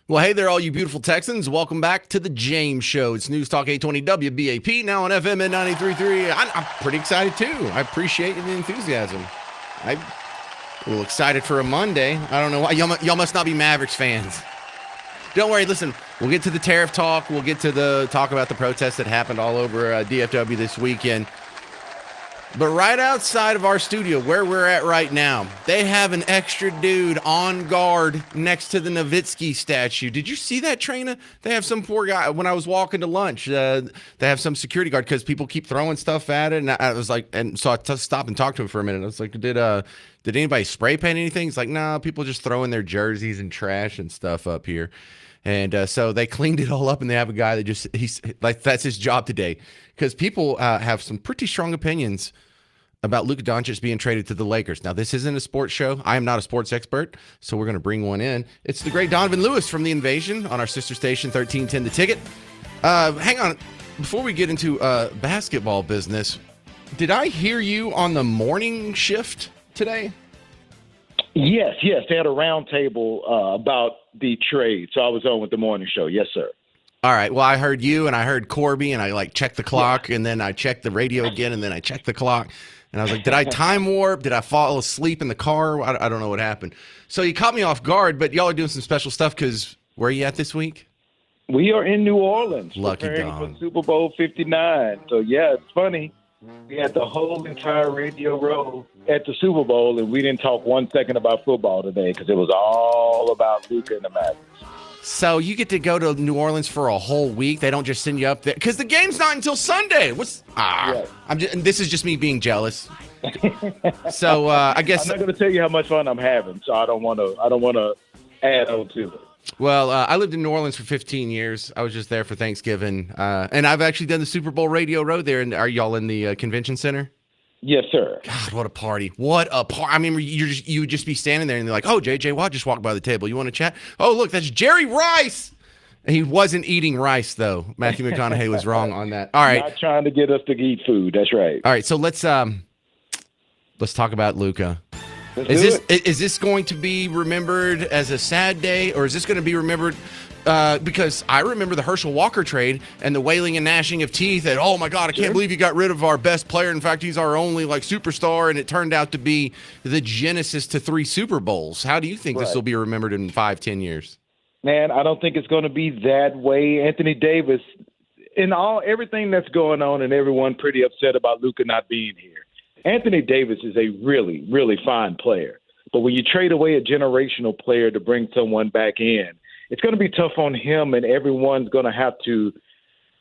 Well, hey there, all you beautiful Texans. Welcome back to the James Show. It's News Talk 820 WBAP, now on FM at 93.3. I'm pretty excited, too. I appreciate the enthusiasm. I'm a little excited for a Monday. I don't know why. Y'all must not be Mavericks fans. Don't worry. Listen, we'll get to the tariff talk. We'll get to the talk about the protests that happened all over DFW this weekend. But right outside of our studio, where we're at right now, they have an extra dude on guard next to the Nowitzki statue. Did you see that, Trina? They have some poor guy. When I was walking to lunch, they have some security guard because people keep throwing stuff at it. And I was like, and so I stopped and talked to him for a minute. I was like, did anybody spray paint anything? He's like, no, people just throwing their jerseys and trash and stuff up here. And so they cleaned it all up, and they have a guy that he's like, that's his job today. Because people have some pretty strong opinions about Luka Doncic being traded to the Lakers. Now, this isn't a sports show. I am not a sports expert, so we're going to bring one in. It's the great Donovan Lewis from The Invasion on our sister station, 1310 The Ticket. Hang on. Before we get into basketball business, did I hear you on the morning shift today? Yes. They had a round table about the trade, so I was on with the morning show. Yes, sir. All right. Well, I heard you, and I heard Corby, and I checked the clock, and then I checked the radio again, and then I checked the clock. And I was like, did I time warp? Did I fall asleep in the car? I don't know what happened. So you caught me off guard, but y'all are doing some special stuff because where are you at this week? We are in New Orleans. Lucky preparing dog. for Super Bowl 59. So, yeah, it's funny. We had the whole entire radio row at the Super Bowl, and we didn't talk 1 second about football today because it was all about Luka and the Mavericks. So you get to go to New Orleans for a whole week. They don't just send you up there because the game's not until Sunday. Right. This is just me being jealous. So I guess I'm not going to tell you how much fun I'm having, so I don't want to add on to it. Well, I lived in New Orleans for 15 years. I was just there for Thanksgiving, and I've actually done the Super Bowl radio road there. And are y'all in the convention center? Yes, sir. God, what a party! What a party! I mean, you would just be standing there, and they're like, "Oh, J.J. Watt just walked by the table. You want to chat? Oh, look, that's Jerry Rice." And he wasn't eating rice, though. Matthew McConaughey was wrong on that. All right, Not trying to get us to eat food. That's right. all right. So let's talk about Luka. Is this going to be remembered as a sad day, or is this going to be remembered? Because I remember the Herschel Walker trade and the wailing and gnashing of teeth at, oh my God, I can't believe you got rid of our best player. In fact, he's our only superstar, and it turned out to be the genesis to 3 Super Bowls. How do you think this will be remembered in 5-10 years? Man, I don't think it's going to be that way. Anthony Davis, everything that's going on, and everyone pretty upset about Luka not being here. Anthony Davis is a really, really fine player. But when you trade away a generational player to bring someone back in, it's going to be tough on him, and everyone's going to have to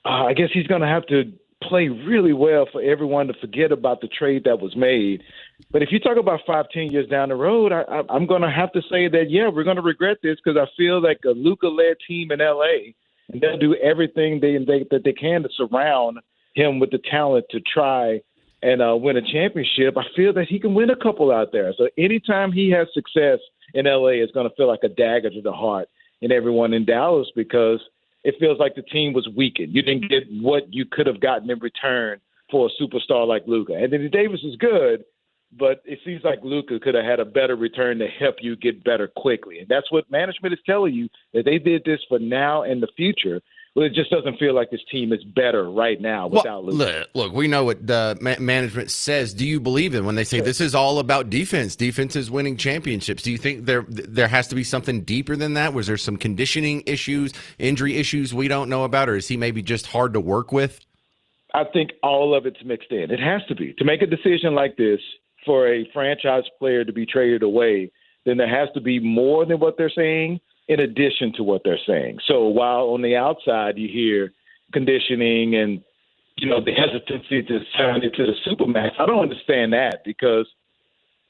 I guess he's going to have to play really well for everyone to forget about the trade that was made. But if you talk about 5-10 years down the road, I'm going to have to say that, yeah, we're going to regret this because I feel like a Luka-led team in L.A., and they'll do everything that they can to surround him with the talent to try and win a championship. I feel that he can win a couple out there. So anytime he has success in L.A., it's going to feel like a dagger to the heart in everyone in Dallas because it feels like the team was weakened. You didn't get what you could have gotten in return for a superstar like Luka. Anthony Davis is good, but it seems like Luka could have had a better return to help you get better quickly. And that's what management is telling you, that they did this for now and the future. Well, it just doesn't feel like this team is better right now without Luka. Look, we know what the management says. Do you believe it when they say this is all about defense? Defense is winning championships. Do you think there has to be something deeper than that? Was there some conditioning issues, injury issues we don't know about, or is he maybe just hard to work with? I think all of it's mixed in. It has to be. To make a decision like this for a franchise player to be traded away, then there has to be more than what they're saying in addition to what they're saying. So while on the outside you hear conditioning and, the hesitancy to sign into the Supermax, I don't understand that because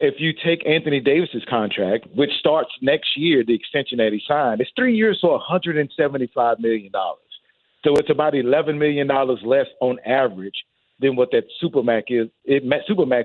if you take Anthony Davis's contract, which starts next year, the extension that he signed, it's 3 years for $175 million. So it's about $11 million less on average than what that Supermax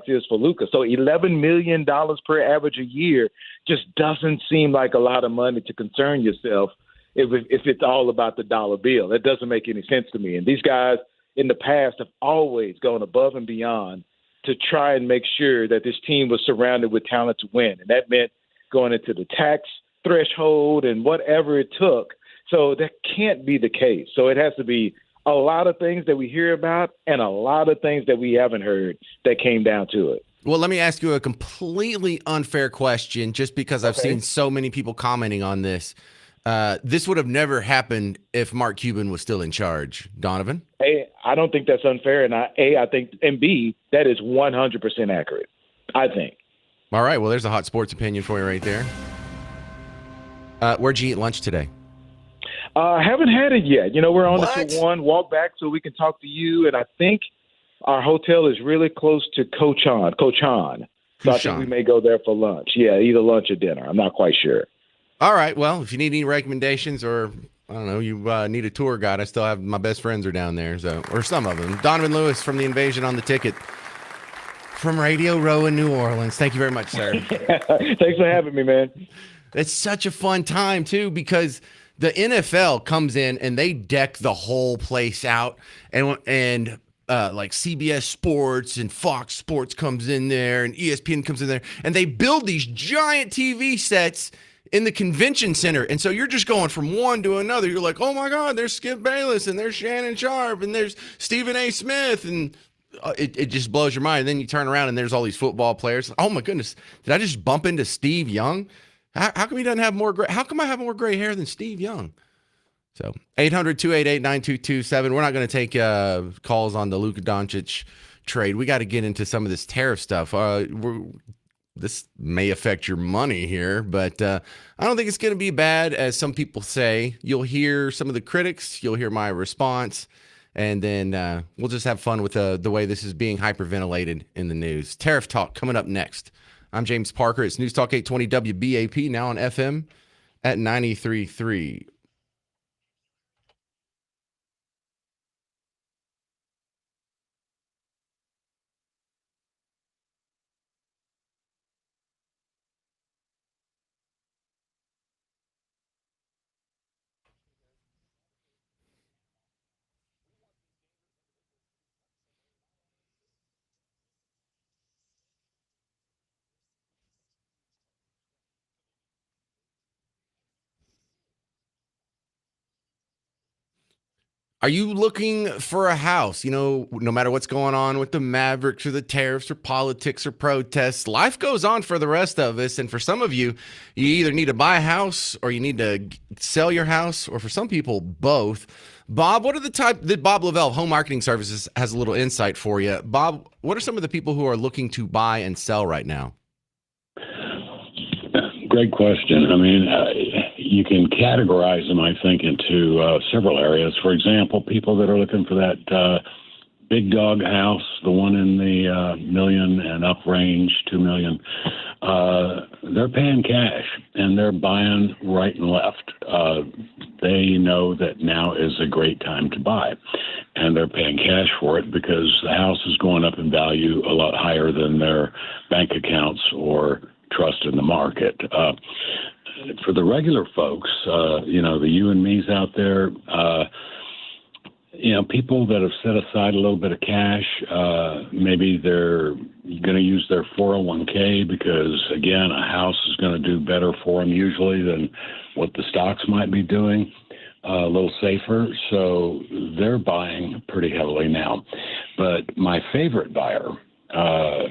is for Luka. So $11 million per average a year just doesn't seem like a lot of money to concern yourself if it's all about the dollar bill. That doesn't make any sense to me. And these guys in the past have always gone above and beyond to try and make sure that this team was surrounded with talent to win. And that meant going into the tax threshold and whatever it took So that can't be the case. So it has to be a lot of things that we hear about and a lot of things that we haven't heard that came down to it. Well, let me ask you a completely unfair question just because I've Okay. seen so many people commenting on this. This would have never happened if Mark Cuban was still in charge. Donovan? A, I don't think that's unfair, and I think, and B, that is 100% accurate. I think. All right. Well, there's a hot sports opinion for you right there. Where'd you eat lunch today? I haven't had it yet. You know, we're on What? to one walk back so we can talk to you, and I think our hotel is really close to Cochan. So I think we may go there for lunch. Yeah, either lunch or dinner. I'm not quite sure. All right. Well, if you need any recommendations or I don't know, you need a tour guide, I still have my best friends are down there, so or some of them. Donovan Lewis from the Invasion on the Ticket from Radio Row in New Orleans. Thank you very much, sir. Thanks for having me, man. It's such a fun time too because the NFL comes in and they deck the whole place out, and like CBS Sports and Fox Sports comes in there, and ESPN comes in there, and they build these giant TV sets in the convention center. And so you're just going from one to another. You're like, oh my God, there's Skip Bayless, and there's Shannon Sharp, and there's Stephen A. Smith, and it just blows your mind. And then you turn around and there's all these football players. Oh my goodness, did I just bump into Steve Young? How come he doesn't have more gray? How come I have more gray hair than Steve Young? So 800-288-9227. We're not going to take calls on the Luka Doncic trade. We got to get into some of this tariff stuff. This may affect your money here, but I don't think it's going to be bad, as some people say. You'll hear some of the critics. You'll hear my response. And then we'll just have fun with the way this is being hyperventilated in the news. Tariff talk coming up next. I'm James Parker. It's News Talk 820 WBAP, now on FM at 93.3. Are you looking for a house? You know, no matter what's going on with the Mavericks or the tariffs or politics or protests, life goes on for the rest of us. And for some of you, you either need to buy a house or you need to sell your house, or for some people, both. Bob, what are Bob Lavelle, Home Marketing Services, has a little insight for you. Bob, what are some of the people who are looking to buy and sell right now? Great question. I mean, you can categorize them, I think, into several areas. For example, people that are looking for that big dog house, the one in the million and up range, 2 million, they're paying cash and they're buying right and left. They know that now is a great time to buy, and they're paying cash for it because the house is going up in value a lot higher than their bank accounts or trust in the market. For the regular folks, you know, the you and me's out there, you know, people that have set aside a little bit of cash, maybe they're going to use their 401k because, again, a house is going to do better for them usually than what the stocks might be doing, a little safer. So they're buying pretty heavily now. But my favorite buyer,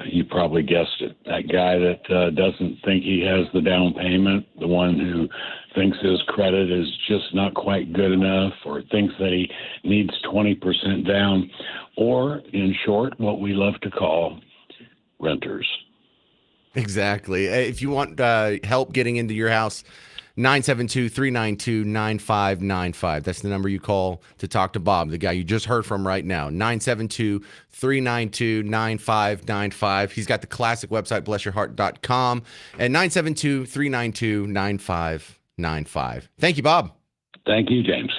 you probably guessed it, that guy that doesn't think he has the down payment, the one who thinks his credit is just not quite good enough, or thinks that he needs 20% down, or in short, what we love to call renters. Exactly. If you want help getting into your house, 972-392-9595. That's the number you call to talk to Bob, the guy you just heard from right now. 972-392-9595. He's got the classic website, blessyourheart.com, and 972-392-9595. Thank you, Bob. Thank you, James.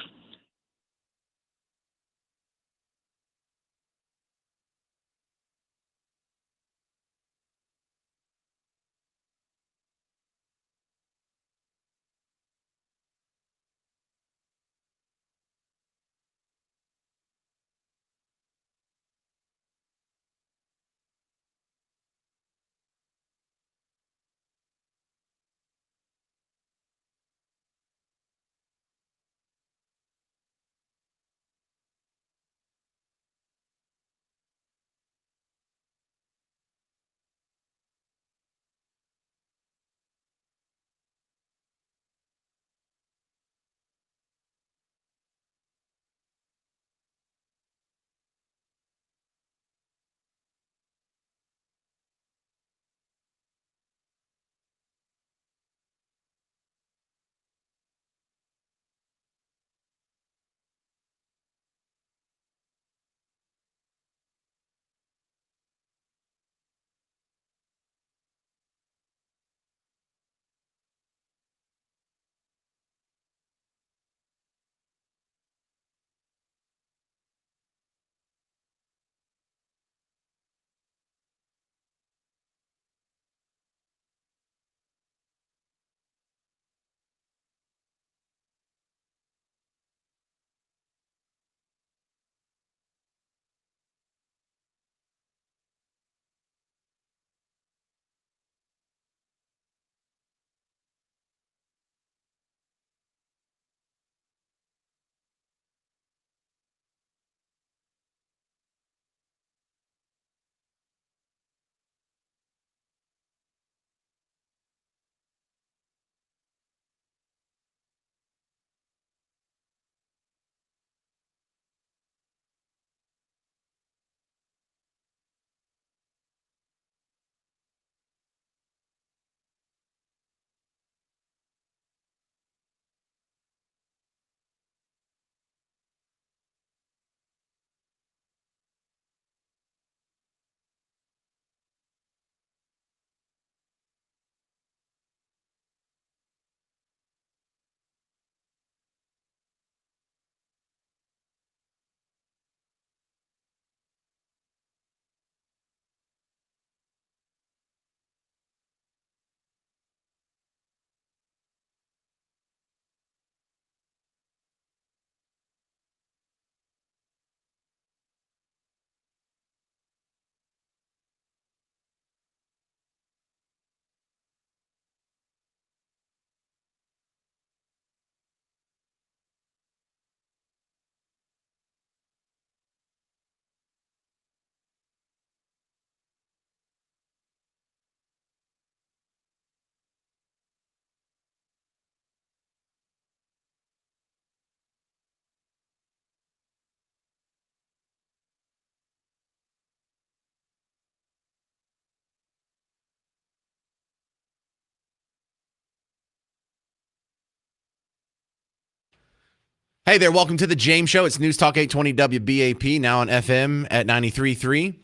Hey there, welcome to the James Show. It's News Talk 820 WBAP, now on FM at 93.3.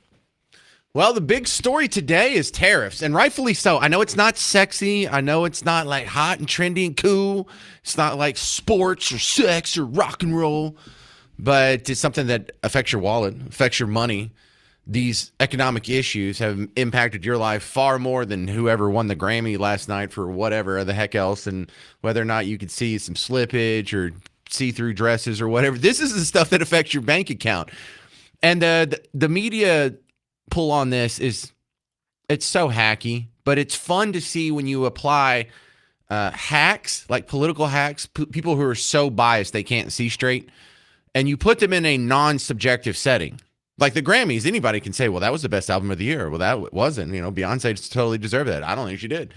Well, the big story today is tariffs, and rightfully so. I know it's not sexy. I know it's not like hot and trendy and cool. It's not like sports or sex or rock and roll, but it's something that affects your wallet, affects your money. These economic issues have impacted your life far more than whoever won the Grammy last night for whatever the heck else, and whether or not you could see some slippage or see-through dresses or whatever. This is the stuff that affects your bank account. And the media pull on this it's so hacky, but it's fun to see when you apply hacks, like political hacks, people who are so biased they can't see straight, and you put them in a non-subjective setting. Like the Grammys, anybody can say, well, that was the best album of the year. Well, that wasn't. Beyonce totally deserved that. I don't think she did.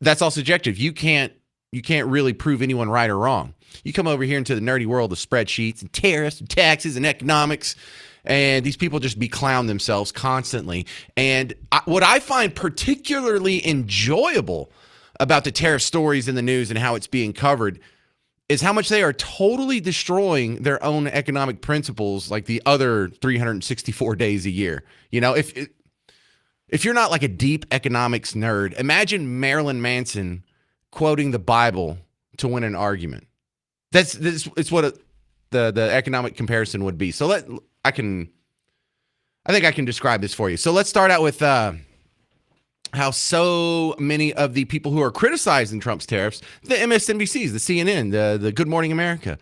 That's all subjective. You can't really prove anyone right or wrong. You come over here into the nerdy world of spreadsheets and tariffs and taxes and economics, and these people just clown themselves constantly. And what I find particularly enjoyable about the tariff stories in the news and how it's being covered is how much they are totally destroying their own economic principles like the other 364 days a year. If you're not like a deep economics nerd, imagine Marilyn Manson quoting the Bible to win an argument. It's what the economic comparison would be. So I think I can describe this for you. So let's start out with how so many of the people who are criticizing Trump's tariffs, the MSNBCs, the CNN, the Good Morning America,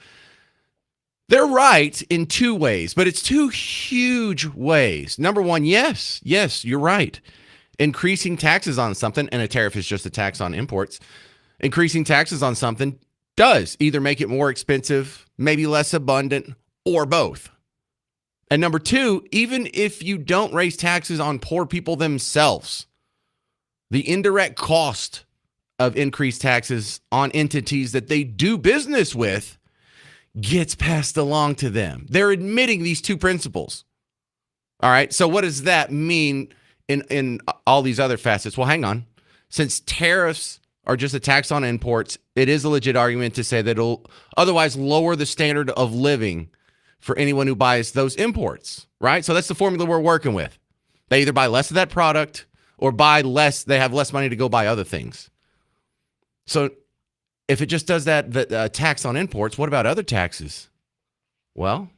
they're right in two ways, but it's two huge ways. Number one, yes, you're right. Increasing taxes on something, and a tariff is just a tax on imports, increasing taxes on something does either make it more expensive, maybe less abundant, or both. And number two, even if you don't raise taxes on poor people themselves, the indirect cost of increased taxes on entities that they do business with gets passed along to them. They're admitting these two principles. All right, so what does that mean in all these other facets? Well, hang on. Since tariffs are just a tax on imports, it is a legit argument to say that it'll otherwise lower the standard of living for anyone who buys those imports, right? So that's the formula we're working with. They either buy less of that product or buy less, they have less money to go buy other things. So if it just does that tax on imports, what about other taxes? Well,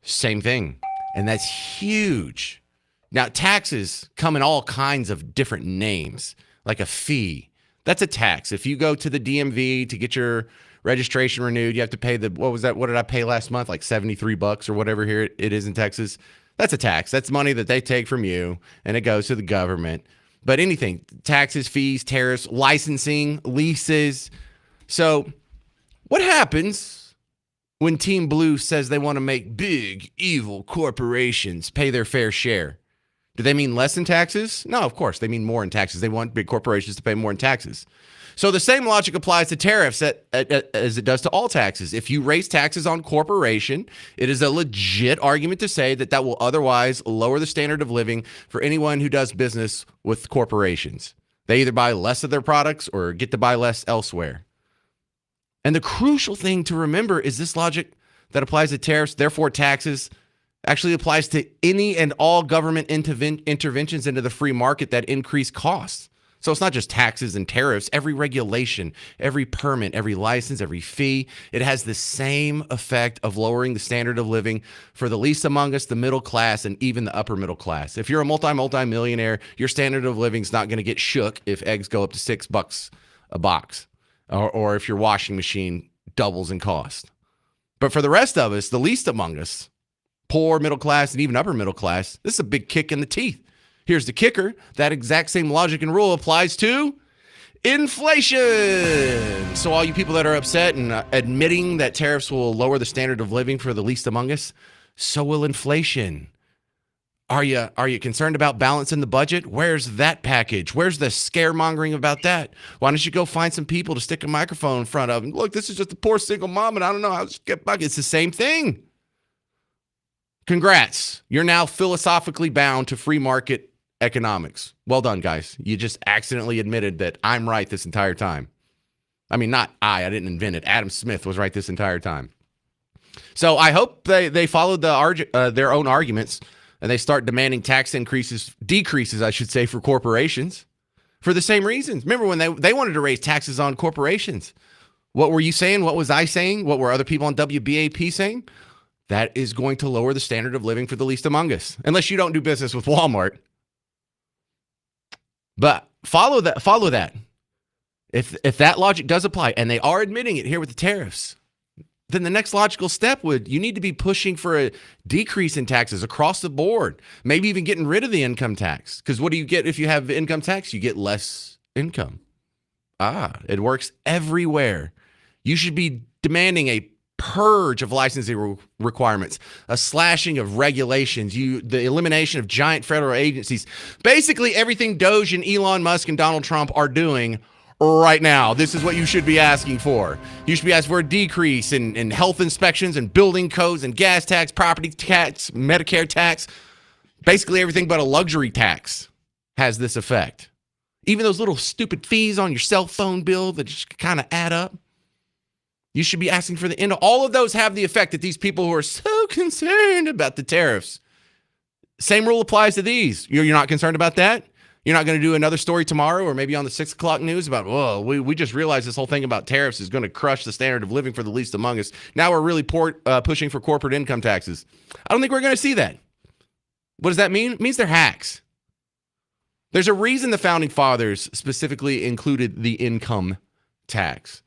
same thing. And that's huge. Now, taxes come in all kinds of different names, like a fee. That's a tax. If you go to the DMV to get your registration renewed, you have to pay what was that? What did I pay last month? Like $73 or whatever here it is in Texas. That's a tax. That's money that they take from you and it goes to the government. But anything, taxes, fees, tariffs, licensing, leases. So what happens when Team Blue says they want to make big, evil corporations pay their fair share? Do they mean less in taxes? No, of course. They mean more in taxes. They want big corporations to pay more in taxes. So the same logic applies to tariffs as it does to all taxes. If you raise taxes on corporation, it is a legit argument to say that will otherwise lower the standard of living for anyone who does business with corporations. They either buy less of their products or get to buy less elsewhere. And the crucial thing to remember is this logic that applies to tariffs, therefore taxes, actually applies to any and all government interventions into the free market that increase costs. So it's not just taxes and tariffs. Every regulation, every permit, every license, every fee, it has the same effect of lowering the standard of living for the least among us, the middle class, and even the upper middle class. If you're a multi-millionaire, your standard of living is not going to get shook if eggs go up to $6 a box, or if your washing machine doubles in cost. But for the rest of us, the least among us, poor, middle class, and even upper middle class, this is a big kick in the teeth. Here's the kicker. That exact same logic and rule applies to inflation. So all you people that are upset and admitting that tariffs will lower the standard of living for the least among us, so will inflation. Are you concerned about balance in the budget? Where's that package? Where's the scaremongering about that? Why don't you go find some people to stick a microphone in front of and look, this is just a poor single mom and I don't know how to get bucket. It's the same thing. Congrats. You're now philosophically bound to free market economics. Well done, guys. You just accidentally admitted that I'm right this entire time. I mean, not I didn't invent it. Adam Smith was right this entire time. So I hope they followed their own arguments and they start demanding tax decreases, I should say, for corporations for the same reasons. Remember when they wanted to raise taxes on corporations? What were you saying? What was I saying? What were other people on WBAP saying? That is going to lower the standard of living for the least among us, unless you don't do business with Walmart. But follow that. If that logic does apply, and they are admitting it here with the tariffs, then the next logical step you need to be pushing for a decrease in taxes across the board, maybe even getting rid of the income tax. Because what do you get if you have income tax? You get less income. It works everywhere. You should be demanding a purge of licensing requirements, a slashing of regulations, the elimination of giant federal agencies. Basically, everything Doge and Elon Musk and Donald Trump are doing right now. This is what you should be asking for. You should be asking for a decrease in health inspections and building codes and gas tax, property tax, Medicare tax. Basically, everything but a luxury tax has this effect. Even those little stupid fees on your cell phone bill that just kind of add up. You should be asking for the end. All of those have the effect that these people who are so concerned about the tariffs. Same rule applies to these. You're not concerned about that? You're not going to do another story tomorrow or maybe on the 6 o'clock news about, we just realized this whole thing about tariffs is going to crush the standard of living for the least among us. Now we're really pushing for corporate income taxes. I don't think we're going to see that. What does that mean? It means they're hacks. There's a reason the founding fathers specifically included the income tax.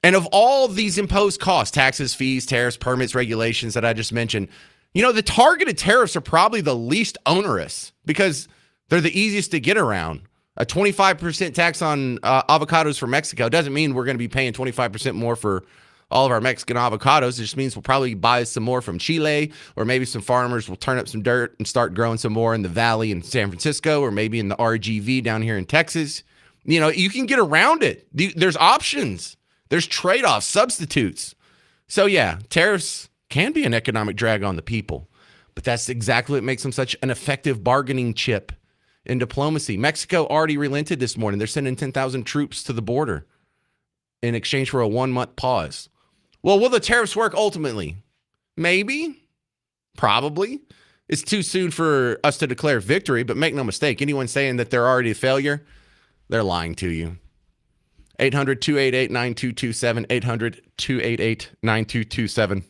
And of all of these imposed costs, taxes, fees, tariffs, permits, regulations that I just mentioned, the targeted tariffs are probably the least onerous because they're the easiest to get around. A 25% tax on avocados for Mexico doesn't mean we're going to be paying 25% more for all of our Mexican avocados. It just means we'll probably buy some more from Chile, or maybe some farmers will turn up some dirt and start growing some more in the valley in San Francisco, or maybe in the RGV down here in Texas. You can get around it. There's options. There's trade-offs, substitutes. So yeah, tariffs can be an economic drag on the people, but that's exactly what makes them such an effective bargaining chip in diplomacy. Mexico already relented this morning. They're sending 10,000 troops to the border in exchange for a 1-month pause. Well, will the tariffs work ultimately? Maybe. Probably. It's too soon for us to declare victory, but make no mistake, anyone saying that they're already a failure, they're lying to you. 800-288-9227, 800-288-9227.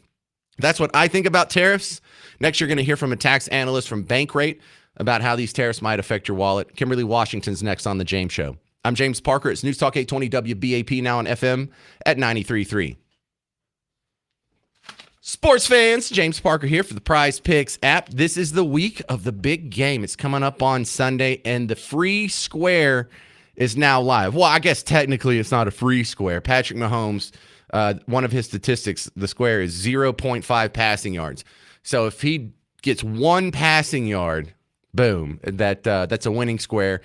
That's what I think about tariffs. Next, you're going to hear from a tax analyst from Bankrate about how these tariffs might affect your wallet. Kimberly Washington's next on The James Show. I'm James Parker. It's News Talk 820 WBAP, now on FM at 93.3. Sports fans, James Parker here for the Prize Picks app. This is the week of the big game. It's coming up on Sunday, and the free square is now live. Well, I guess technically it's not a free square. Patrick Mahomes, one of his statistics, the square is 0.5 passing yards. So if he gets one passing yard, boom, that's a winning square.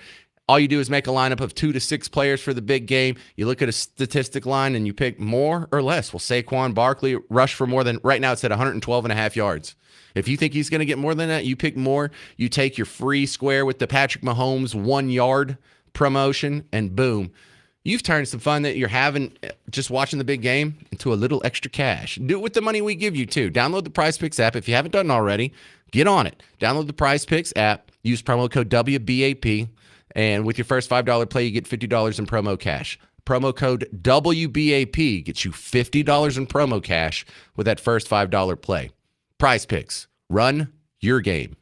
All you do is make a lineup of 2 to 6 players for the big game. You look at a statistic line and you pick more or less. Well, Saquon Barkley rushed for more than, right now it's at 112.5 yards. If you think he's going to get more than that, you pick more. You take your free square with the Patrick Mahomes 1 yard promotion, and boom, you've turned some fun that you're having just watching the big game into a little extra cash. Do it with the money we give you too. Download the Prize Picks app. If you haven't done it already, get on it. Download the Prize Picks app. Use promo code WBAP. And with your first $5 play, you get $50 in promo cash. Promo code WBAP gets you $50 in promo cash with that first $5 play. Prize Picks. Run your game.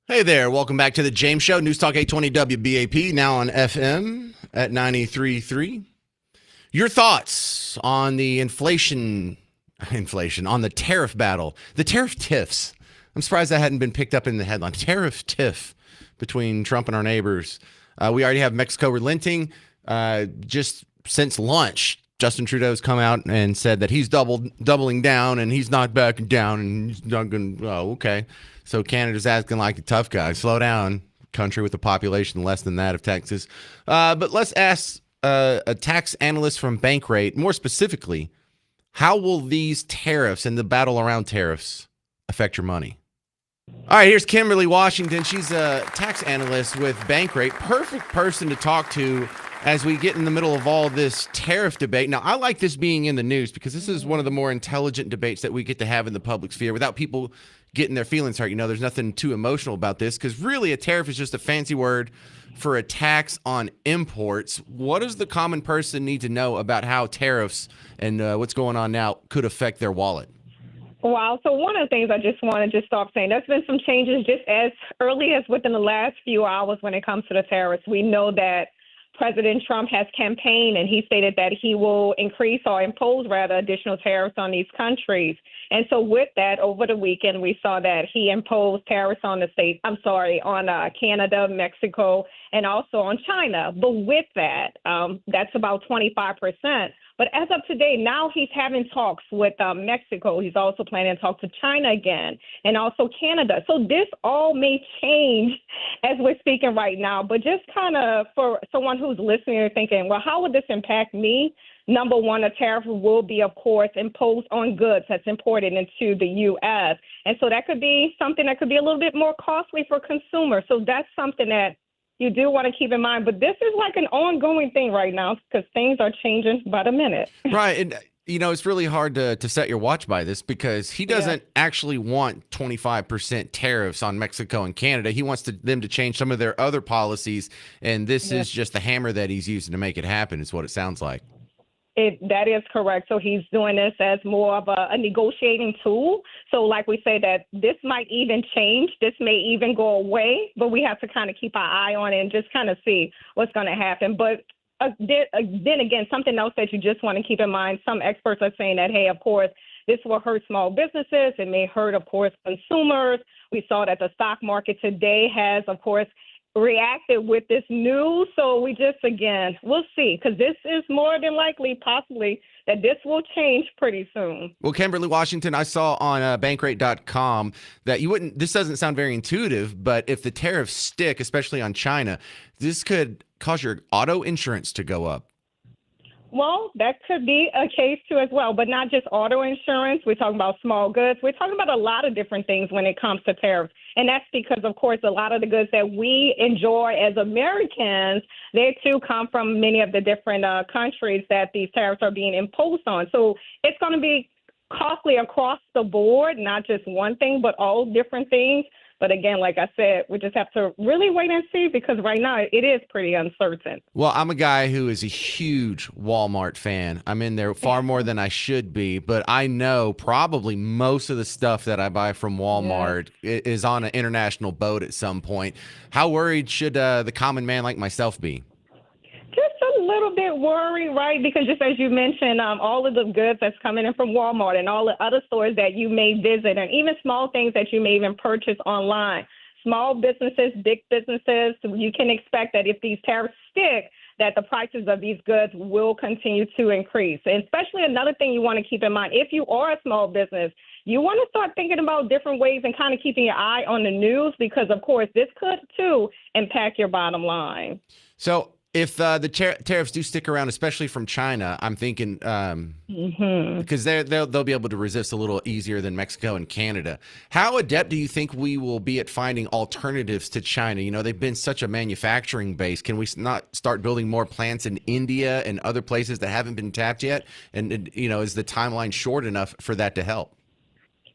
Hey there, welcome back to the James Show, News Talk 820 WBAP, now on FM at 93.3. Your thoughts on the inflation, on the tariff battle, the tariff tiffs. I'm surprised that hadn't been picked up in the headline. Tariff tiff between Trump and our neighbors. We already have Mexico relenting. Just since lunch, Justin Trudeau's come out and said that he's doubling down and he's not backing down and he's not going to, okay. So Canada's acting like a tough guy. Slow down, country with a population less than that of Texas. But let's ask a tax analyst from Bankrate, more specifically, how will these tariffs and the battle around tariffs affect your money? All right, here's Kimberly Washington. She's a tax analyst with Bankrate. Perfect person to talk to as we get in the middle of all this tariff debate. Now, I like this being in the news because this is one of the more intelligent debates that we get to have in the public sphere without people getting their feelings hurt. You know, there's nothing too emotional about this because really a tariff is just a fancy word for a tax on imports. What does the common person need to know about how tariffs and what's going on now could affect their wallet? Wow. So one of the things I just want to start saying, there's been some changes just as early as within the last few hours when it comes to the tariffs. We know that President Trump has campaigned and he stated that he will increase or impose rather additional tariffs on these countries. And so with that, over the weekend, we saw that he imposed tariffs on on Canada, Mexico, and also on China. But with that, that's about 25%. But as of today, now he's having talks with Mexico. He's also planning to talk to China again and also Canada. So this all may change as we're speaking right now. But just kind of for someone who's listening and thinking, well, how would this impact me? Number one, a tariff will be, of course, imposed on goods that's imported into the U.S. And so that could be something that could be a little bit more costly for consumers. So that's something that you do want to keep in mind. But this is like an ongoing thing right now because things are changing by the minute. Right. And, you know, it's really hard to set your watch by this because he doesn't actually want 25% tariffs on Mexico and Canada. He wants them to change some of their other policies. And this is just the hammer that he's using to make it happen, is what it sounds like. That is correct. So he's doing this as more of a negotiating tool. So like we say that this might even change. This may even go away, but we have to kind of keep our eye on it and just kind of see what's going to happen. But then again, something else that you just want to keep in mind, some experts are saying that, hey, of course, this will hurt small businesses. It may hurt, of course, consumers. We saw that the stock market today has, of course, reacted with this news. So we just, again, we'll see, because this is more than likely, possibly, that this will change pretty soon. Well, Kimberly Washington, I saw on bankrate.com that this doesn't sound very intuitive, but if the tariffs stick, especially on China, this could cause your auto insurance to go up. Well, that could be a case too as well, but not just auto insurance. We're talking about small goods. We're talking about a lot of different things when it comes to tariffs. And that's because, of course, a lot of the goods that we enjoy as Americans, they too come from many of the different countries that these tariffs are being imposed on. So it's going to be costly across the board, not just one thing, but all different things. But again, like I said, we just have to really wait and see, because right now it is pretty uncertain. Well, I'm a guy who is a huge Walmart fan. I'm in there far more than I should be, but I know probably most of the stuff that I buy from Walmart is on an international boat at some point. How worried should the common man like myself be? Just a little bit worried, right? Because just as you mentioned, all of the goods that's coming in from Walmart and all the other stores that you may visit, and even small things that you may even purchase online. Small businesses, big businesses, you can expect that if these tariffs stick, that the prices of these goods will continue to increase. And especially another thing you want to keep in mind, if you are a small business, you want to start thinking about different ways and kind of keeping your eye on the news, because, of course, this could, too, impact your bottom line. So if the tariffs do stick around, especially from China, I'm thinking because they'll be able to resist a little easier than Mexico and Canada. How adept do you think we will be at finding alternatives to China? You know, they've been such a manufacturing base. Can we not start building more plants in India and other places that haven't been tapped yet? And, you know, is the timeline short enough for that to help?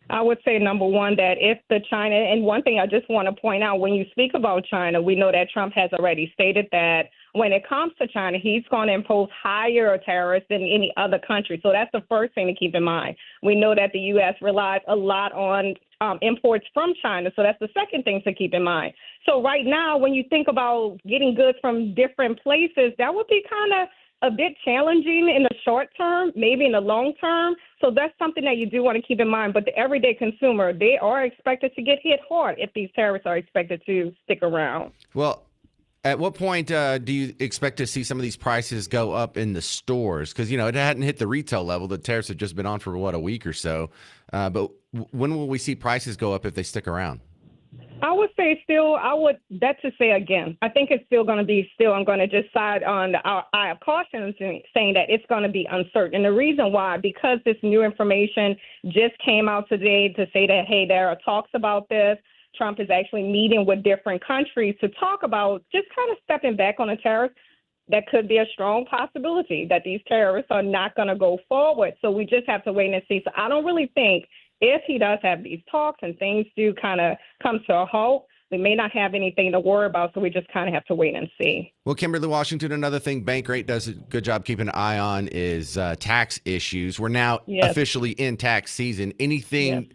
I would say, number one, that if the China, and one thing I just want to point out, when you speak about China, we know that Trump has already stated that when it comes to China, he's going to impose higher tariffs than any other country. So that's the first thing to keep in mind. We know that the U.S. relies a lot on imports from China. So that's the second thing to keep in mind. So right now, when you think about getting goods from different places, that would be kind of a bit challenging in the short term, maybe in the long term. So that's something that you do want to keep in mind. But the everyday consumer, they are expected to get hit hard if these tariffs are expected to stick around. Well, at what point do you expect to see some of these prices go up in the stores? Because, it hadn't hit the retail level. The tariffs have just been on for, a week or so. But when will we see prices go up if they stick around? I would say that's to say again, I think it's still going to be I'm going to just side on the eye of caution saying that it's going to be uncertain. And the reason why, because this new information just came out today to say that, hey, there are talks about this. Trump is actually meeting with different countries to talk about just kind of stepping back on the tariffs. That could be a strong possibility that these tariffs are not going to go forward. So we just have to wait and see. So I don't really think if he does have these talks and things do kind of come to a halt, we may not have anything to worry about. So we just kind of have to wait and see. Well, Kimberly Washington, another thing Bankrate does a good job keeping an eye on is tax issues. We're now officially in tax season. Anything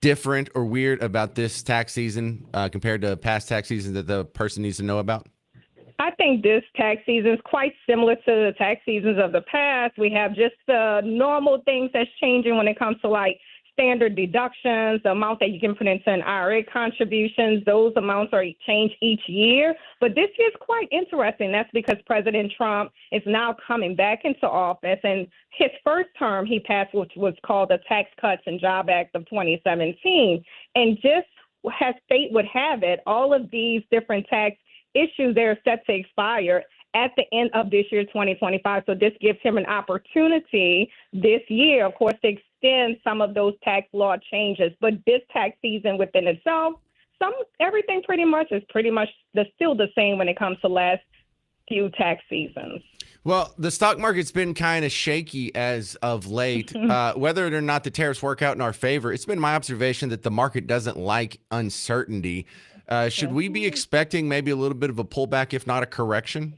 different or weird about this tax season compared to past tax seasons that the person needs to know about? I think this tax season is quite similar to the tax seasons of the past. We have just the normal things that's changing when it comes to like standard deductions, the amount that you can put into an IRA contributions. Those amounts are changed each year. But this year is quite interesting. That's because President Trump is now coming back into office. And his first term, he passed what was called the Tax Cuts and Job Act of 2017. And just as fate would have it, all of these different tax issues they're set to expire at the end of this year, 2025. So this gives him an opportunity this year, of course, to extend some of those tax law changes. But this tax season within itself, everything pretty much is still the same when it comes to last few tax seasons. Well, the stock market's been kind of shaky as of late. Whether or not the tariffs work out in our favor, it's been my observation that the market doesn't like uncertainty. Should we be expecting maybe a little bit of a pullback, if not a correction?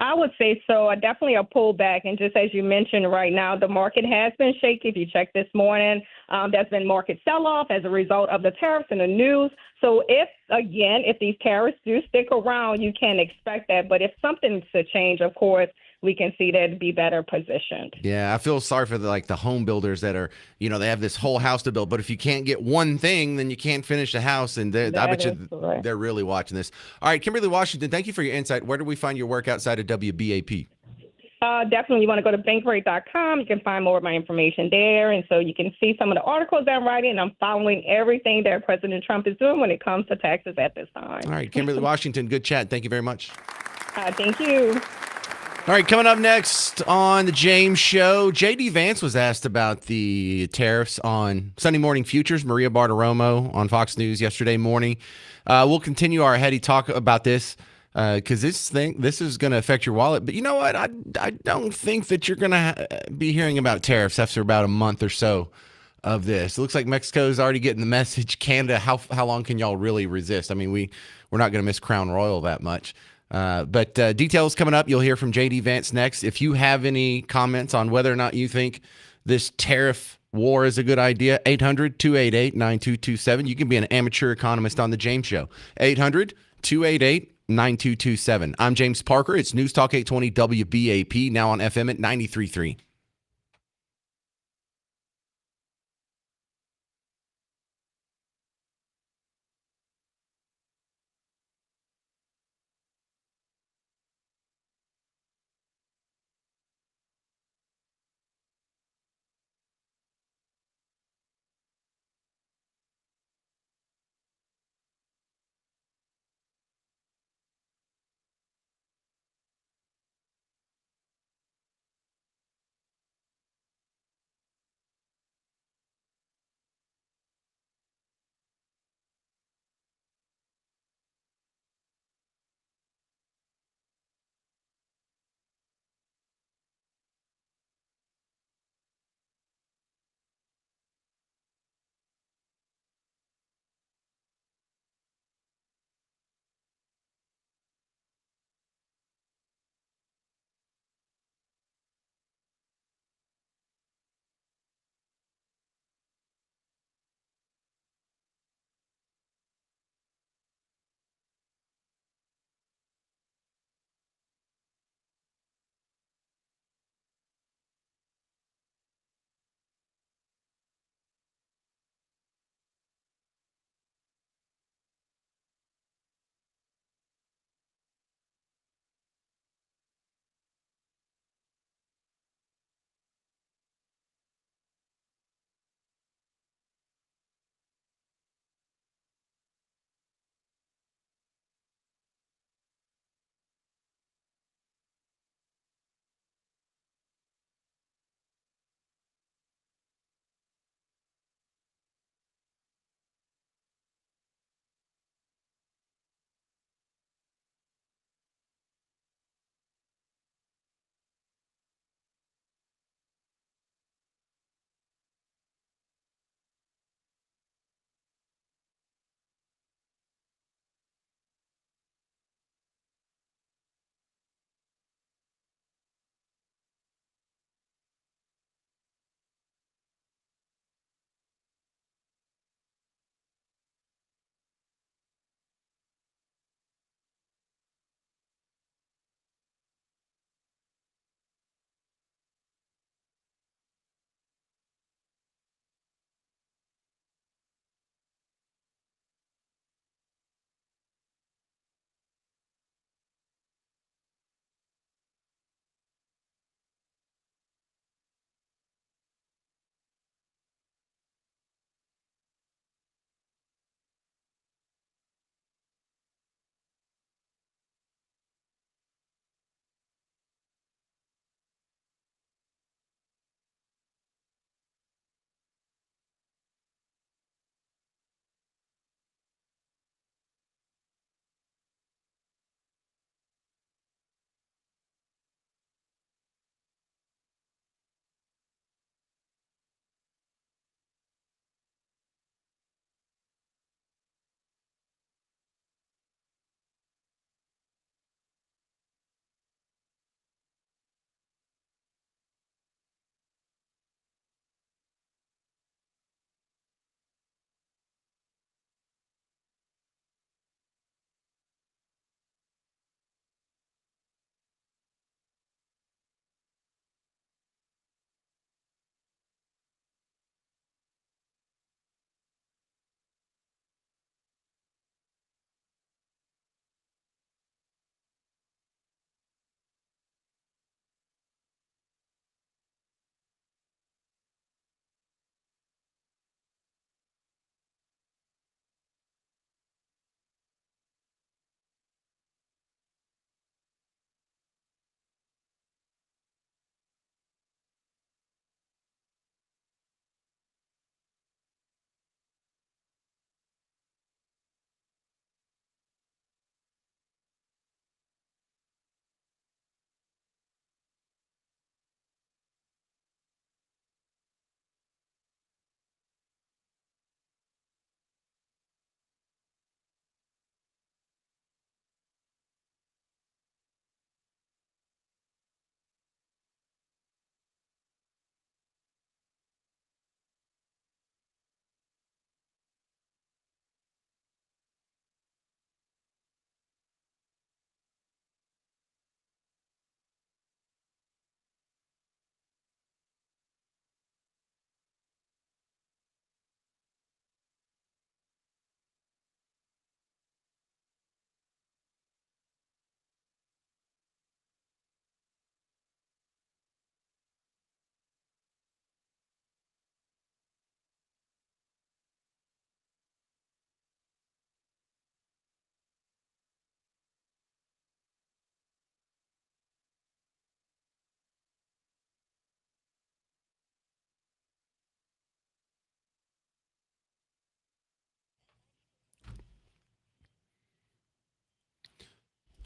I would say so. Definitely a pullback. And just as you mentioned right now, the market has been shaky. If you check this morning, there's been market sell-off as a result of the tariffs and the news. So if these tariffs do stick around, you can expect that. But if something's to change, of course, we can see that it'd be better positioned. Yeah, I feel sorry for the home builders that are, they have this whole house to build, but if you can't get one thing, then you can't finish the house. And I bet you they're really watching this. All right, Kimberly Washington, thank you for your insight. Where do we find your work outside of WBAP? Definitely, you want to go to bankrate.com. You can find more of my information there. And so you can see some of the articles that I'm writing. And I'm following everything that President Trump is doing when it comes to taxes at this time. All right, Kimberly Washington, good chat. Thank you very much. Thank you. All right, coming up next on the James Show, J.D. Vance was asked about the tariffs on Sunday morning futures. Maria Bartiromo on Fox News yesterday morning. We'll continue our heady talk about this because this is going to affect your wallet. But you know what? I don't think that you're going to be hearing about tariffs after about a month or so of this. It looks like Mexico's already getting the message. Canada, how long can y'all really resist? I mean, we're not going to miss Crown Royal that much. But details coming up. You'll hear from J.D. Vance next. If you have any comments on whether or not you think this tariff war is a good idea, 800-288-9227. You can be an amateur economist on The James Show. 800-288-9227. I'm James Parker. It's News Talk 820 WBAP, now on FM at 93.3.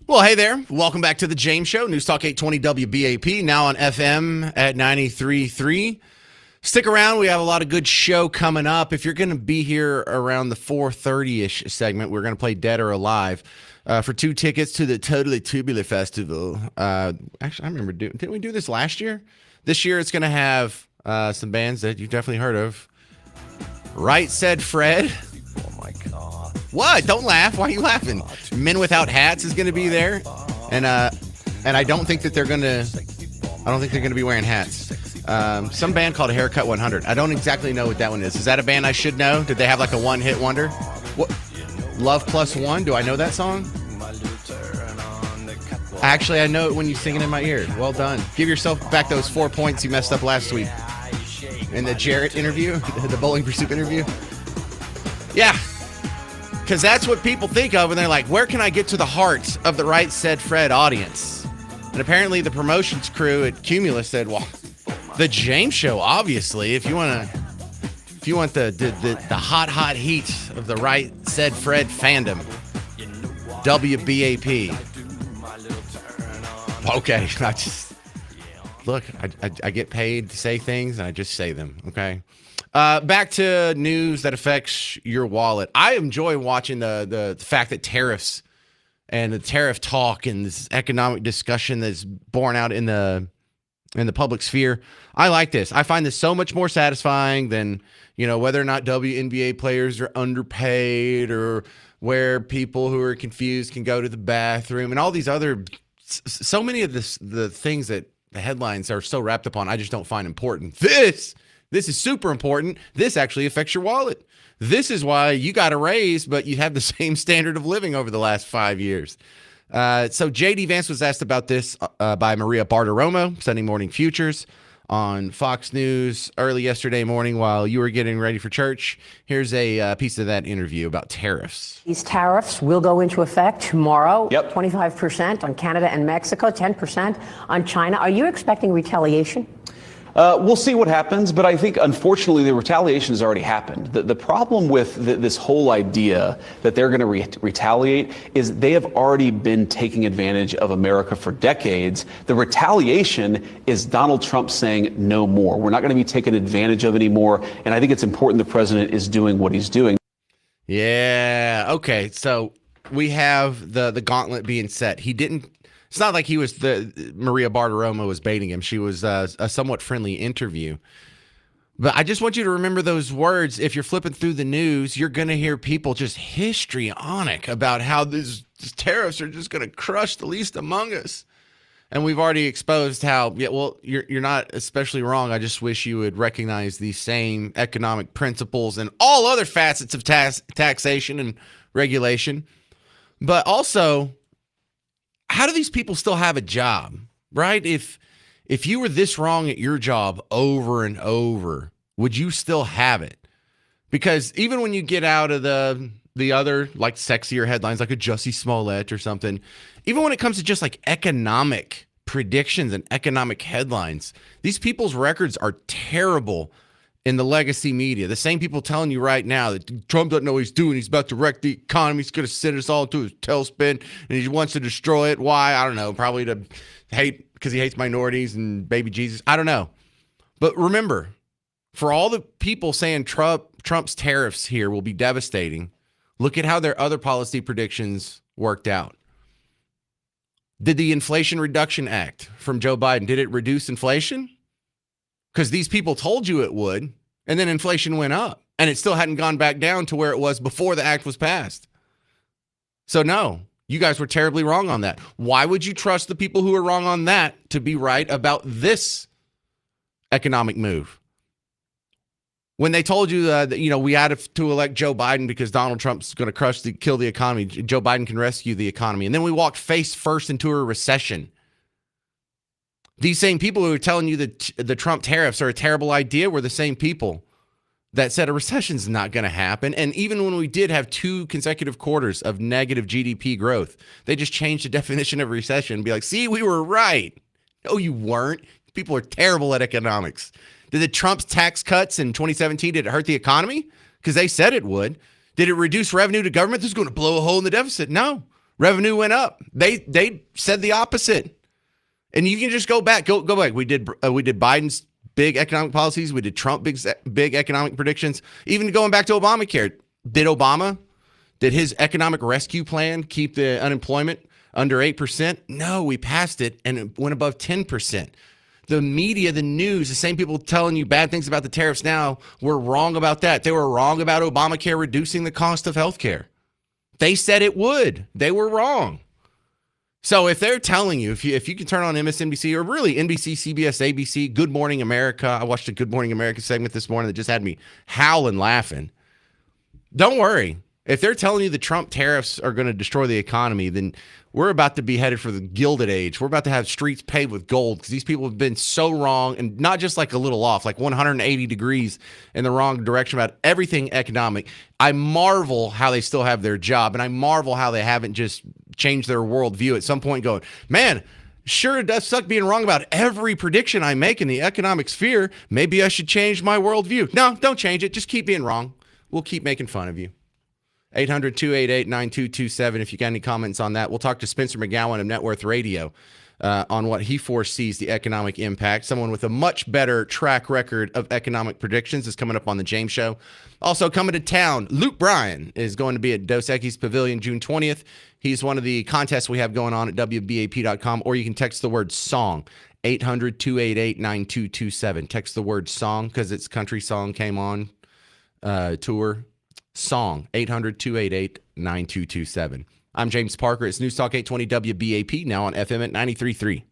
Well, hey there. Welcome back to the James Show. News Talk 820 WBAP, now on FM at 93.3. Stick around. We have a lot of good show coming up. If you're going to be here around the 4:30-ish segment, we're going to play Dead or Alive for 2 tickets to the Totally Tubular Festival. Actually, I remember didn't we do this last year? This year it's going to have some bands that you've definitely heard of. Right Said Fred. Oh my God. What? Don't laugh. Why are you laughing? Men Without Hats is going to be there, and I don't think that they're going to be wearing hats. Some band called Haircut 100. I don't exactly know what that one is. Is that a band I should know? Did they have like a one-hit wonder? What? Love Plus One? Do I know that song? Actually, I know it when you sing it in my ear. Well done. Give yourself back those 4 points you messed up last week in the Jaret interview, the Bowling for Soup interview. Yeah, because that's what people think of when they're like, where can I get to the heart of the Right Said Fred audience? And apparently the promotions crew at Cumulus said, well, the James Show, obviously, if you want the hot heat of the Right Said Fred fandom, WBAP. Okay, I get paid to say things, and I just say them, okay? Back to news that affects your wallet. I enjoy watching the fact that tariffs and the tariff talk and this economic discussion that's borne out in the public sphere. I like this. I find this so much more satisfying than, whether or not WNBA players are underpaid or where people who are confused can go to the bathroom and all these other, so many of the things that the headlines are so wrapped up on, I just don't find important. This is super important. This actually affects your wallet. This is why you got a raise, but you have the same standard of living over the last 5 years. So J.D. Vance was asked about this by Maria Bartiromo, Sunday Morning Futures, on Fox News early yesterday morning while you were getting ready for church. Here's a piece of that interview about tariffs. These tariffs will go into effect tomorrow. Yep. 25% on Canada and Mexico, 10% on China. Are you expecting retaliation? We'll see what happens, but I think, unfortunately, the retaliation has already happened. The problem with this whole idea that they're going to retaliate is they have already been taking advantage of America for decades. The retaliation is Donald Trump saying no more. We're not going to be taken advantage of anymore, and I think it's important the president is doing what he's doing. Yeah, okay, so we have the gauntlet being set. He didn't. It's not like Maria Bartiromo was baiting him. She was a somewhat friendly interview. But I just want you to remember those words. If you're flipping through the news, you're going to hear people just histrionic about how these tariffs are just going to crush the least among us. And we've already exposed how, you're not especially wrong. I just wish you would recognize these same economic principles and all other facets of taxation and regulation. But also, how do these people still have a job, right? If you were this wrong at your job over and over, would you still have it? Because even when you get out of the other, like, sexier headlines, like a Jussie Smollett or something, even when it comes to just like economic predictions and economic headlines, these people's records are terrible in the legacy media. The same people telling you right now that Trump doesn't know what he's doing. He's about to wreck the economy. He's going to send us all into his tailspin, and he wants to destroy it. Why? I don't know. Probably to hate, because he hates minorities and baby Jesus. I don't know. But remember, for all the people saying Trump's tariffs here will be devastating, look at how their other policy predictions worked out. Did the Inflation Reduction Act from Joe Biden, did it reduce inflation? Because these people told you it would, and then inflation went up, and it still hadn't gone back down to where it was before the act was passed. So no, you guys were terribly wrong on that. Why would you trust the people who are wrong on that to be right about this economic move? When they told you that, we had to elect Joe Biden because Donald Trump's going to kill the economy. Joe Biden can rescue the economy. And then we walked face first into a recession. These same people who are telling you that the Trump tariffs are a terrible idea were the same people that said a recession's not going to happen. And even when we did have 2 consecutive quarters of negative GDP growth, they just changed the definition of recession and be like, see, we were right. No, you weren't. People are terrible at economics. Did the Trump's tax cuts in 2017, did it hurt the economy? Because they said it would. Did it reduce revenue to government? This is going to blow a hole in the deficit. No. Revenue went up. They said the opposite. And you can just go back. Go back. We did Biden's big economic policies. We did Trump big economic predictions. Even going back to Obamacare. Did his economic rescue plan keep the unemployment under 8%? No, we passed it and it went above 10%. The media, the news, the same people telling you bad things about the tariffs now were wrong about that. They were wrong about Obamacare reducing the cost of health care. They said it would. They were wrong. So if they're telling you, if you can turn on MSNBC or really NBC, CBS, ABC, Good Morning America. I watched a Good Morning America segment this morning that just had me howling laughing. Don't worry. If they're telling you the Trump tariffs are going to destroy the economy, then we're about to be headed for the Gilded Age. We're about to have streets paved with gold because these people have been so wrong, and not just like a little off, like 180 degrees in the wrong direction about everything economic. I marvel how they still have their job, and I marvel how they haven't just changed their worldview at some point going, man, sure it does suck being wrong about every prediction I make in the economic sphere. Maybe I should change my worldview. No, don't change it. Just keep being wrong. We'll keep making fun of you. 800-288-9227 if you got any comments on that. We'll talk to Spencer McGowan of Net Worth Radio on what he foresees the economic impact. Someone with a much better track record of economic predictions is coming up on the James Show. Also coming to town, Luke Bryan is going to be at Dos Equis Pavilion June 20th. He's one of the contests we have going on at WBAP.com, or you can text the word SONG, 800-288-9227. Text the word SONG because it's Country Song Came On tour. SONG, 800-288-9227. I'm James Parker. It's News Talk 820 WBAP, now on FM at 93.3.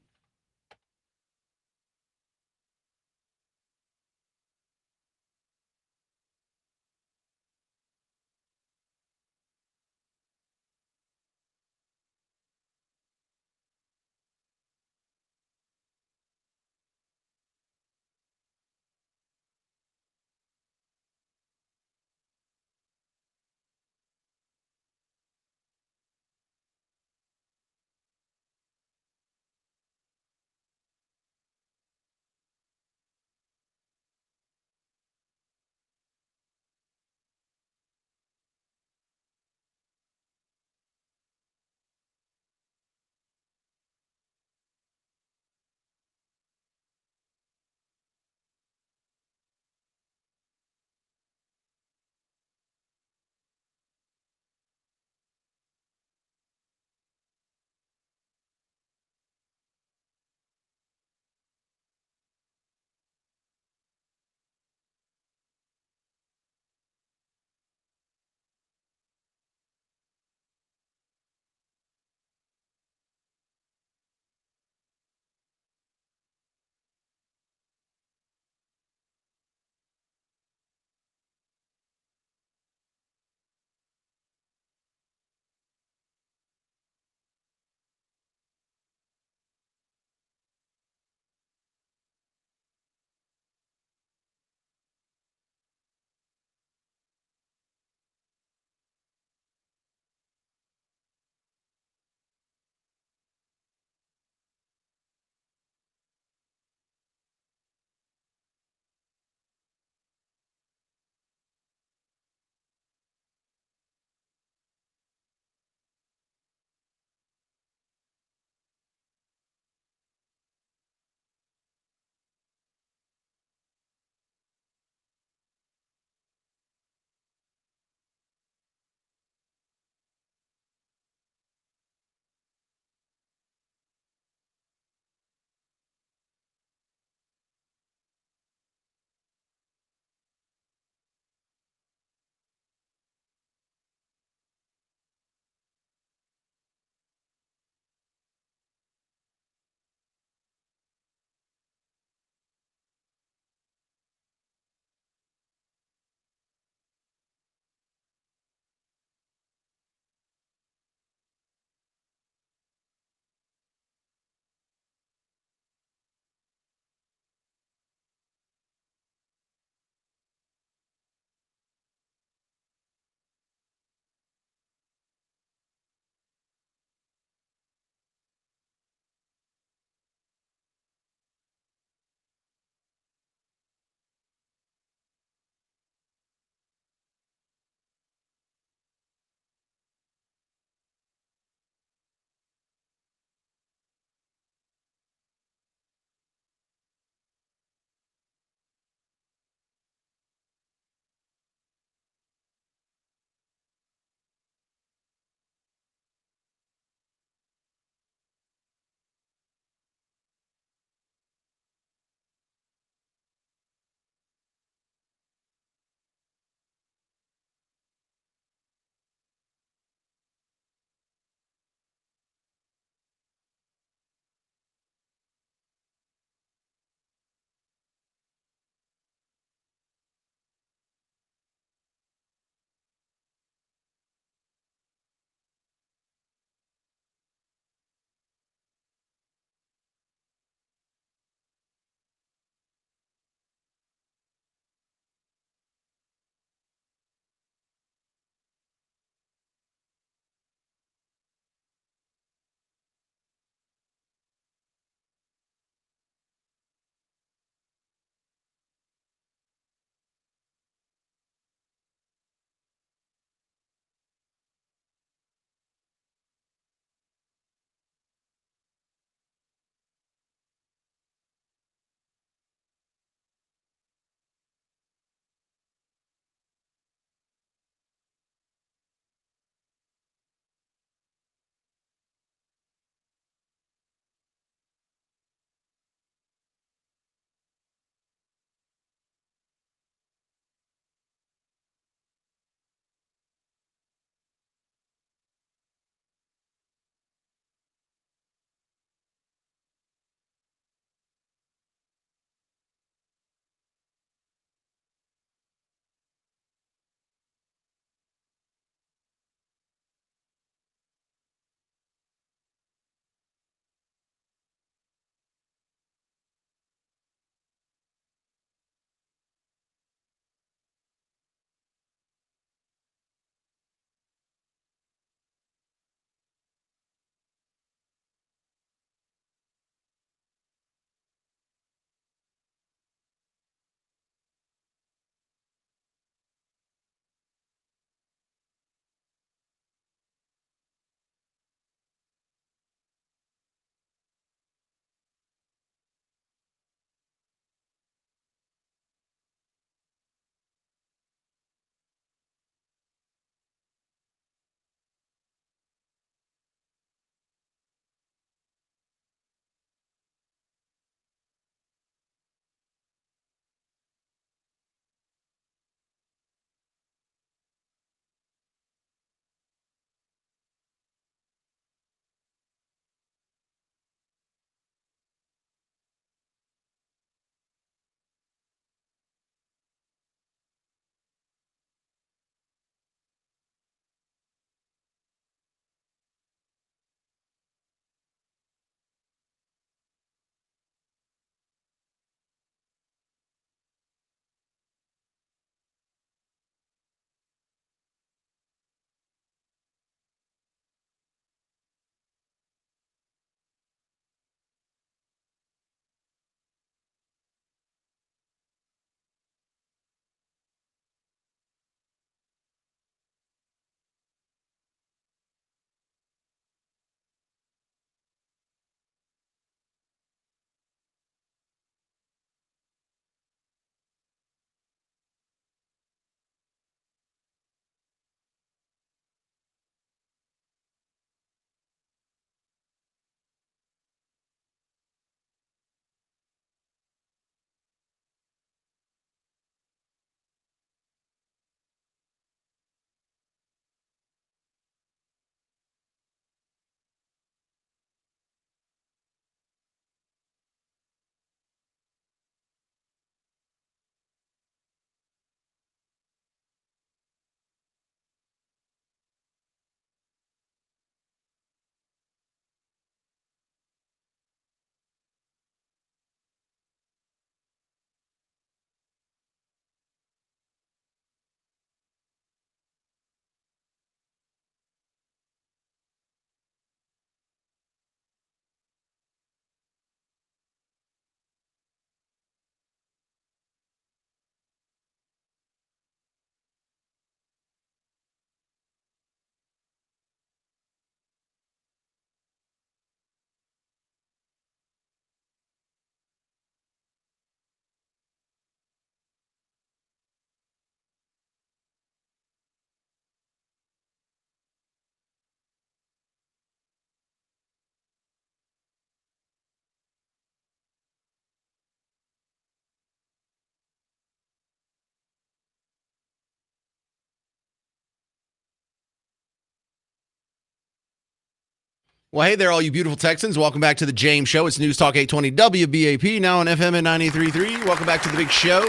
Well, hey there, all you beautiful Texans. Welcome back to the James Show. It's News Talk 820 WBAP, now on FM at 93.3. Welcome back to the big show.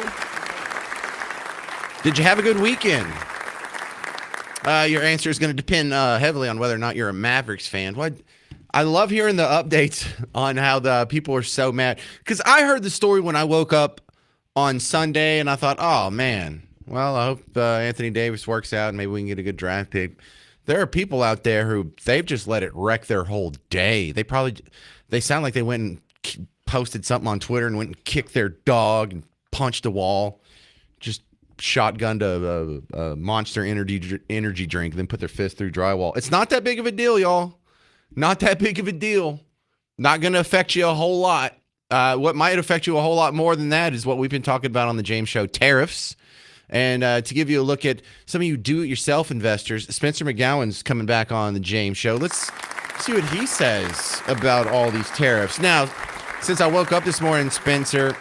Did you have a good weekend? Your answer is going to depend heavily on whether or not you're a Mavericks fan. What? I love hearing the updates on how the people are so mad. Because I heard the story when I woke up on Sunday, and I thought, oh, man. Well, I hope Anthony Davis works out, and maybe we can get a good draft pick. There are people out there who they've just let it wreck their whole day. They sound like they went and posted something on Twitter and went and kicked their dog and punched a wall, just shotgunned a Monster energy drink, then put their fist through drywall. It's not that big of a deal, y'all. Not that big of a deal. Not going to affect you a whole lot. What might affect you a whole lot more than that is what we've been talking about on the James Show, tariffs. And to give you a look at some of you do-it-yourself investors, Spencer McGowan's coming back on the James Show. Let's see what he says about all these tariffs. Now, since I woke up this morning, Spencer,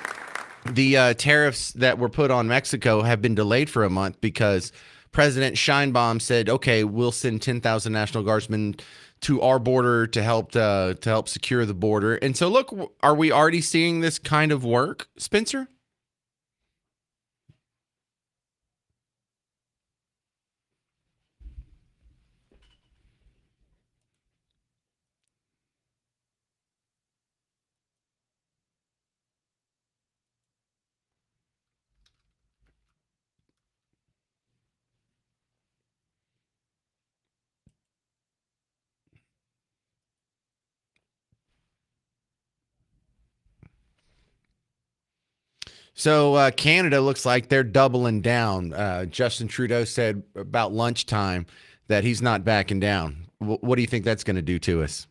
the tariffs that were put on Mexico have been delayed for a month because President Sheinbaum said, okay, we'll send 10,000 National Guardsmen to our border to help secure the border. And so, look, are we already seeing this kind of work, Spencer? So Canada looks like they're doubling down. Justin Trudeau said about lunchtime that he's not backing down. What do you think that's going to do to us?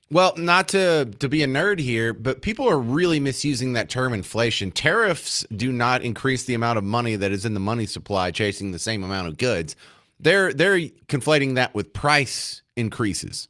Well, not to be a nerd here, but people are really misusing that term inflation. Tariffs do not increase the amount of money that is in the money supply chasing the same amount of goods. They're conflating that with price increases.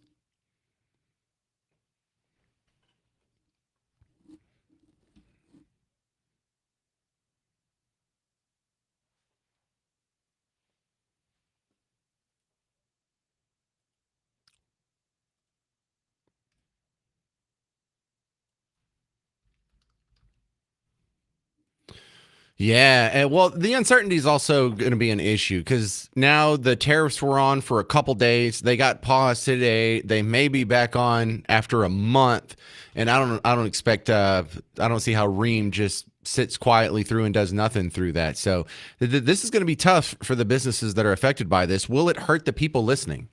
Yeah, and well, the uncertainty is also going to be an issue because now the tariffs were on for a couple days. They got paused today. They may be back on after a month, and I don't expect. I don't see how Ream just sits quietly through and does nothing through that. So this is going to be tough for the businesses that are affected by this. Will it hurt the people listening?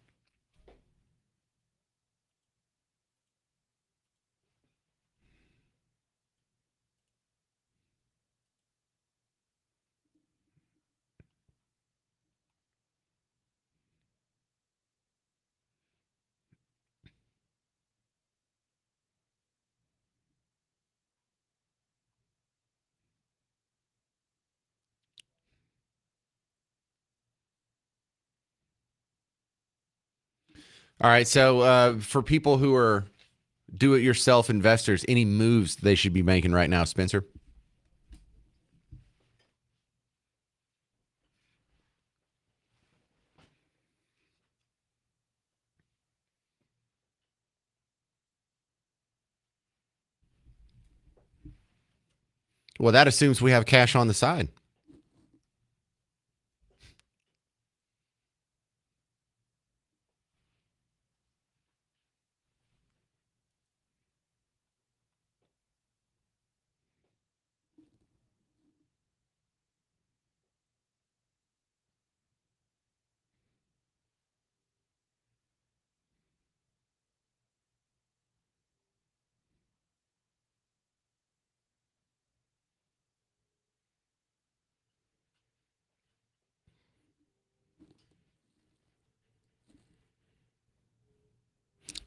All right. So for people who are do-it-yourself investors, any moves they should be making right now, Spencer? Well, that assumes we have cash on the side.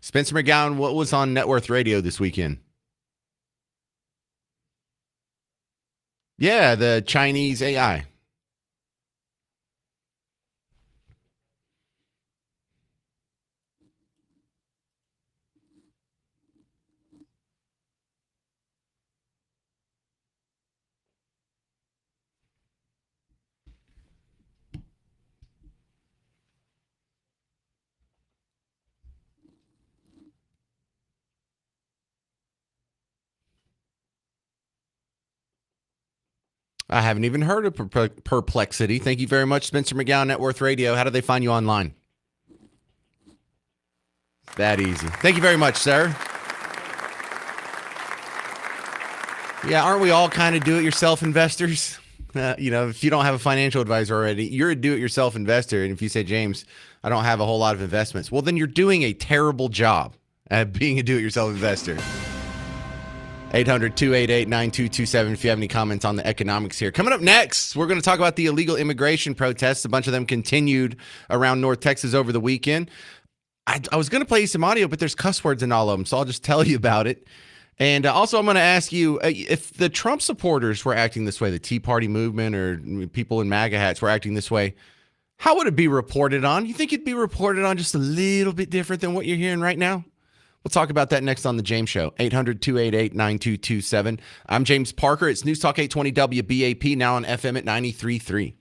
Spencer McGowan, what was on Net Worth Radio this weekend? Yeah, the Chinese AI. I haven't even heard of Perplexity. Thank you very much, Spencer McGowan, Net Worth Radio. How do they find you online? That easy. Thank you very much, sir. Yeah, aren't we all kind of do-it-yourself investors? If you don't have a financial advisor already, you're a do-it-yourself investor. And if you say, James, I don't have a whole lot of investments, well, then you're doing a terrible job at being a do-it-yourself investor. 800-288-9227 if you have any comments on the economics here. Coming up next, we're going to talk about the illegal immigration protests. A bunch of them continued around North Texas over the weekend. I was going to play you some audio, but there's cuss words in all of them, so I'll just tell you about it. And also, I'm going to ask you, if the Trump supporters were acting this way, the Tea Party movement or people in MAGA hats were acting this way, how would it be reported on? You think it'd be reported on just a little bit different than what you're hearing right now? We'll talk about that next on The James Show. 800-288-9227. I'm James Parker. It's News Talk 820 WBAP, now on FM at 93.3.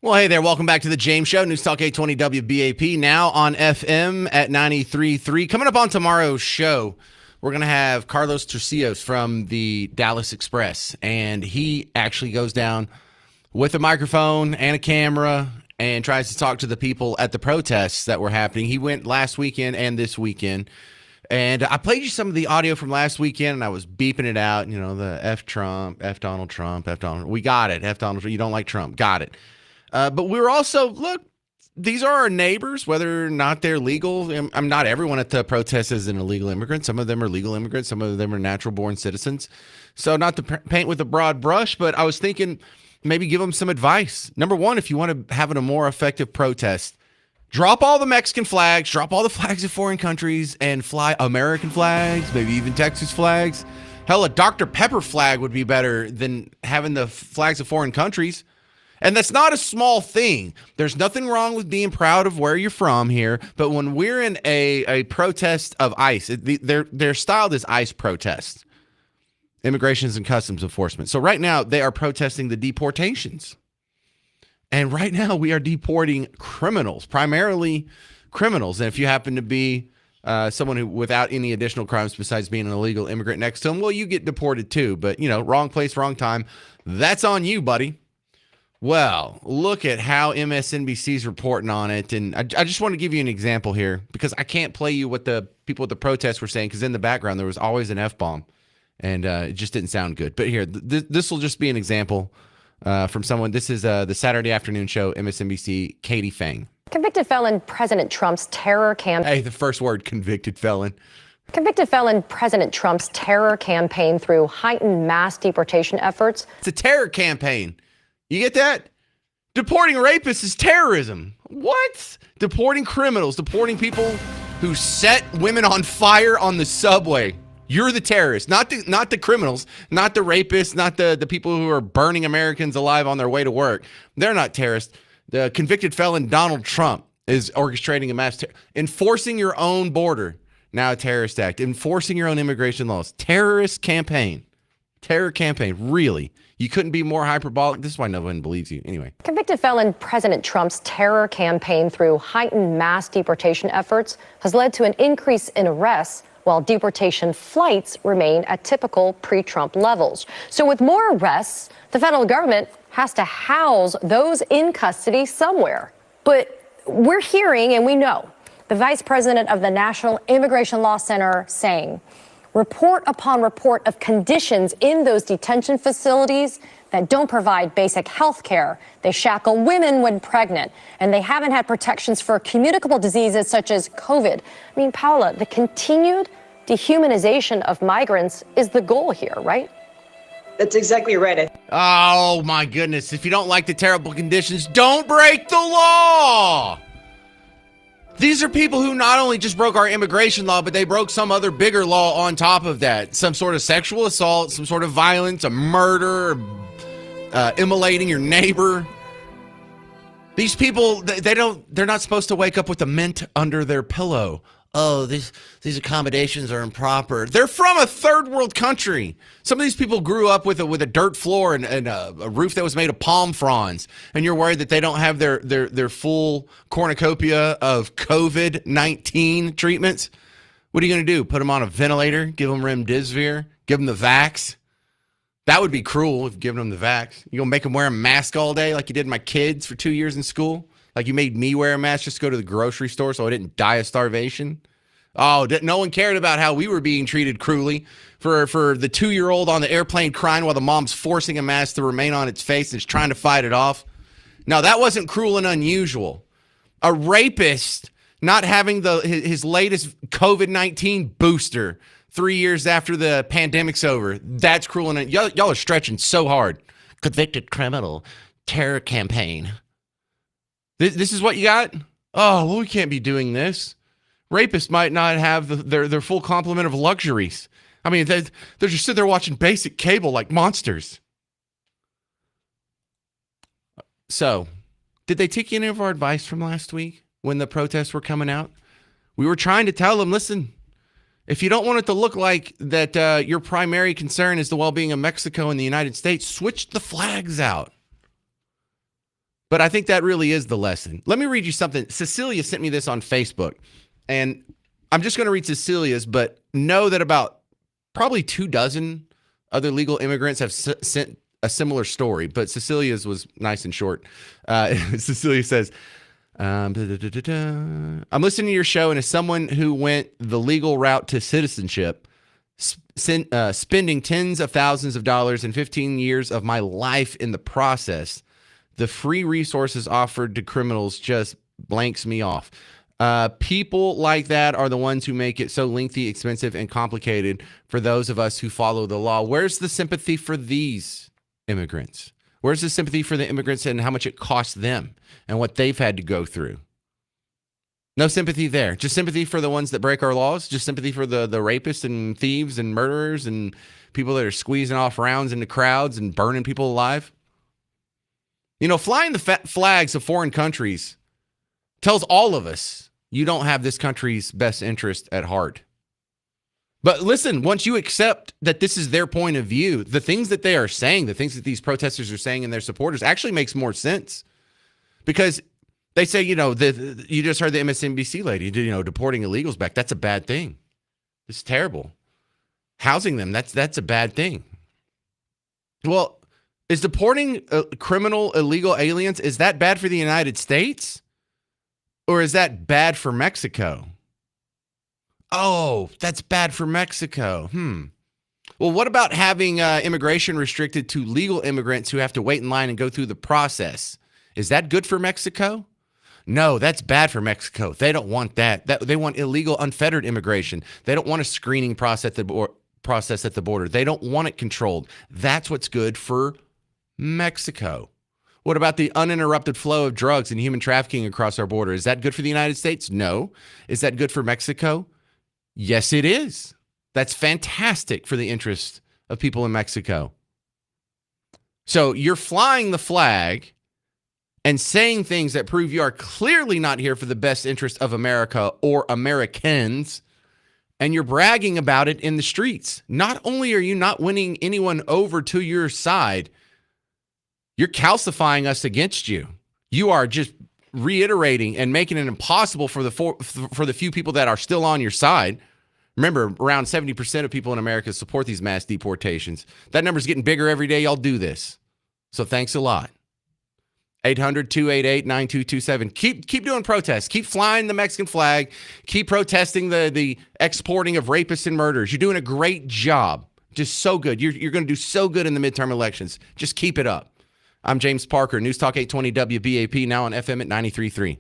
Well, hey there. Welcome back to the James Show. News Talk 820 WBAP, now on FM at 93.3. Coming up on tomorrow's show, we're going to have Carlos Tercios from the Dallas Express. And he actually goes down with a microphone and a camera and tries to talk to the people at the protests that were happening. He went last weekend and this weekend. And I played you some of the audio from last weekend, and I was beeping it out. You know, the F Trump, F Donald Trump, F Donald. We got it. F Donald Trump. You don't like Trump. Got it. But we were also, look, these are our neighbors, whether or not they're legal. I'm not everyone at the protest is an illegal immigrant. Some of them are legal immigrants. Some of them are natural-born citizens. So not to paint with a broad brush, but I was thinking maybe give them some advice. Number one, if you want to have a more effective protest, drop all the Mexican flags, drop all the flags of foreign countries, and fly American flags, maybe even Texas flags. Hell, a Dr. Pepper flag would be better than having the flags of foreign countries. And that's not a small thing. There's nothing wrong with being proud of where you're from here. But when we're in a protest of ICE, they're styled as ICE protests, Immigration and Customs Enforcement. So right now they are protesting the deportations. And right now we are deporting criminals, primarily criminals. And if you happen to be someone who without any additional crimes besides being an illegal immigrant next to them, well, you get deported too. But, you know, wrong place, wrong time. That's on you, buddy. Well, look at how MSNBC's reporting on it. And I just want to give you an example here because I can't play you what the people at the protests were saying because in the background there was always an F-bomb and it just didn't sound good. But here, this will just be an example from someone. This is the Saturday afternoon show, MSNBC, Katie Fang. Convicted felon President Trump's terror campaign. Hey, the first word, convicted felon. Convicted felon President Trump's terror campaign through heightened mass deportation efforts. It's a terror campaign. You get that? Deporting rapists is terrorism. What? Deporting criminals, deporting people who set women on fire on the subway. You're the terrorist, not the criminals, not the rapists, not the people who are burning Americans alive on their way to work. They're not terrorists. The convicted felon Donald Trump is orchestrating a mass enforcing your own border. Now a terrorist act. Enforcing your own immigration laws. Terrorist campaign. Terror campaign. Really? You couldn't be more hyperbolic. This is why no one believes you. Anyway. Convicted felon President Trump's terror campaign through heightened mass deportation efforts has led to an increase in arrests while deportation flights remain at typical pre-Trump levels. So with more arrests, the federal government has to house those in custody somewhere. But we're hearing, and we know, the vice president of the National Immigration Law Center saying, report upon report of conditions in those detention facilities that don't provide basic health care. They shackle women when pregnant, and they haven't had protections for communicable diseases such as COVID. I mean, Paula, the continued dehumanization of migrants is the goal here, right? That's exactly right. Oh, my goodness. If you don't like the terrible conditions, don't break the law. These are people who not only just broke our immigration law, but they broke some other bigger law on top of that. Some sort of sexual assault, some sort of violence, a murder, immolating your neighbor. These people, they're not supposed to wake up with a mint under their pillow. Oh, these accommodations are improper. They're from a third world country. Some of these people grew up with a dirt floor and a roof that was made of palm fronds. And you're worried that they don't have their full cornucopia of COVID-19 treatments. What are you going to do? Put them on a ventilator? Give them remdesivir? Give them the vax? That would be cruel if you're giving them the vax. You going to make them wear a mask all day like you did my kids for 2 years in school? Like you made me wear a mask just to go to the grocery store so I didn't die of starvation? Oh, no one cared about how we were being treated cruelly for the 2-year-old on the airplane crying while the mom's forcing a mask to remain on its face and is trying to fight it off. No, that wasn't cruel and unusual. A rapist not having his latest COVID-19 booster 3 years after the pandemic's over. That's cruel and y'all are stretching so hard. Convicted criminal, terror campaign. This is what you got? Oh, well, we can't be doing this. Rapists might not have their full complement of luxuries. I mean, they're just sitting there watching basic cable like monsters. So, did they take any of our advice from last week when the protests were coming out? We were trying to tell them, listen, if you don't want it to look like that your primary concern is the well-being of Mexico and the United States, switch the flags out. But I think that really is the lesson. Let me read you something. Cecilia sent me this on Facebook, and I'm just going to read Cecilia's, but know that about probably 24 other legal immigrants have sent a similar story, but Cecilia's was nice and short. Cecilia says, I'm listening to your show, and as someone who went the legal route to citizenship, spending tens of thousands of dollars and 15 years of my life in the process, the free resources offered to criminals just blanks me off. People like that are the ones who make it so lengthy, expensive, and complicated for those of us who follow the law. Where's the sympathy for these immigrants? Where's the sympathy for the immigrants and how much it costs them and what they've had to go through? No sympathy there. Just sympathy for the ones that break our laws. Just sympathy for the rapists and thieves and murderers and people that are squeezing off rounds into crowds and burning people alive. You know, flying the flags of foreign countries tells all of us you don't have this country's best interest at heart. But listen, once you accept that this is their point of view, the things that they are saying, the things that these protesters are saying and their supporters actually makes more sense. Because they say, you know, you just heard the MSNBC lady, you know, deporting illegals back. That's a bad thing. It's terrible. Housing them, that's a bad thing. Well, is deporting criminal illegal aliens, is that bad for the United States? Or is that bad for Mexico? Oh, that's bad for Mexico. Well, what about having immigration restricted to legal immigrants who have to wait in line and go through the process? Is that good for Mexico? No, that's bad for Mexico. They don't want that. They want illegal, unfettered immigration. They don't want a screening process at the border. They don't want it controlled. That's what's good for Mexico. What about the uninterrupted flow of drugs and human trafficking across our border? Is that good for the United States? No. Is that good for Mexico? Yes, it is. That's fantastic for the interest of people in Mexico. So you're flying the flag and saying things that prove you are clearly not here for the best interest of America or Americans, and you're bragging about it in the streets. Not only are you not winning anyone over to your side, you're calcifying us against you. You are just reiterating and making it impossible for the few people that are still on your side. Remember, around 70% of people in America support these mass deportations. That number's getting bigger every day y'all do this. So thanks a lot. 800-288-9227. Keep doing protests. Keep flying the Mexican flag. Keep protesting the exporting of rapists and murderers. You're doing a great job. Just so good. You're going to do so good in the midterm elections. Just keep it up. I'm James Parker, News Talk 820 WBAP, now on FM at 93.3.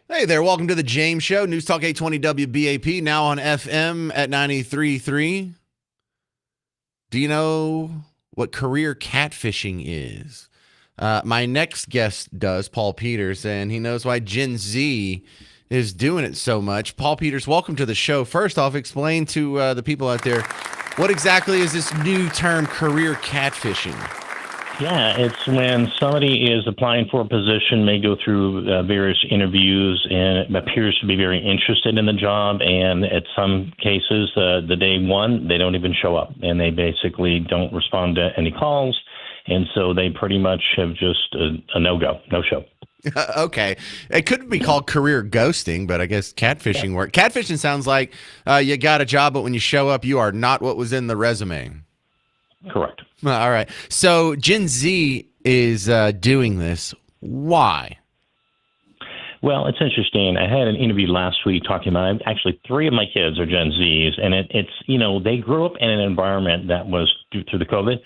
Hey there, welcome to the James Show, News Talk 820 WBAP, now on FM at 93.3. Do you know what career catfishing is? My next guest does, Paul Peters, and he knows why Gen Z is doing it so much. Paul Peters, welcome to the show. First off, explain to the people out there, what exactly is this new term, career catfishing? Yeah, it's when somebody is applying for a position, may go through various interviews, and it appears to be very interested in the job. And at some cases, the day one, they don't even show up, and they basically don't respond to any calls. And so they pretty much have just a no-go, no-show. Okay. It could be called career ghosting, but I guess catfishing work. Catfishing sounds like you got a job, but when you show up, you are not what was in the resume. Correct. All right. So Gen Z is doing this. Why? Well, it's interesting. I had an interview last week talking about, actually, 3 of my kids are Gen Zs, and it's, they grew up in an environment that was through the COVID,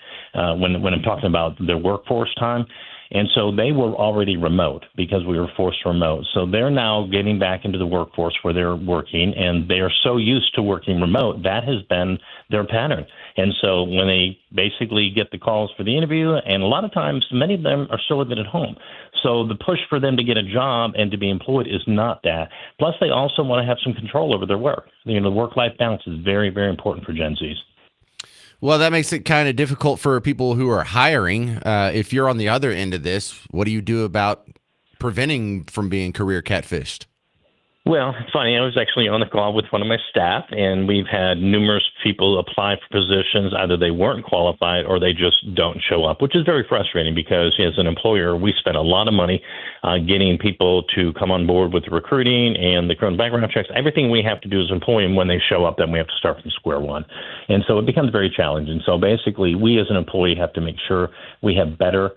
when I'm talking about their workforce time. And so they were already remote because we were forced remote. So they're now getting back into the workforce where they're working, and they are so used to working remote, that has been their pattern. And so when they basically get the calls for the interview, and a lot of times, many of them are still living at home. So the push for them to get a job and to be employed is not that. Plus, they also want to have some control over their work. The work-life balance is very, very important for Gen Zs. Well, that makes it kind of difficult for people who are hiring. If you're on the other end of this, what do you do about preventing from being career catfished? Well, it's funny. I was actually on the call with one of my staff, and we've had numerous people apply for positions. Either they weren't qualified or they just don't show up, which is very frustrating because as an employer, we spend a lot of money getting people to come on board with the recruiting and the criminal background checks. Everything we have to do as an employee, and when they show up, then we have to start from square one. And so it becomes very challenging. So basically, we as an employee have to make sure we have better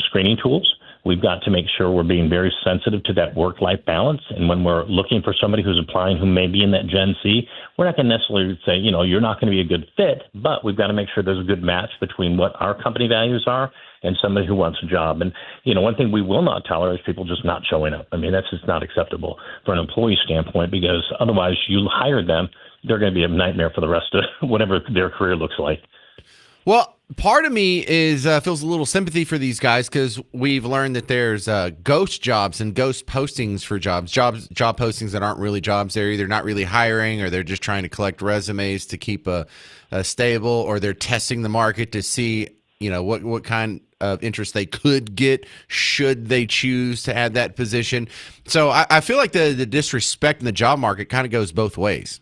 screening tools. We've got to make sure we're being very sensitive to that work-life balance. And when we're looking for somebody who's applying who may be in that Gen Z, we're not going to necessarily say, you're not going to be a good fit, but we've got to make sure there's a good match between what our company values are and somebody who wants a job. And, one thing we will not tolerate is people just not showing up. I mean, that's just not acceptable from an employee standpoint, because otherwise you hire them, they're going to be a nightmare for the rest of whatever their career looks like. Well, part of me is feels a little sympathy for these guys because we've learned that there's ghost jobs and ghost postings for job postings that aren't really jobs. They're either not really hiring, or they're just trying to collect resumes to keep a stable, or they're testing the market to see what kind of interest they could get should they choose to add that position. So I feel like the disrespect in the job market kind of goes both ways.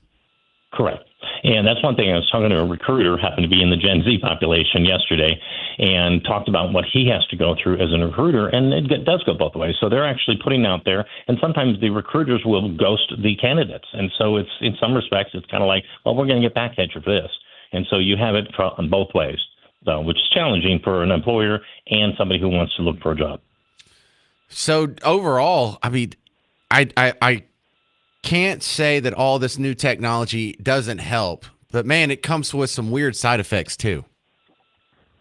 Correct. And that's one thing. I was talking to a recruiter, happened to be in the Gen Z population yesterday, and talked about what he has to go through as a recruiter. And it does go both ways. So they're actually putting out there, and sometimes the recruiters will ghost the candidates. And so it's, in some respects, it's kind of like, well, we're going to get back at you for this. And so you have it on both ways, which is challenging for an employer and somebody who wants to look for a job. So overall, I mean, I can't say that all this new technology doesn't help, but man, it comes with some weird side effects too.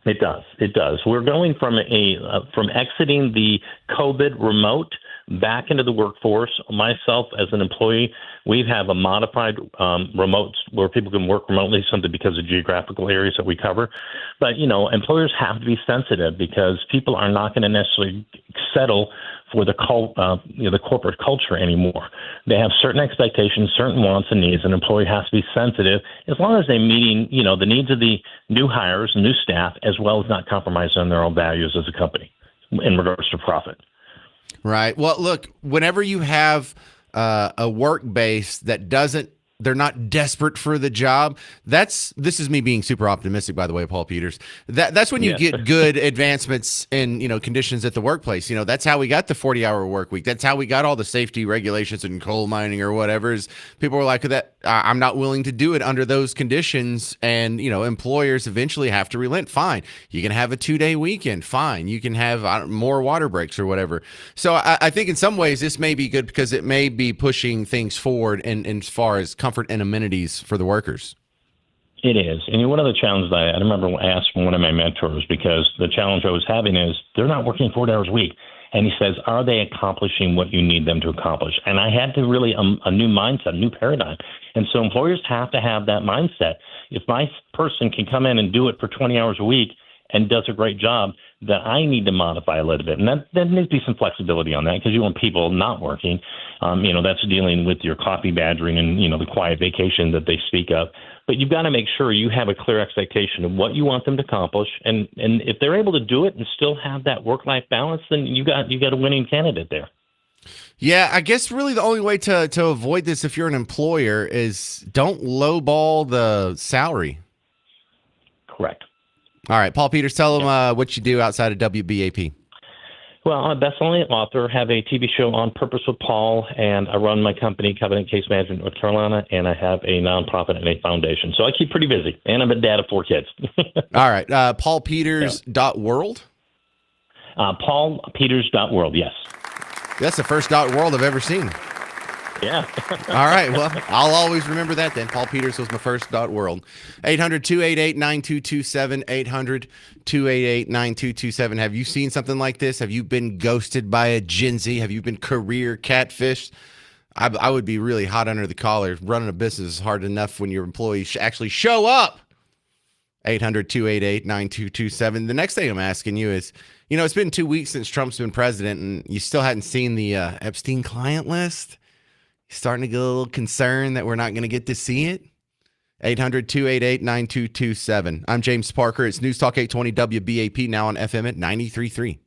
It does. It does. We're going from exiting the COVID remote back into the workforce. Myself, as an employee, we have a modified remote where people can work remotely, simply because of geographical areas that we cover. But, employers have to be sensitive, because people are not going to necessarily settle for the corporate culture anymore. They have certain expectations, certain wants and needs. An employee has to be sensitive, as long as they're meeting, the needs of the new hires, new staff, as well as not compromising on their own values as a company in regards to profit. Right. Well, look, whenever you have a work base that they're not desperate for the job. This is me being super optimistic, by the way, Paul Peters. That's when you get good advancements in, conditions at the workplace. That's how we got the 40-hour work week. That's how we got all the safety regulations in coal mining or whatever. Is people were like, that I'm not willing to do it under those conditions. And, employers eventually have to relent. Fine. You can have a 2-day weekend. Fine. You can have more water breaks or whatever. So I think in some ways this may be good, because it may be pushing things forward in as far as comfort and amenities for the workers. It is. And one of the challenges I remember asking one of my mentors, because the challenge I was having is they're not working 40 hours a week. And he says, are they accomplishing what you need them to accomplish? And I had to really a new mindset, a new paradigm. And so employers have to have that mindset. If my person can come in and do it for 20 hours a week and does a great job, that I need to modify a little bit. And that there needs to be some flexibility on that, because you want people not working. That's dealing with your coffee badgering and, the quiet vacation that they speak of. But you've got to make sure you have a clear expectation of what you want them to accomplish. And if they're able to do it and still have that work-life balance, then you got a winning candidate there. Yeah, I guess really the only way to avoid this if you're an employer is don't lowball the salary. Correct. All right, Paul Peters, tell them what you do outside of WBAP. Well, I'm a best-selling author, have a TV show On Purpose with Paul, and I run my company, Covenant Case Management, North Carolina, and I have a nonprofit and a foundation. So I keep pretty busy, and I'm a dad of 4 kids. All right, paulpeters.world? Paulpeters.world, yes. That's the first .world I've ever seen. Yeah. All right. Well, I'll always remember that then. Paul Peters was my first .world. 800-288-9227. 800-288-9227. Have you seen something like this? Have you been ghosted by a Gen Z? Have you been career catfished? I would be really hot under the collar. Running a business is hard enough when your employees actually show up. 800-288-9227. The next thing I'm asking you is, it's been 2 weeks since Trump's been president, and you still hadn't seen the Epstein client list. Starting to get a little concerned that we're not going to get to see it. 800-288-9227. I'm James Parker. It's News Talk 820 WBAP, now on FM at 93.3.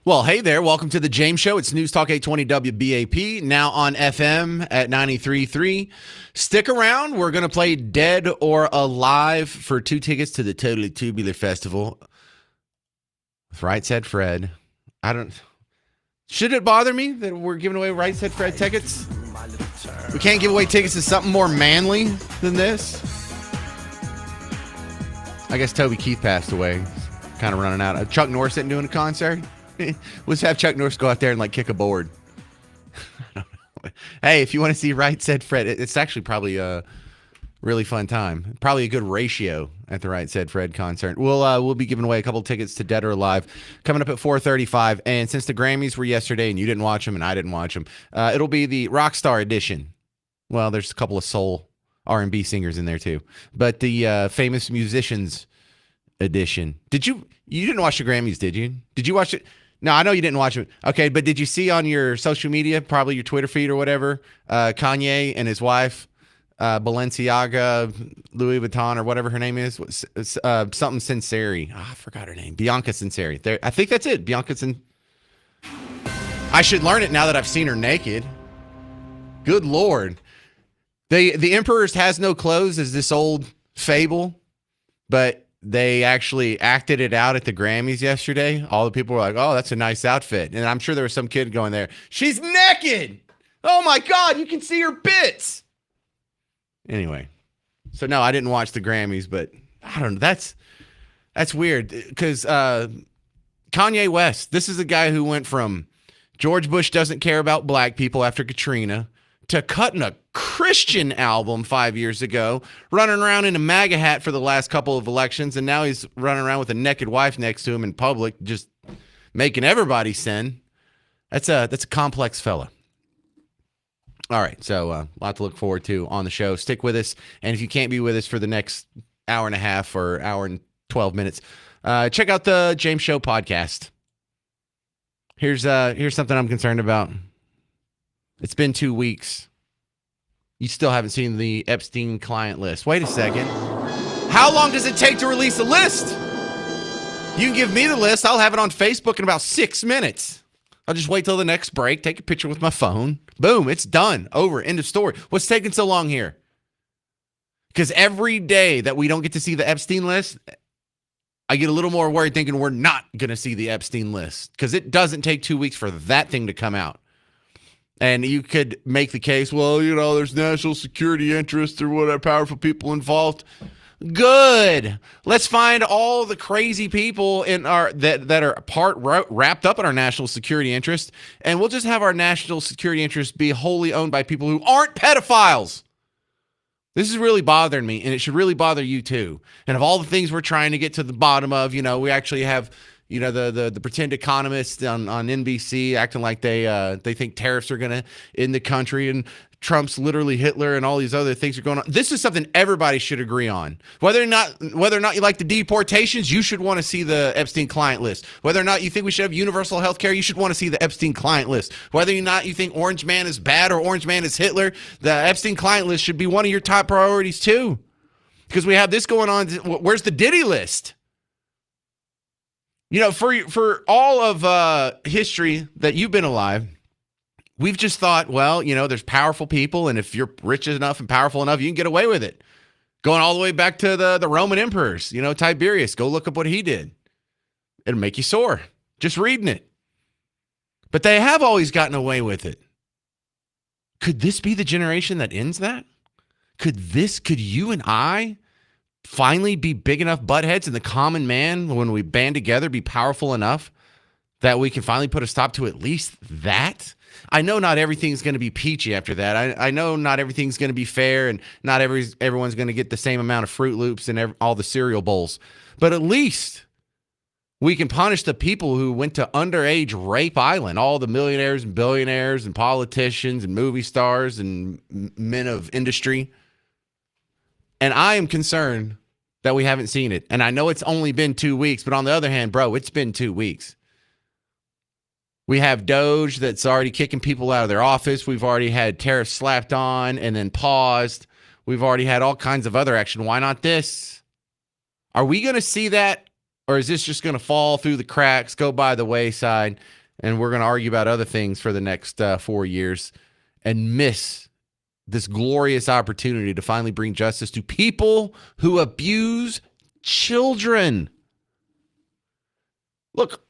Well, hey there. Welcome to the James Show. It's News Talk 820 WBAP, now on FM at 93.3. Stick around. We're going to play Dead or Alive for 2 tickets to the Totally Tubular Festival with Right Said Fred. Should it bother me that we're giving away Right Said Fred tickets? We can't give away tickets to something more manly than this? I guess Toby Keith passed away. Kind of running out. Chuck Norris isn't doing a concert? Let's have Chuck Norris go out there and like kick a board. Hey, if you want to see Right Said Fred, it's actually probably a really fun time. Probably a good ratio at the Right Said Fred concert. We'll be giving away a couple tickets to Dead or Alive coming up at 4:35. And since the Grammys were yesterday and you didn't watch them and I didn't watch them, it'll be the Rockstar edition. Well, there's a couple of soul R&B singers in there too, but the famous musicians edition. You didn't watch the Grammys, did you? Did you watch it? No, I know you didn't watch it. Okay, but did you see on your social media, probably your Twitter feed or whatever, Kanye and his wife, Balenciaga, Louis Vuitton, or whatever her name is, something Sinceri. Oh, I forgot her name. Bianca Sinceri. I think that's it. Bianca Sinceri. I should learn it now that I've seen her naked. Good Lord. The Emperor's Has No Clothes is this old fable, but they actually acted it out at the Grammys yesterday. All the people were like, oh, that's a nice outfit. And I'm sure there was some kid going there, she's naked. Oh my God, you can see her bits. Anyway, so no, I didn't watch the Grammys, but I don't know. That's weird because Kanye West, this is a guy who went from George Bush doesn't care about black people after Katrina to cutting a Christian album 5 years ago, running around in a MAGA hat for the last couple of elections, and now he's running around with a naked wife next to him in public, just making everybody sin. That's a complex fella. All right, so a lot to look forward to on the show. Stick with us, and if you can't be with us for the next hour and a half or hour and 12 minutes, check out the James Show podcast. Here's something I'm concerned about. It's been 2 weeks. You still haven't seen the Epstein client list. Wait a second. How long does it take to release a list? You can give me the list. I'll have it on Facebook in about 6 minutes. I'll just wait till the next break, take a picture with my phone. Boom, it's done. Over. End of story. What's taking so long here? Because every day that we don't get to see the Epstein list, I get a little more worried thinking we're not going to see the Epstein list. Because it doesn't take 2 weeks for that thing to come out. And you could make the case, well, there's national security interests or whatever, powerful people involved. Good. Let's find all the crazy people in our that are wrapped up in our national security interest, and we'll just have our national security interest be wholly owned by people who aren't pedophiles. This is really bothering me, and it should really bother you too. And of all the things we're trying to get to the bottom of, we actually have the pretend economists on NBC acting like they think tariffs are going to end the country and Trump's literally Hitler and all these other things are going on. This is something everybody should agree on. Whether or not you like the deportations, you should want to see the Epstein client list. Whether or not you think we should have universal health care, you should want to see the Epstein client list. Whether or not you think Orange Man is bad or Orange Man is Hitler, the Epstein client list should be one of your top priorities too. Because we have this going on. Where's the Diddy list? For all of history that you've been alive, we've just thought, well, there's powerful people, and if you're rich enough and powerful enough, you can get away with it. Going all the way back to the Roman emperors, Tiberius. Go look up what he did. It'll make you sore just reading it. But they have always gotten away with it. Could this be the generation that ends that? Could you and I finally be big enough butt heads, and the common man, when we band together, be powerful enough that we can finally put a stop to at least that? I know not everything's going to be peachy after that. I know not everything's going to be fair, and not everyone's going to get the same amount of Fruit Loops and all the cereal bowls. But at least we can punish the people who went to underage rape island, all the millionaires and billionaires and politicians and movie stars and men of industry. And I am concerned that we haven't seen it. And I know it's only been 2 weeks, but on the other hand, bro, it's been 2 weeks. We have Doge that's already kicking people out of their office. We've already had tariffs slapped on and then paused. We've already had all kinds of other action. Why not this? Are we going to see that Or is this just going to fall through the cracks, go by the wayside, and we're going to argue about other things for the next 4 years and miss this glorious opportunity to finally bring justice to people who abuse children? Look,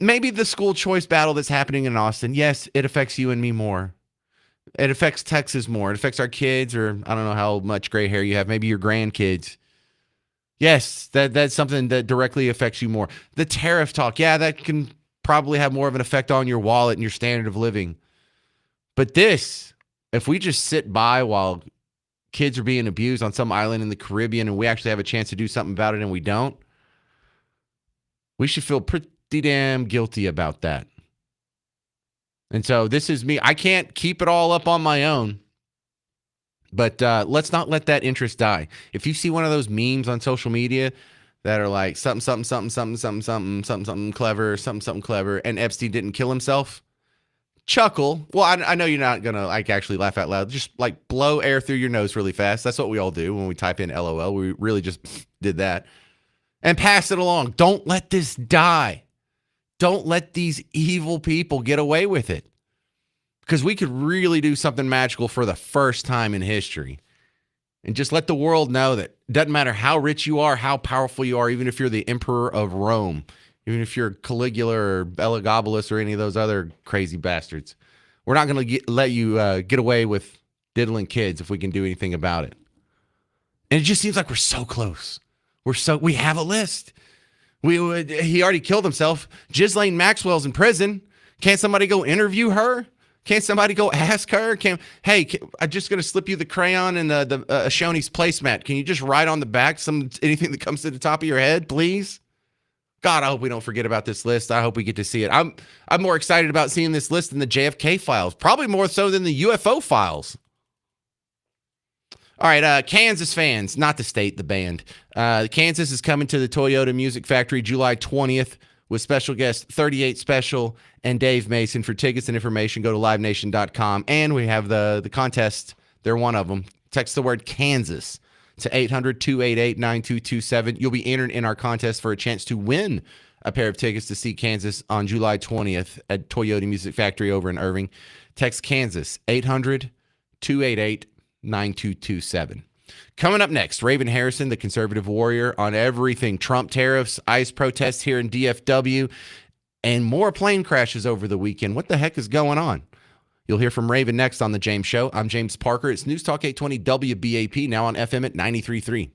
maybe the school choice battle that's happening in Austin, yes, it affects you and me more. It affects Texas more. It affects our kids, or I don't know how much gray hair you have, maybe your grandkids. Yes, that's something that directly affects you more. The tariff talk, yeah, that can probably have more of an effect on your wallet and your standard of living. But this, if we just sit by while kids are being abused on some island in the Caribbean and we actually have a chance to do something about it and we don't, we should feel pretty damn guilty about that. And so this is me. I can't keep it all up on my own. But let's not let that interest die. If you see one of those memes on social media that are like something clever, and Epstein didn't kill himself, chuckle. Well, I know you're not gonna like actually laugh out loud. Just like blow air through your nose really fast. That's what we all do when we type in LOL. We really just did that and pass it along. Don't let this die. Don't let these evil people get away with it. Because we could really do something magical for the first time in history. And just let the world know that it doesn't matter how rich you are, how powerful you are, even if you're the emperor of Rome, even if you're Caligula or Elagabalus or any of those other crazy bastards. We're not going to let you get away with diddling kids if we can do anything about it. And it just seems like we're so close. We have a list. He already killed himself. Ghislaine Maxwell's in prison. Can't somebody go interview her? Can't somebody go ask her? I'm just going to slip you the crayon and the Shoney's placemat. Can you just write on the back anything that comes to the top of your head, please? God, I hope we don't forget about this list. I hope we get to see it. I'm more excited about seeing this list than the JFK files, probably more so than the UFO files. All right, Kansas fans, not the state, the band. Kansas is coming to the Toyota Music Factory July 20th. With special guests 38 Special and Dave Mason. For tickets and information, go to livenation.com. And we have the contest. They're one of them. Text the word Kansas to 800-288-9227. You'll be entered in our contest for a chance to win a pair of tickets to see Kansas on July 20th at Toyota Music Factory over in Irving. Text Kansas, 800-288-9227. Coming up next, Raven Harrison, the conservative warrior, on everything Trump tariffs, ICE protests here in DFW, and more plane crashes over the weekend. What the heck is going on? You'll hear from Raven next on The James Show. I'm James Parker. It's News Talk 820 WBAP, now on FM at 93.3.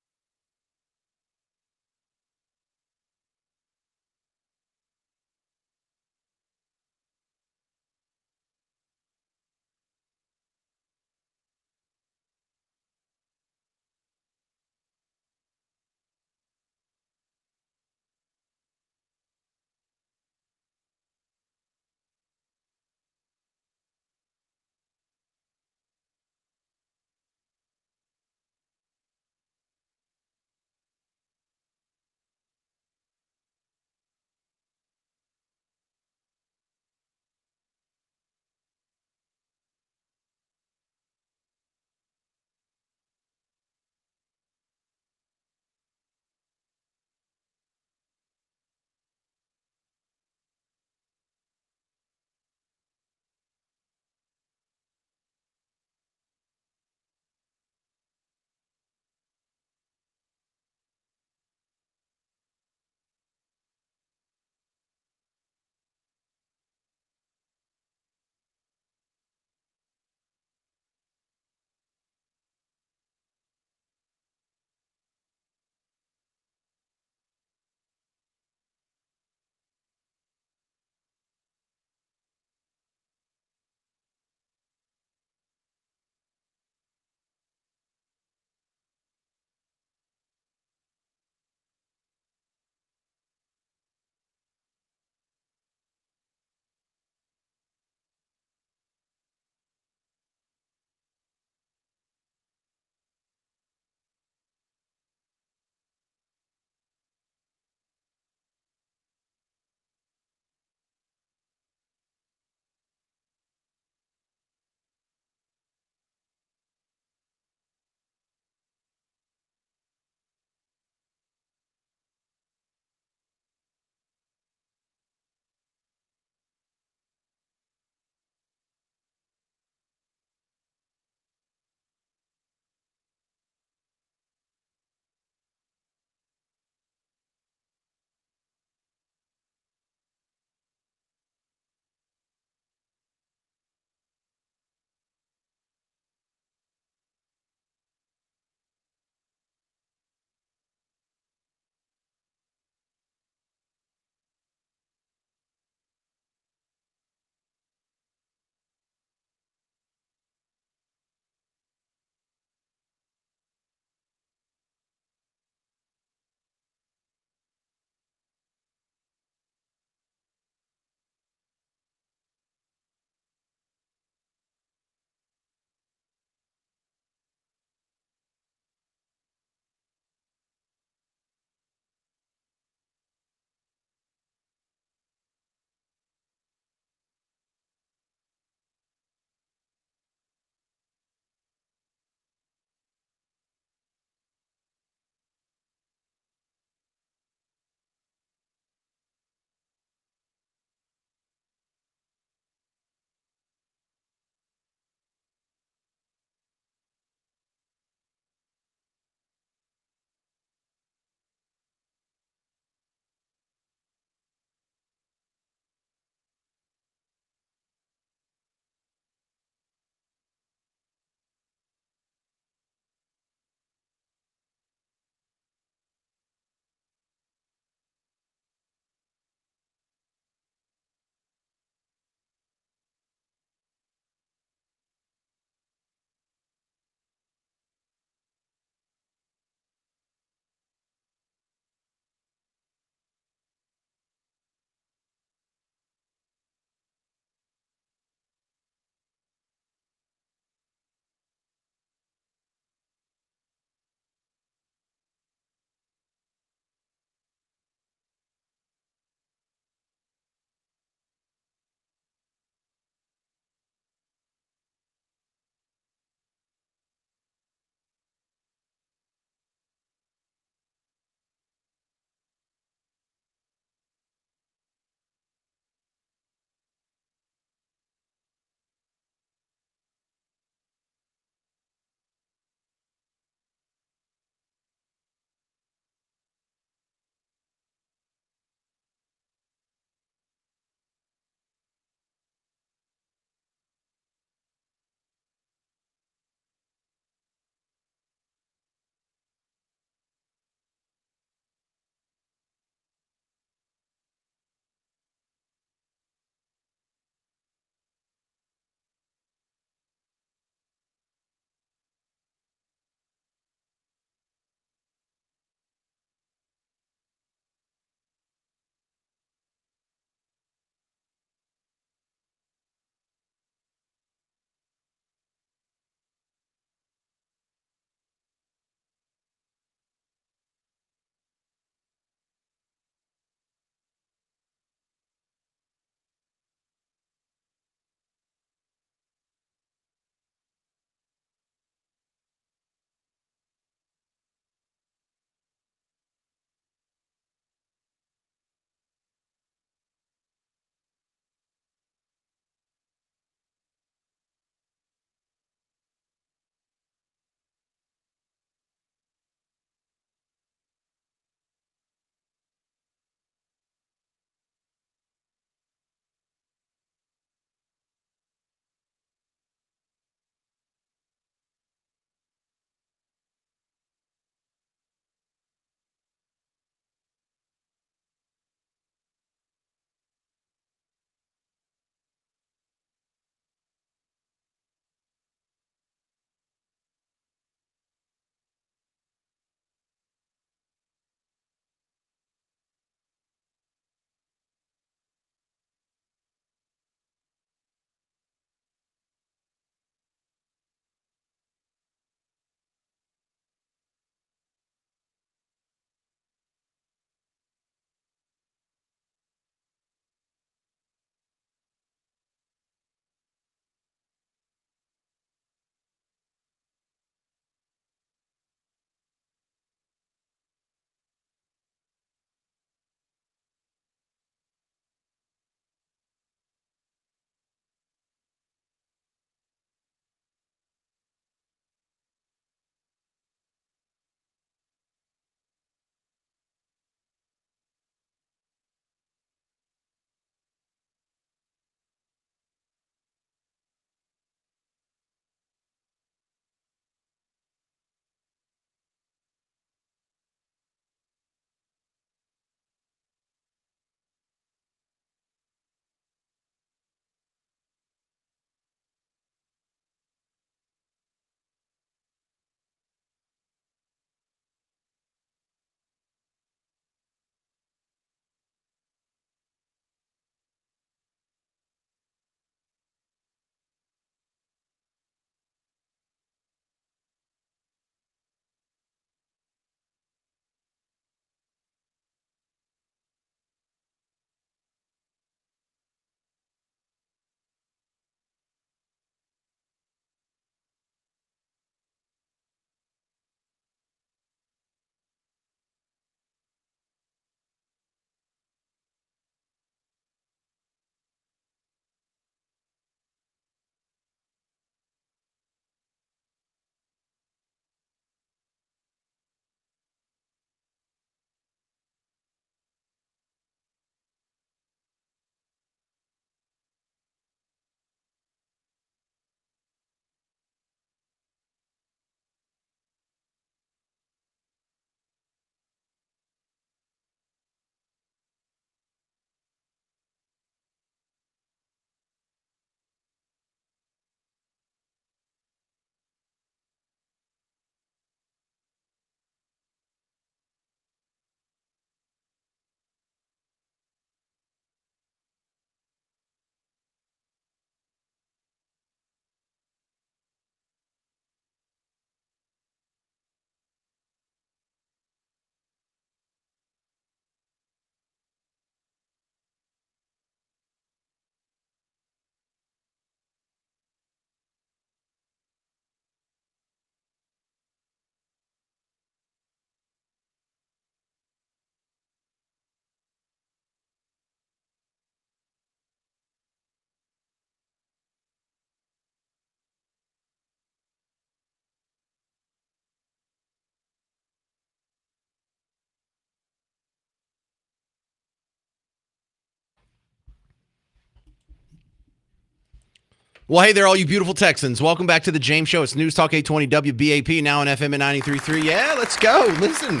Well, hey there, all you beautiful Texans. Welcome back to the James Show. It's News Talk 820 WBAP, now on FM at 93.3. Yeah, let's go. Listen,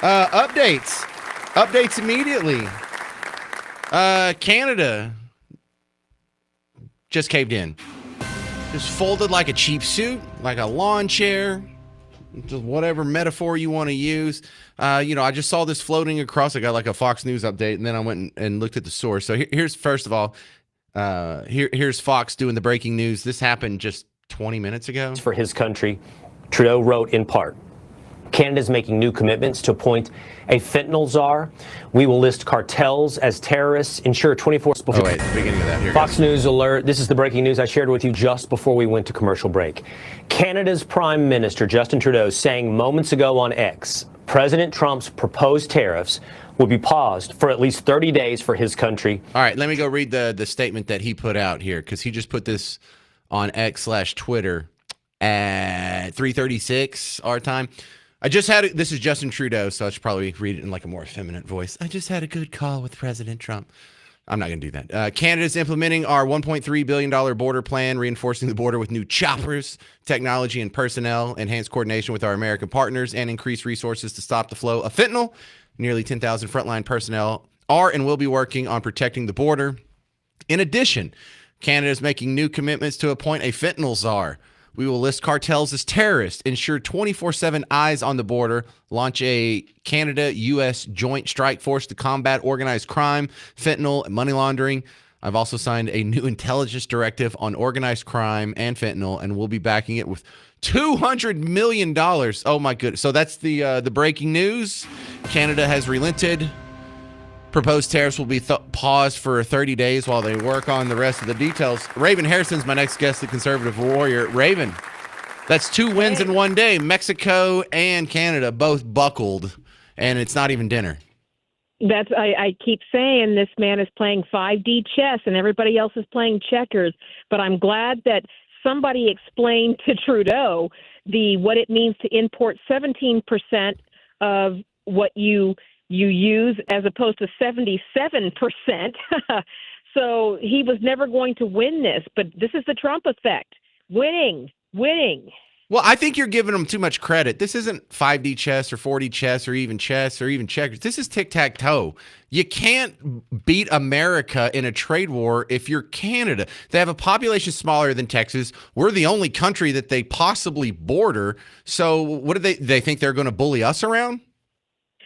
updates immediately. Canada just caved in. Just folded like a cheap suit, like a lawn chair, just whatever metaphor you want to use. I just saw this floating across. I got like a Fox News update, and then I went and looked at the source. So here's, first of all, here's Fox doing the breaking news. This happened just 20 minutes ago. For his country, Trudeau wrote in part, Canada's making new commitments to appoint a fentanyl czar. We will list cartels as terrorists, ensure 24... Oh, wait, the beginning of that. Here Fox News alert. This is the breaking news I shared with you just before we went to commercial break. Canada's Prime Minister, Justin Trudeau, saying moments ago on X, President Trump's proposed tariffs will be paused for at least 30 days for his country. All right, let me go read the statement that he put out here, because he just put this on X/Twitter at 3:36 our time. This is Justin Trudeau, so I should probably read it in like a more effeminate voice. I just had a good call with President Trump. I'm not going to do that. Canada's implementing our $1.3 billion border plan, reinforcing the border with new choppers, technology, and personnel, enhanced coordination with our American partners, and increased resources to stop the flow of fentanyl. Nearly 10,000 frontline personnel are and will be working on protecting the border. In addition, Canada is making new commitments to appoint a fentanyl czar. We will list cartels as terrorists, ensure 24/7 eyes on the border, launch a Canada-U.S. joint strike force to combat organized crime, fentanyl, and money laundering. I've also signed a new intelligence directive on organized crime and fentanyl, and we'll be backing it with $200 million. Oh, my goodness. So that's the breaking news. Canada has relented. Proposed tariffs will be paused for 30 days while they work on the rest of the details. Raven Harrison's my next guest, the conservative warrior. Raven, that's 2 wins in one day. Mexico and Canada both buckled, and it's not even dinner. I keep saying this man is playing 5D chess and everybody else is playing checkers. But I'm glad that somebody explained to Trudeau what it means to import 17% of what you use as opposed to 77%. So he was never going to win this, but this is the Trump effect. Winning. Well, I think you're giving them too much credit. This isn't 5D chess or 4D chess or even checkers. This is tic-tac-toe. You can't beat America in a trade war if you're Canada. They have a population smaller than Texas. We're the only country that they possibly border. So what do they think they're going to bully us around?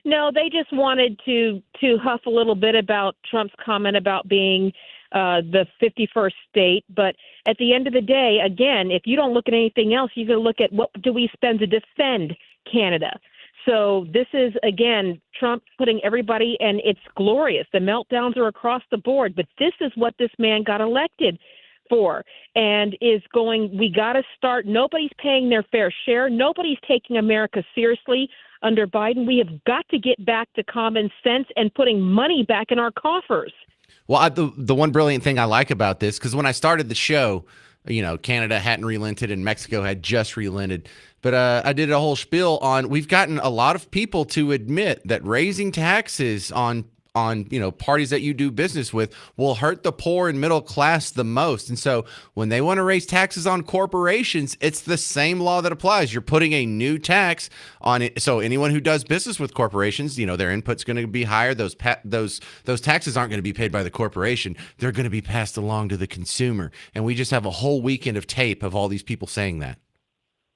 No, they just wanted to huff a little bit about Trump's comment about being the 51st state. But at the end of the day, again, if you don't look at anything else, you got to look at what do we spend to defend Canada. So this is, again, Trump putting everybody, and it's glorious. The meltdowns are across the board. But this is what this man got elected for, and we got to start. Nobody's paying their fair share. Nobody's taking America seriously. Under Biden, we have got to get back to common sense and putting money back in our coffers. Well, the one brilliant thing I like about this, because when I started the show, Canada hadn't relented and Mexico had just relented. But I did a whole spiel on we've gotten a lot of people to admit that raising taxes on parties that you do business with will hurt the poor and middle class the most. And so when they want to raise taxes on corporations, it's the same law that applies. You're putting a new tax on it. So anyone who does business with corporations, their input's going to be higher. Those taxes aren't going to be paid by the corporation. They're going to be passed along to the consumer. And we just have a whole weekend of tape of all these people saying that.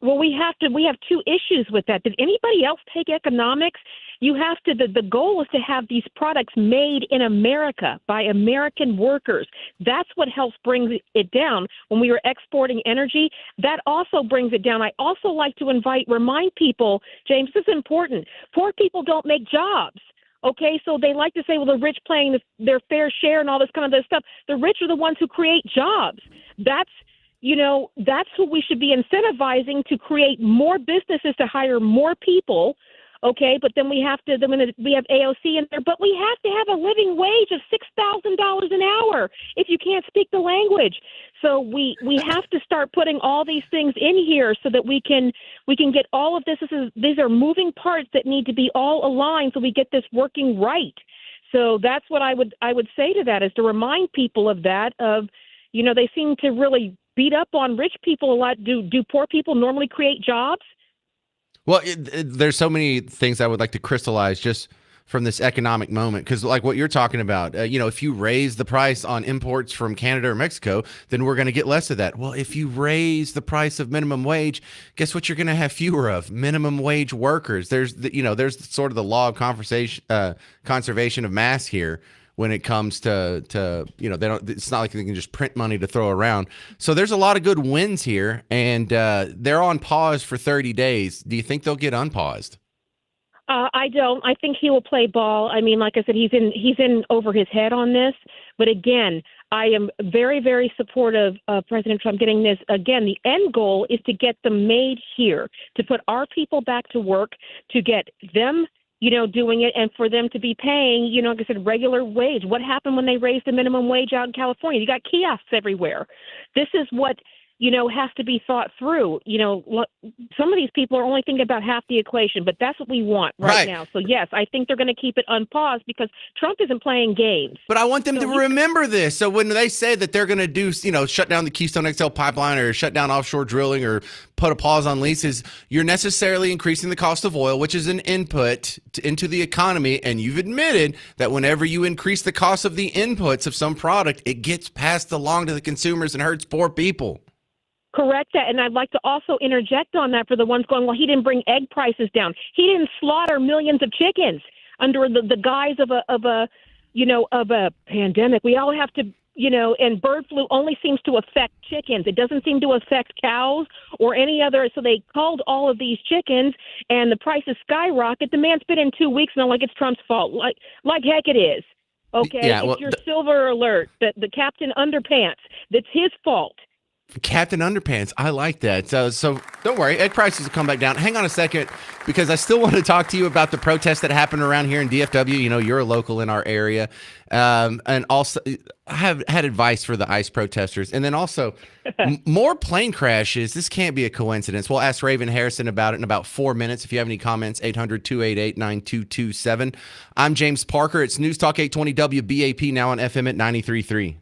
Well, we have 2 issues with that. Did anybody else take economics? You have to, the goal is to have these products made in America by American workers. That's what helps bring it down. When we were exporting energy, that also brings it down. I also like to remind people, James, this is important. Poor people don't make jobs. Okay, so they like to say, well, the rich paying their fair share and all this kind of stuff. The rich are the ones who create jobs. That's who we should be incentivizing to create more businesses to hire more people. Okay, but then we have AOC in there, but we have to have a living wage of $6,000 an hour if you can't speak the language. So we have to start putting all these things in here so that we can get all of this. These are moving parts that need to be all aligned so we get this working right. So that's what I would say to that, is to remind people of that. They seem to really beat up on rich people a lot. Do poor people normally create jobs? Well, there's so many things I would like to crystallize just from this economic moment, because like what you're talking about, if you raise the price on imports from Canada or Mexico, then we're going to get less of that. Well, if you raise the price of minimum wage, guess what? You're going to have fewer of minimum wage workers. There's sort of the law of conservation of mass here when it comes to they don't. It's not like they can just print money to throw around. So there's a lot of good wins here, and they're on pause for 30 days. Do you think they'll get unpaused? I don't. I think he will play ball. I mean, like I said, he's in over his head on this. But again, I am very, very supportive of President Trump getting this. Again, the end goal is to get them made here, to put our people back to work, to get them, doing it, and for them to be paying, like I said, regular wage. What happened when they raised the minimum wage out in California? You got kiosks everywhere. This is what has to be thought through. Some of these people are only thinking about half the equation, but that's what we want right now. So, yes, I think they're going to keep it unpaused because Trump isn't playing games. But I want them to remember this. So when they say that they're going to do, shut down the Keystone XL pipeline or shut down offshore drilling or put a pause on leases, you're necessarily increasing the cost of oil, which is an input into the economy. And you've admitted that whenever you increase the cost of the inputs of some product, it gets passed along to the consumers and hurts poor people. Correct that, and I'd like to also interject on that for the ones going, well, he didn't bring egg prices down. He didn't slaughter millions of chickens under the guise of a pandemic. We all have to, and bird flu only seems to affect chickens. It doesn't seem to affect cows or any other. So they culled all of these chickens, and the prices skyrocket. The man's been in 2 weeks now, like it's Trump's fault. Like heck it is. Okay, yeah, well, it's your silver alert, the Captain Underpants. That's his fault. Captain Underpants. I like that. So don't worry. Egg prices will come back down. Hang on a second, because I still want to talk to you about the protests that happened around here in DFW. You're a local in our area. And also I have had advice for the ICE protesters. And then also more plane crashes. This can't be a coincidence. We'll ask Raven Harrison about it in about 4 minutes. If you have any comments, 800-288-9227. I'm James Parker. It's News Talk 820 WBAP, now on FM at 93.3.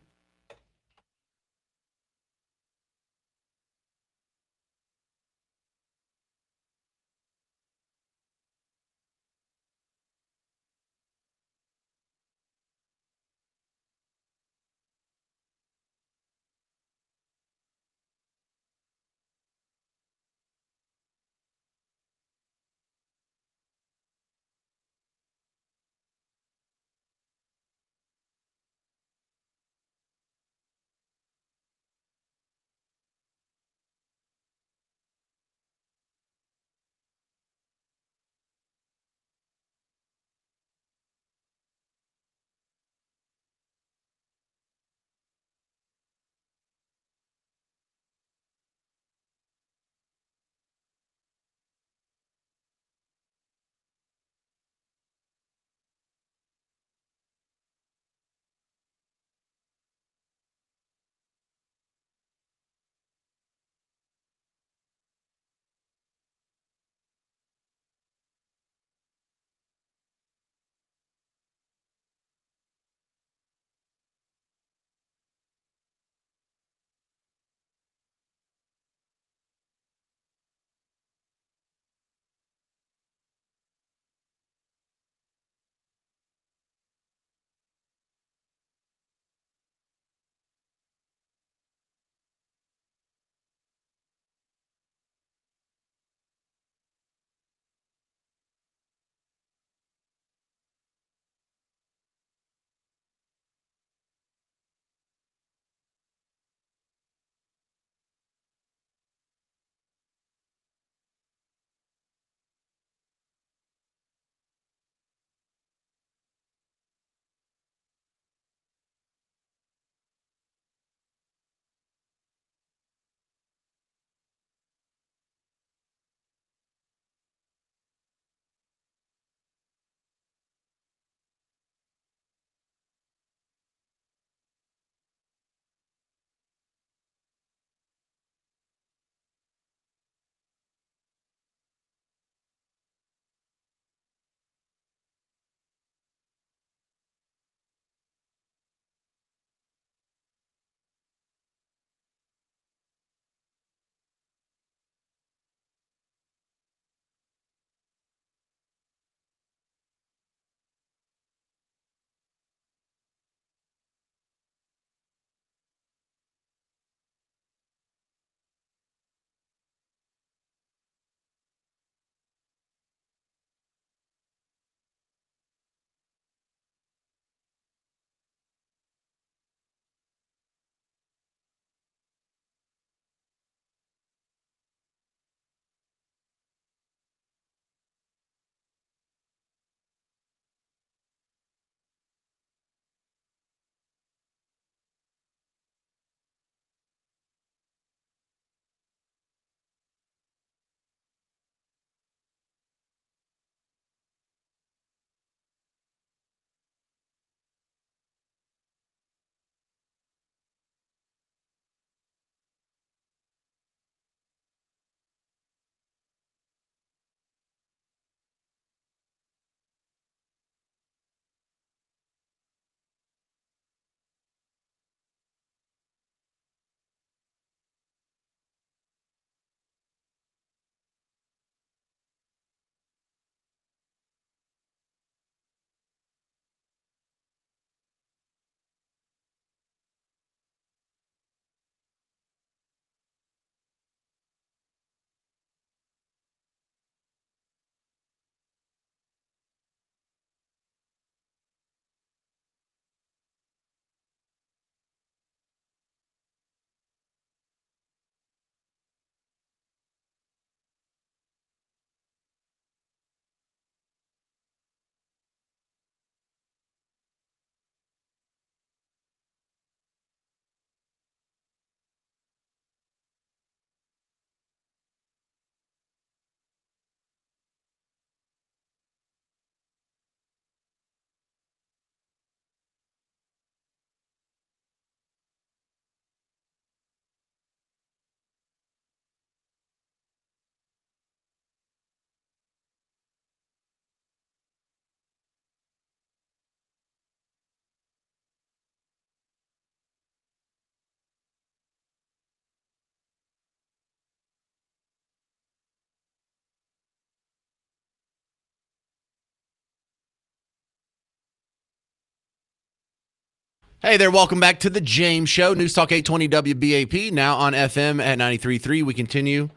Hey there, welcome back to the James Show. News Talk 820 WBAP, now on FM at 93.3. We continue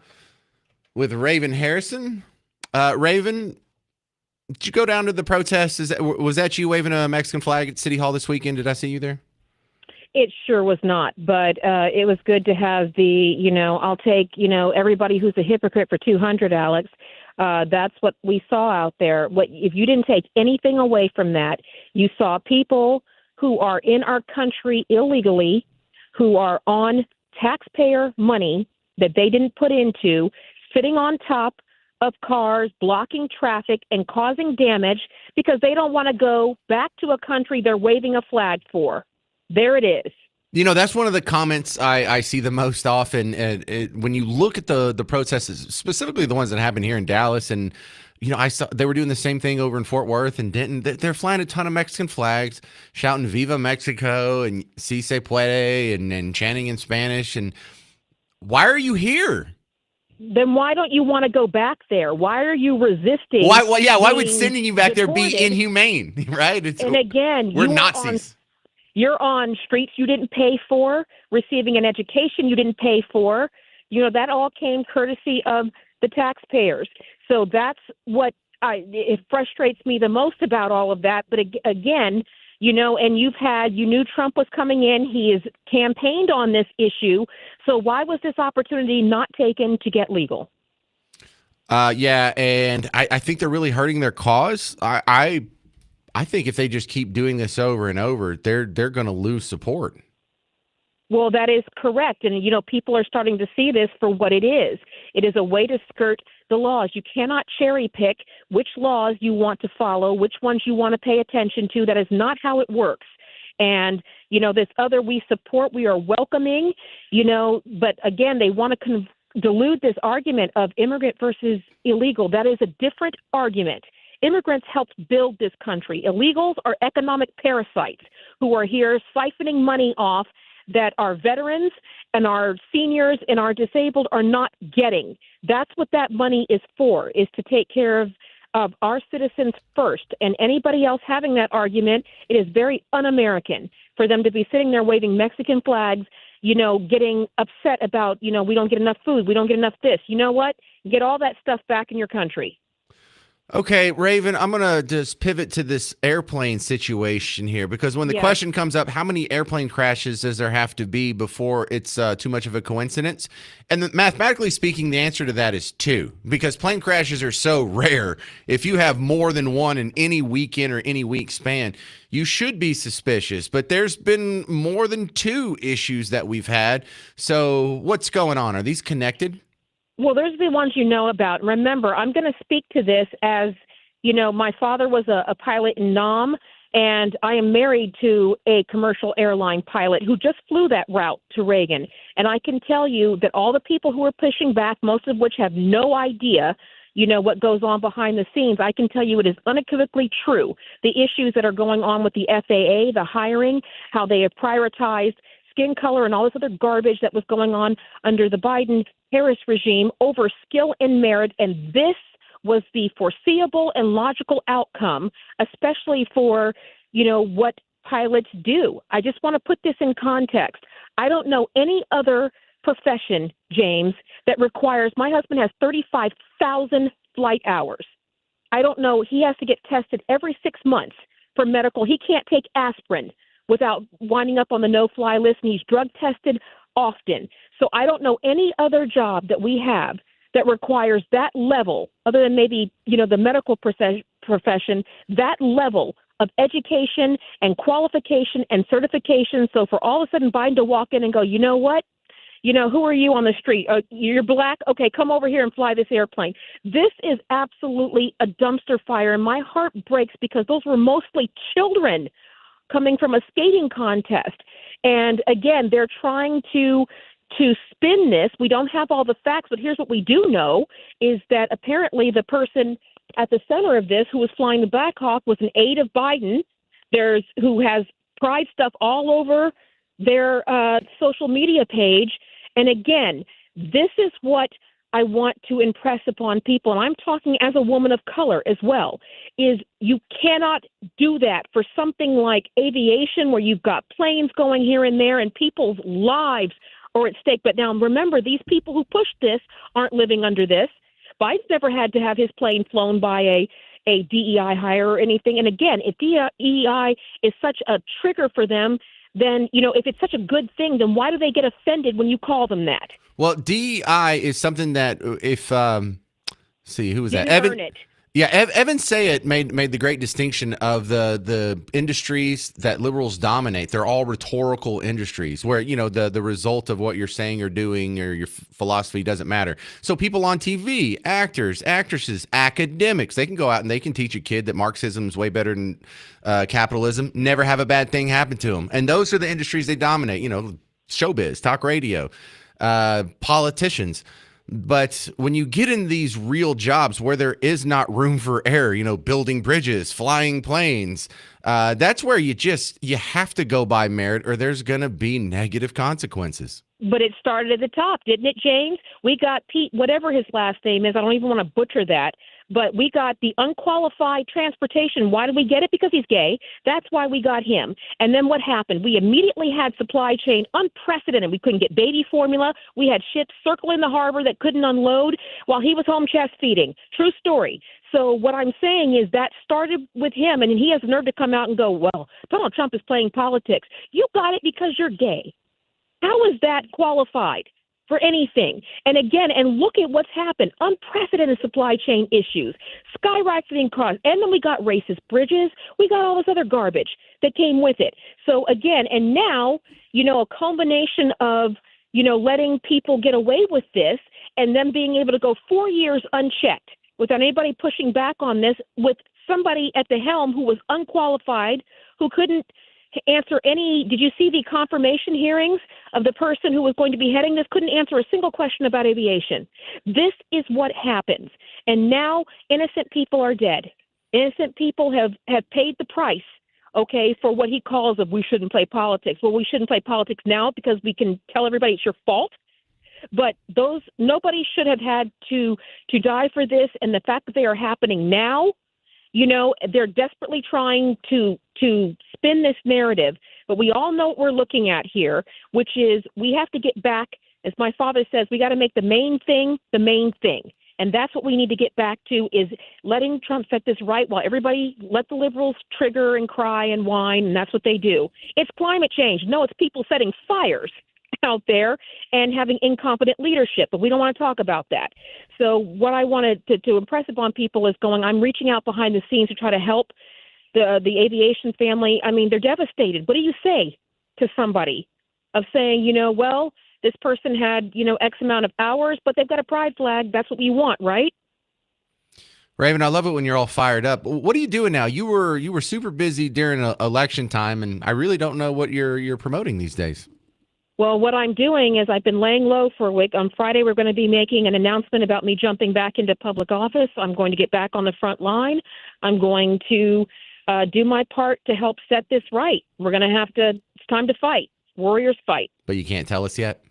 with Raven Harrison. Raven, did you go down to the protest? Was that you waving a Mexican flag at City Hall this weekend? Did I see you there? It sure was not, but it was good to have I'll take, everybody who's a hypocrite for 200, Alex. That's what we saw out there. If you didn't take anything away from that, you saw people who are in our country illegally, who are on taxpayer money that they didn't put into, sitting on top of cars, blocking traffic and causing damage because they don't want to go back to a country they're waving a flag for. There it is. That's one of the comments I see the most often. When you look at the protests, specifically the ones that happened here in Dallas, and I saw they were doing the same thing over in Fort Worth and Denton. They're flying a ton of Mexican flags, shouting "Viva Mexico" and "Si se puede" and chanting in Spanish. And why are you here? Then why don't you want to go back there? Why are you resisting? Why would sending you back there be inhumane? Right? And again, we're Nazis. You're on streets you didn't pay for, receiving an education you didn't pay for. That all came courtesy of the taxpayers. So that's what it frustrates me the most about all of that. But again, and you knew Trump was coming in. He has campaigned on this issue. So why was this opportunity not taken to get legal? Yeah, and I think they're really hurting their cause. I think if they just keep doing this over and over, they're going to lose support. Well, that is correct. And, people are starting to see this for what it is. It is a way to skirt the laws. You cannot cherry pick which laws you want to follow, which ones you want to pay attention to. That is not how it works. And, this other we support, we are welcoming, but again, they want to dilute this argument of immigrant versus illegal. That is a different argument. Immigrants helped build this country. Illegals are economic parasites who are here siphoning money off that our veterans and our seniors and our disabled are not getting. That's what that money is for, is to take care of our citizens first. And anybody else having that argument, it is very un-American for them to be sitting there waving Mexican flags, getting upset about, we don't get enough food, we don't get enough this. You know what? Get all that stuff back in your country. Okay, Raven, I'm going to just pivot to this airplane situation here, because when the question comes up, how many airplane crashes does there have to be before it's too much of a coincidence? And mathematically speaking, the answer to that is 2, because plane crashes are so rare. If you have more than one in any weekend or any week span, you should be suspicious. But there's been more than 2 issues that we've had. So what's going on? Are these connected? Well, there's the ones you know about. Remember, I'm going to speak to this as, my father was a pilot in Nam, and I am married to a commercial airline pilot who just flew that route to Reagan. And I can tell you that all the people who are pushing back, most of which have no idea, what goes on behind the scenes, I can tell you it is unequivocally true. The issues that are going on with the FAA, the hiring, how they have prioritized skin color and all this other garbage that was going on under the Biden-Harris regime over skill and merit. And this was the foreseeable and logical outcome, especially for, what pilots do. I just want to put this in context. I don't know any other profession, James, that requires, my husband has 35,000 flight hours. I don't know, he has to get tested every 6 months for medical. He can't take aspirin without winding up on the no-fly list, and he's drug tested often. So I don't know any other job that we have that requires that level, other than maybe, the medical profession, that level of education and qualification and certification. So for all of a sudden Biden to walk in and go, you know what? Who are you on the street? You're black? Okay, come over here and fly this airplane. This is absolutely a dumpster fire, and my heart breaks because those were mostly children coming from a skating contest. And again, they're trying to spin this. We don't have all the facts, but here's what we do know is that apparently the person at the center of this who was flying the Black Hawk was an aide of Biden, who has pride stuff all over their social media page. And again, this is what I want to impress upon people, and I'm talking as a woman of color as well, is you cannot do that for something like aviation where you've got planes going here and there and people's lives are at stake. But now remember, these people who pushed this aren't living under this. Biden's never had to have his plane flown by a DEI hire or anything. And again, if DEI is such a trigger for them, then, if it's such a good thing, then why do they get offended when you call them that? Well, DEI is something that if see who was that? Didn't earn it. Yeah, Evan Sayet made the great distinction of the industries that liberals dominate. They're all rhetorical industries where, the result of what you're saying or doing or your philosophy doesn't matter. So people on TV, actors, actresses, academics, they can go out and they can teach a kid that Marxism is way better than capitalism, never have a bad thing happen to them. And those are the industries they dominate, showbiz, talk radio, politicians. But when you get in these real jobs where there is not room for error, building bridges, flying planes, that's where you have to go by merit or there's going to be negative consequences. But it started at the top, didn't it, James? We got Pete, whatever his last name is. I don't even want to butcher that. But we got the unqualified transportation. Why did we get it? Because he's gay. That's why we got him. And then what happened? We immediately had supply chain unprecedented. We couldn't get baby formula. We had ships circling the harbor that couldn't unload while he was home chest feeding. True story. So what I'm saying is that started with him, and he has the nerve to come out and go, well, Donald Trump is playing politics. You got it because you're gay. How is that qualified for anything? And again, and look at what's happened. Unprecedented supply chain issues, skyrocketing costs, and then we got racist bridges. We got all this other garbage that came with it. So again, and now, a combination of, letting people get away with this and them being able to go 4 years unchecked without anybody pushing back on this, with somebody at the helm who was unqualified, who couldn't answer any. Did you see the confirmation hearings of the person who was going to be heading this? Couldn't answer a single question about aviation. This is what happens. And now innocent people are dead. Innocent people have paid the price, okay, for what he calls of we shouldn't play politics. Well, we shouldn't play politics now because we can tell everybody it's your fault. But nobody should have had to die for this. And the fact that they are happening now, they're desperately trying to spin this narrative, but we all know what we're looking at here, which is we have to get back, as my father says, we got to make the main thing the main thing. And that's what we need to get back to, is letting Trump set this right while everybody let the liberals trigger and cry and whine, and that's what they do. It's climate change. No, it's people setting fires out there and having incompetent leadership, but we don't want to talk about that. So what I wanted to impress upon people is I'm reaching out behind the scenes to try to help the aviation family. I mean, they're devastated. What do you say to somebody of saying, well, this person had, X amount of hours, but they've got a pride flag. That's what we want, right? Raven, I love it when you're all fired up. What are you doing now? You were super busy during election time, and I really don't know what you're promoting these days. Well, what I'm doing is I've been laying low for a week. On Friday, we're going to be making an announcement about me jumping back into public office. I'm going to get back on the front line. I'm going to do my part to help set this right. We're going to it's time to fight. Warriors fight. But you can't tell us yet?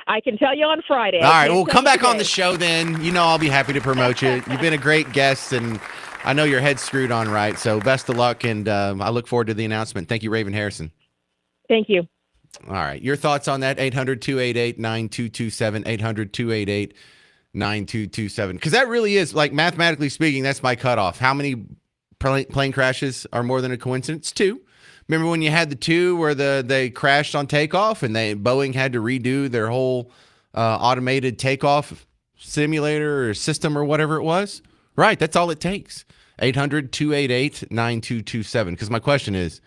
I can tell you on Friday. All right, well, come back on the show then. I'll be happy to promote you. You've been a great guest, and I know your head's screwed on right. So best of luck, and I look forward to the announcement. Thank you, Raven Harrison. Thank you. All right. Your thoughts on that? 800-288-9227, 800-288-9227. Because that really is, like, mathematically speaking, that's my cutoff. How many plane crashes are more than a coincidence? 2. Remember when you had the 2 where they crashed on takeoff and Boeing had to redo their whole automated takeoff simulator or system or whatever it was? Right. That's all it takes. 800-288-9227. Because my question is,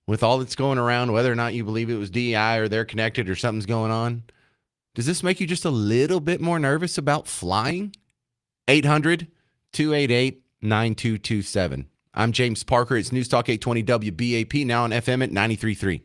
with all that's going around, whether or not you believe it was DEI or they're connected or something's going on, does this make you just a little bit more nervous about flying? 800-288-9227. I'm James Parker. It's News Talk 820 WBAP, now on FM at 93.3.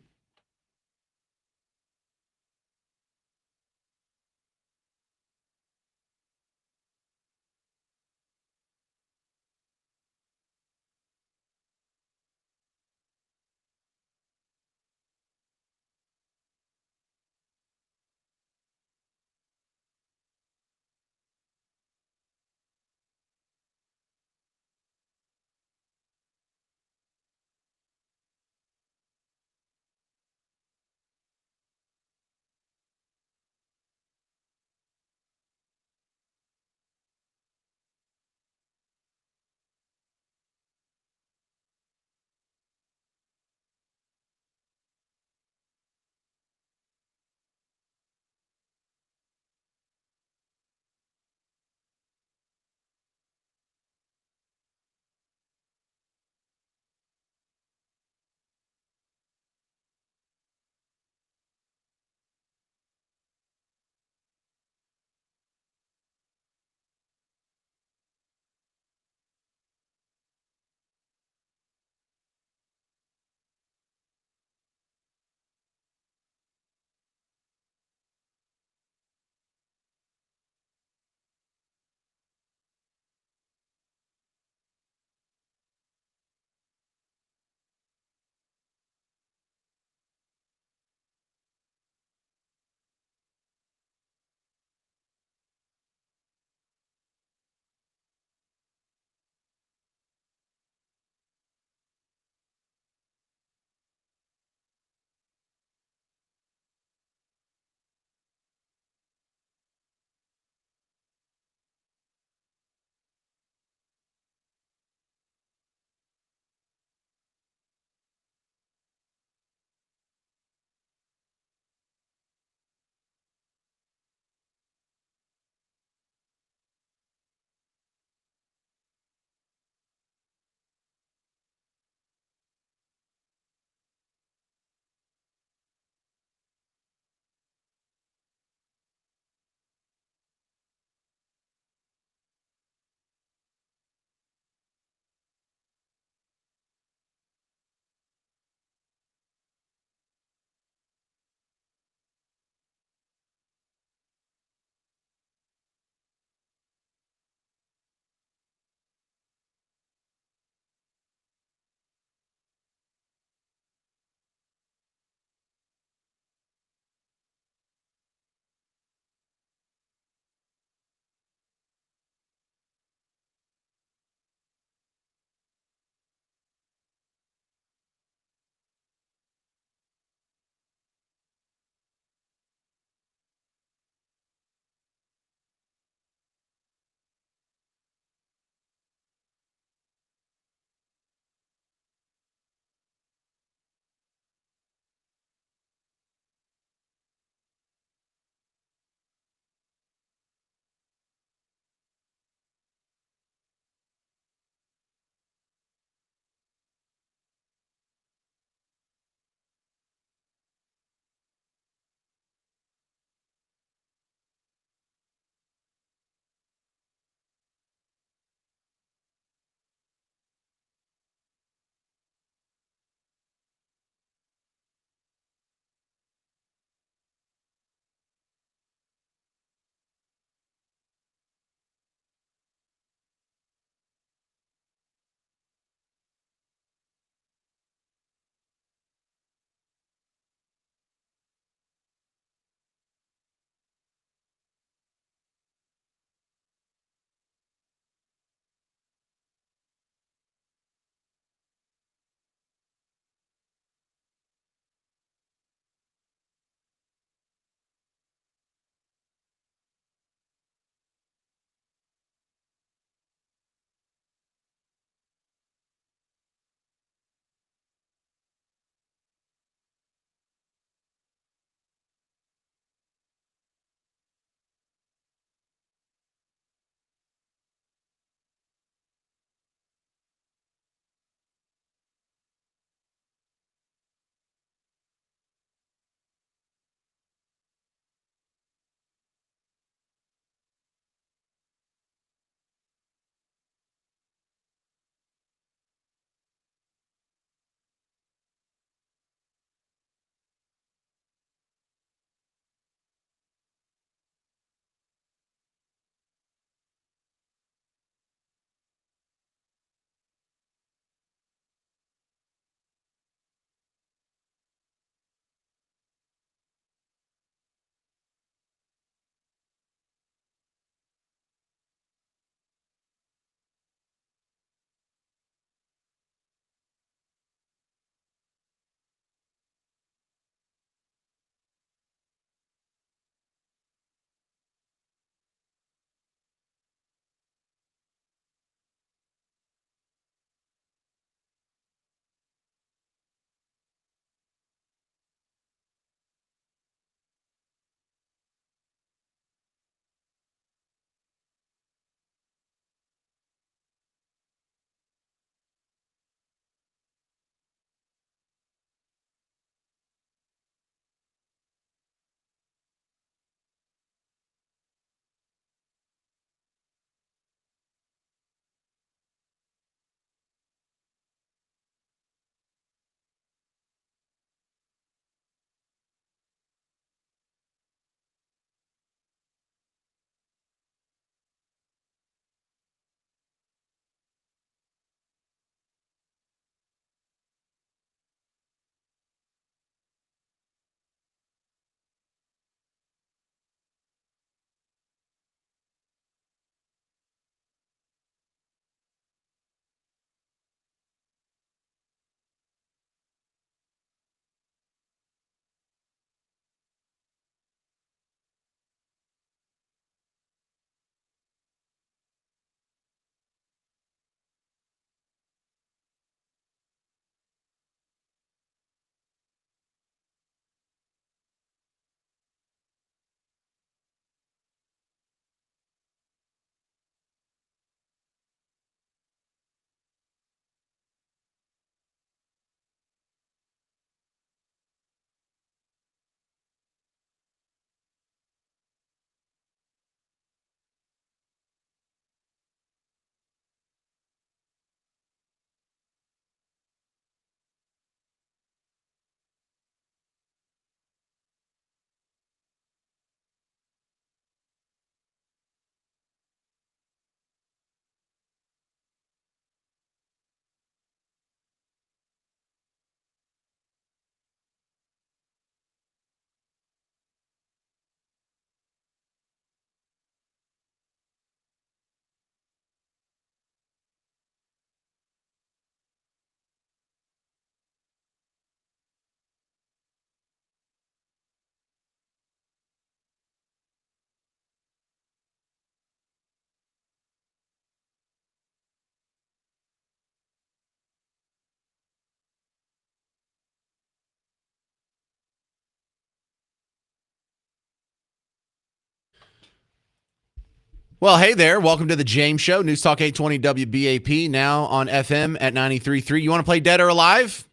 Well, hey there. Welcome to the James Show. News Talk 820 WBAP, now on FM at 93.3. You want to play Dead or Alive?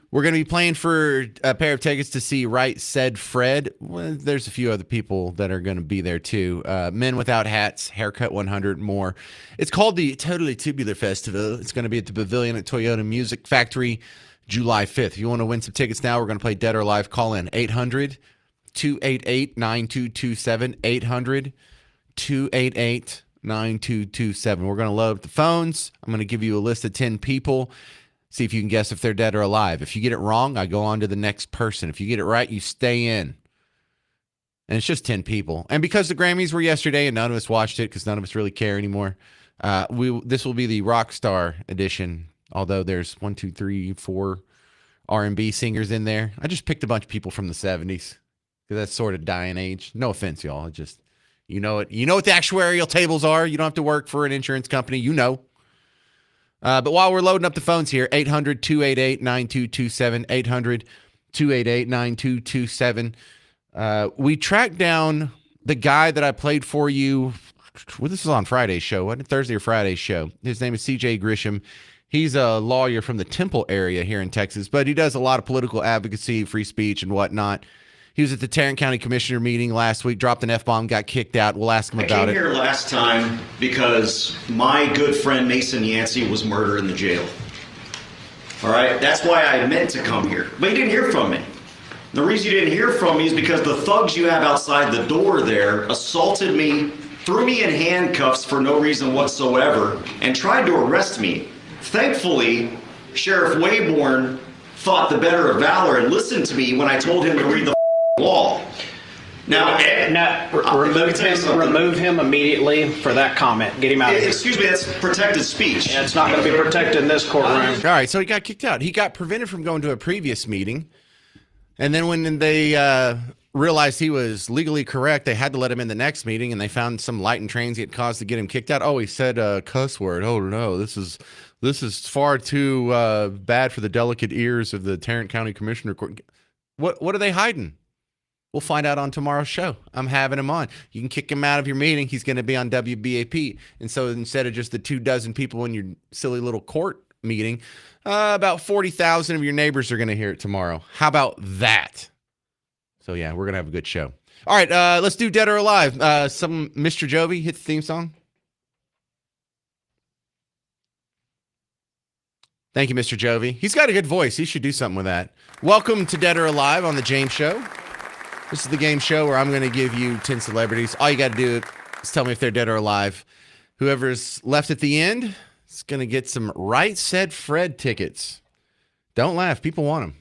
We're going to be playing for a pair of tickets to see Right Said Fred. Well, there's a few other people that are going to be there, too. Men Without Hats, Haircut 100, more. It's called the Totally Tubular Festival. It's going to be at the Pavilion at Toyota Music Factory, July 5th. If you want to win some tickets now, we're going to play Dead or Alive. Call in 800-288-9227, 800-288-9227. We're going to load up the phones. I'm going to give you a list of 10 people. See if you can guess if they're dead or alive. If you get it wrong, I go on to the next person. If you get it right, you stay in. And it's just 10 people. And because the Grammys were yesterday and none of us watched it because none of us really care anymore, this will be the rock star edition, although there's 1, 2, 3, 4 R&B singers in there. I just picked a bunch of people from the 70s because that's sort of dying age. No offense, y'all. It just, you know it. You know what the actuarial tables are. You don't have to work for an insurance company. You know. But while we're loading up the phones here, 800-288-9227, 800-288-9227. We tracked down the guy that I played for you. Well, this was on Friday's show, wasn't it? Thursday or Friday's show. His name is CJ Grisham. He's a lawyer from the Temple area here in Texas, but he does a lot of political advocacy, free speech, and whatnot. He was at the Tarrant County Commissioner meeting last week, dropped an F-bomb, got kicked out. We'll ask him about it. I came here last time because my good friend Mason Yancey was murdered in the jail. All right? That's why I meant to come here. But you didn't hear from me. The reason you didn't hear from me is because the thugs you have outside the door there assaulted me, threw me in handcuffs for no reason whatsoever, and tried to arrest me. Thankfully, Sheriff Wayborn thought the better of valor and listened to me when I told him to read the law. Now, remove him immediately for that comment. Get him out of here. Excuse me, that's protected speech. Yeah, it's not going to be protected in this courtroom. All right, so he got kicked out. He got prevented from going to a previous meeting. And then when they realized he was legally correct, they had to let him in the next meeting, and they found some light and transient cause to get him kicked out. Oh, he said a cuss word. Oh, no, this is far too bad for the delicate ears of the Tarrant County Commissioner Court. What are they hiding? We'll find out on tomorrow's show. I'm having him on. You can kick him out of your meeting. He's going to be on WBAP. And so instead of just the 24 people in your silly little court meeting, about 40,000 of your neighbors are going to hear it tomorrow. How about that? So, yeah, we're going to have a good show. All right, let's do Dead or Alive. Some Mr. Jovi, hit the theme song. Thank you, Mr. Jovi. He's got a good voice. He should do something with that. Welcome to Dead or Alive on the James Show. This is the game show where I'm going to give you 10 celebrities. All you got to do is tell me if they're dead or alive. Whoever's left at the end is going to get some Right Said Fred tickets. Don't laugh. People want them.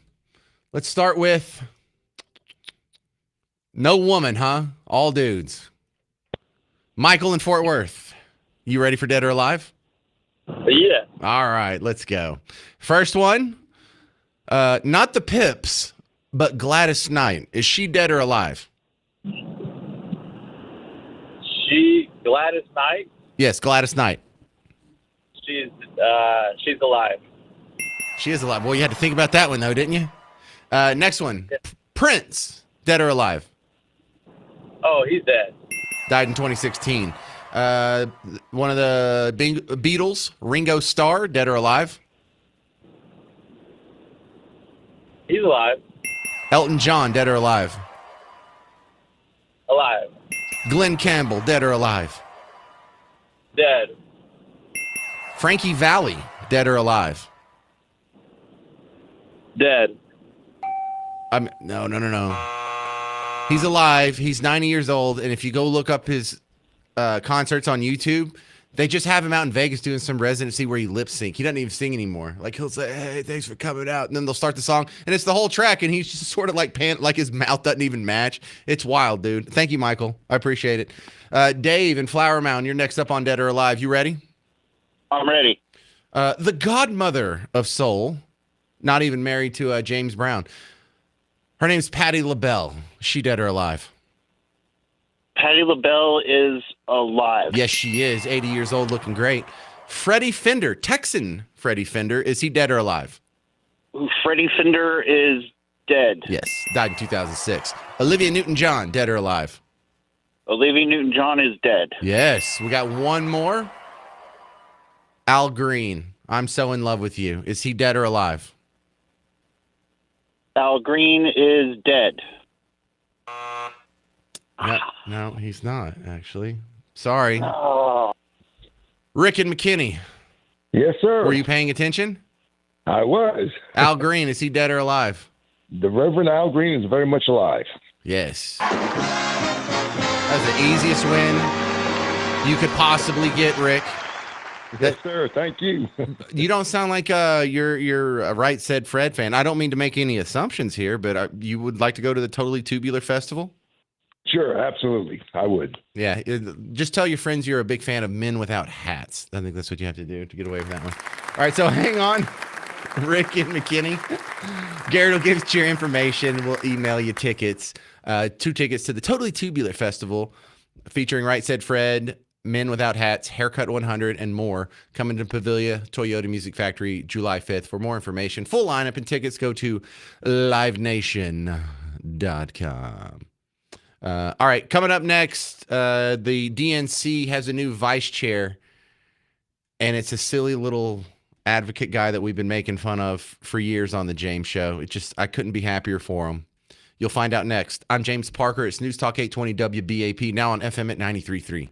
Let's start with no woman, huh? All dudes. Michael in Fort Worth. You ready for Dead or Alive? Yeah. All right, let's go. First one, not the Pips, but Gladys Knight. Is she dead or alive? Gladys Knight? Yes, Gladys Knight. She's alive. She is alive. Well, you had to think about that one, though, didn't you? Next one, yeah. Prince, dead or alive? Oh, he's dead. Died in 2016. One of the Beatles, Ringo Starr, dead or alive? He's alive. Elton John, dead or alive? Alive. Glenn Campbell, dead or alive? Dead. Frankie Valli, dead or alive? Dead. No. He's alive. He's 90 years old, and if you go look up his concerts on YouTube, they just have him out in Vegas doing some residency where he lip sync. He doesn't even sing anymore. Like, he'll say, "Hey, thanks for coming out," and then they'll start the song, and it's the whole track, and he's just sort of like like his mouth doesn't even match. It's wild, dude. Thank you, Michael. I appreciate it. Dave in Flower Mound, you're next up on Dead or Alive. You ready? I'm ready. The godmother of soul, not even married to James Brown. Her name's Patti LaBelle. Is she dead or alive? Patti LaBelle is alive. Yes, she is. 80 years old, looking great. Freddie Fender, Texan Freddie Fender. Is he dead or alive? Freddie Fender is dead. Yes, died in 2006. Olivia Newton-John, dead or alive? Olivia Newton-John is dead. Yes. We got one more. Al Green. I'm so in love with you. Is he dead or alive? Al Green is dead. No, he's not, actually. Sorry. Oh. Rick and McKinney. Yes, sir. Were you paying attention? I was. Al Green, is he dead or alive? The Reverend Al Green is very much alive. Yes. That's the easiest win you could possibly get, Rick. Yes, sir. Thank you. You don't sound like you're a Right Said Fred fan. I don't mean to make any assumptions here, but you would like to go to the Totally Tubular Festival? Sure, absolutely. I would. Yeah. Just tell your friends you're a big fan of Men Without Hats. I think that's what you have to do to get away with that one. All right, so hang on, Rick and McKinney. Garrett will give us your information. We'll email you tickets. 2 tickets to the Totally Tubular Festival featuring Right Said Fred, Men Without Hats, Haircut 100, and more. Coming to Pavilion Toyota Music Factory July 5th. For more information, full lineup and tickets, go to livenation.com. All right, coming up next, the DNC has a new vice chair, and it's a silly little advocate guy that we've been making fun of for years on the James Show. I couldn't be happier for him. You'll find out next. I'm James Parker. It's News Talk 820 WBAP, now on FM at 93.3.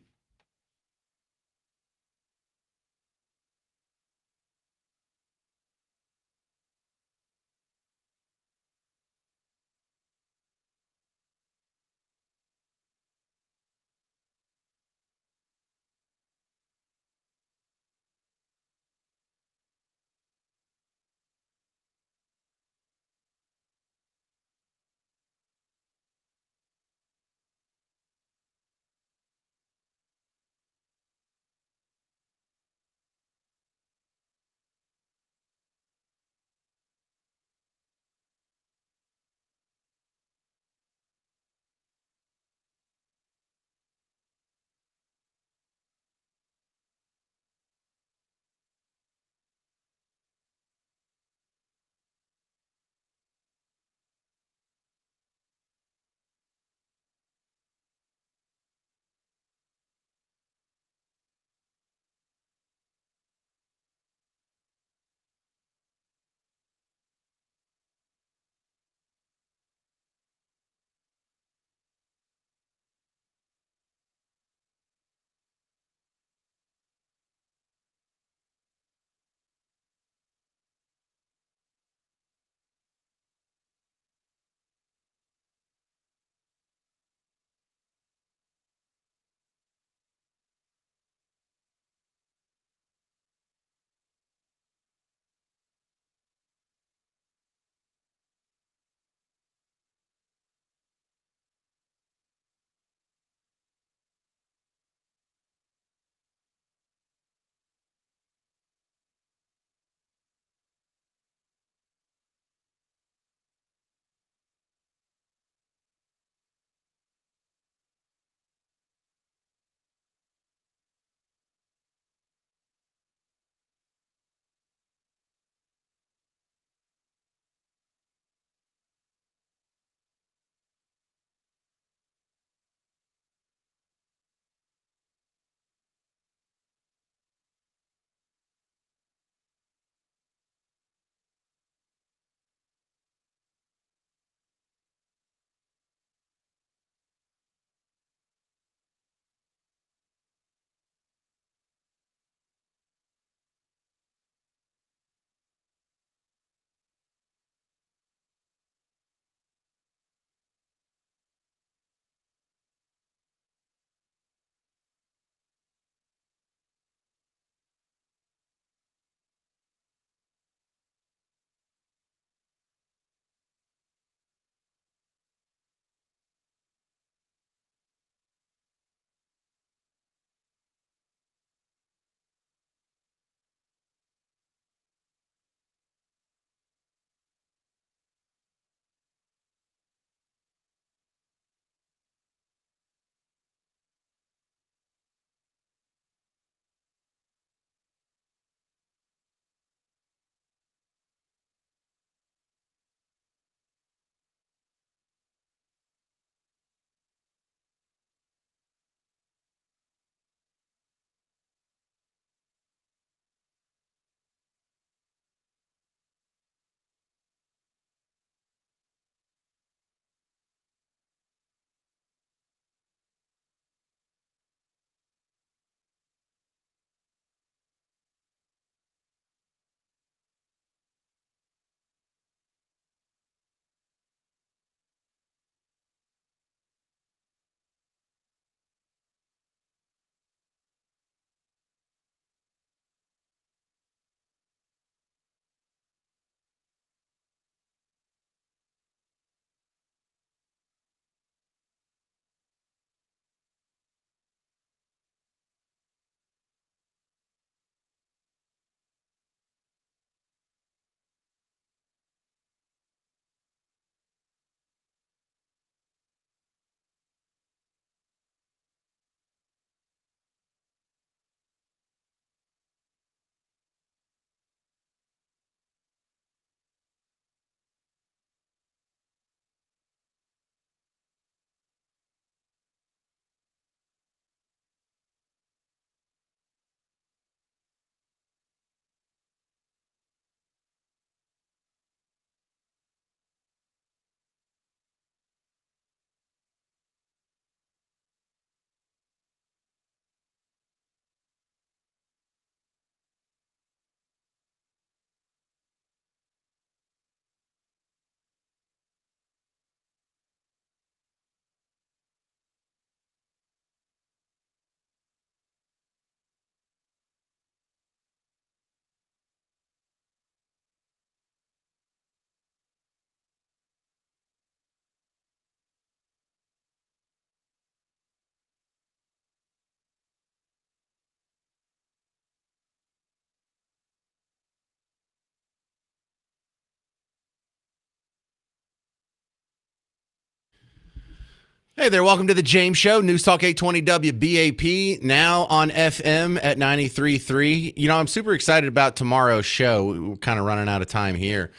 Hey there, welcome to the James Show, News Talk 820 WBAP, now on FM at 93.3. You know, I'm super excited about tomorrow's show. We're kind of running out of time here.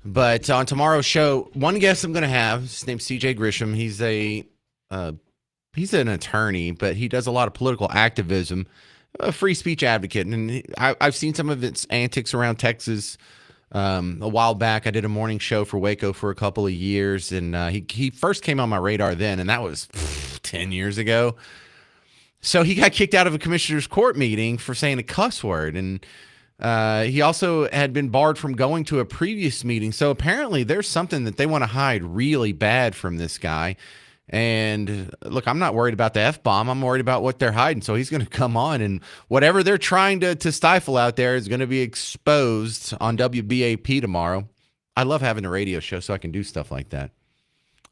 But on tomorrow's show, one guest I'm going to have, his name's CJ Grisham. He's an attorney, but he does a lot of political activism, a free speech advocate. And I've seen some of its antics around Texas. A while back, I did a morning show for Waco for a couple of years, and he first came on my radar then, and that was 10 years ago. So he got kicked out of a commissioner's court meeting for saying a cuss word, and he also had been barred from going to a previous meeting. So apparently there's something that they want to hide really bad from this guy. And look, I'm not worried about the F-bomb. I'm worried about what they're hiding. So he's going to come on, and whatever they're trying to stifle out there is going to be exposed on WBAP tomorrow. I love having a radio show so I can do stuff like that.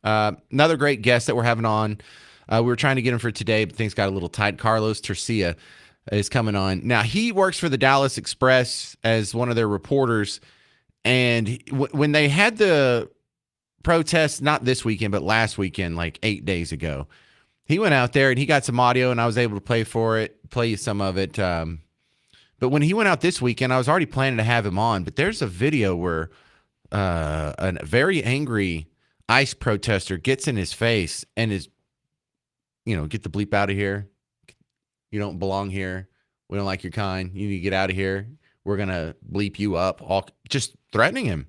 Another great guest that we're having on. We were trying to get him for today, but things got a little tight. Carlos Tercia is coming on. Now, he works for the Dallas Express as one of their reporters. And when they had the protest, not this weekend, but last weekend, like 8 days ago, he went out there and he got some audio, and I was able to play you some of it. But when he went out this weekend, I was already planning to have him on, but there's a video where a very angry ICE protester gets in his face and is, get the bleep out of here. You don't belong here. We don't like your kind. You need to get out of here. We're going to bleep you up. All just threatening him.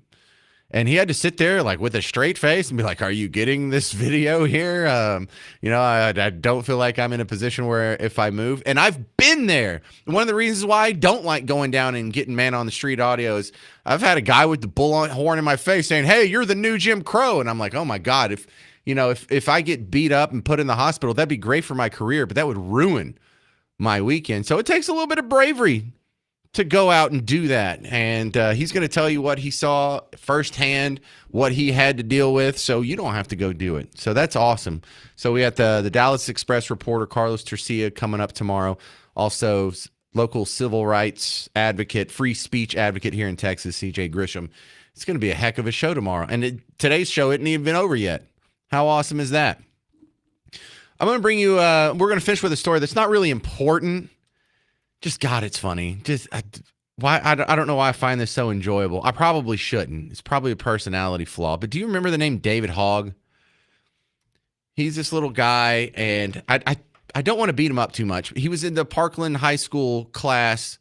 And he had to sit there like with a straight face and be like, are you getting this video here? I don't feel like I'm in a position where if I move, and I've been there. One of the reasons why I don't like going down and getting man on the street audio is I've had a guy with the bullhorn in my face saying, hey, you're the new Jim Crow. And I'm like, oh my God, if I get beat up and put in the hospital, that'd be great for my career, but that would ruin my weekend. So it takes a little bit of bravery to go out and do that. And he's going to tell you what he saw firsthand, what he had to deal with, so you don't have to go do it. So that's awesome. So we got the Dallas Express reporter, Carlos Tercia, coming up tomorrow. Also, local civil rights advocate, free speech advocate here in Texas, CJ Grisham. It's going to be a heck of a show tomorrow. And today's show isn't even been over yet. How awesome is that? I'm going to bring you, we're going to finish with a story that's not really important. Just God, it's funny. I don't know why I find this so enjoyable. I probably shouldn't. It's probably a personality flaw. But do you remember the name David Hogg? He's this little guy, and I don't want to beat him up too much. He was in the Parkland High School class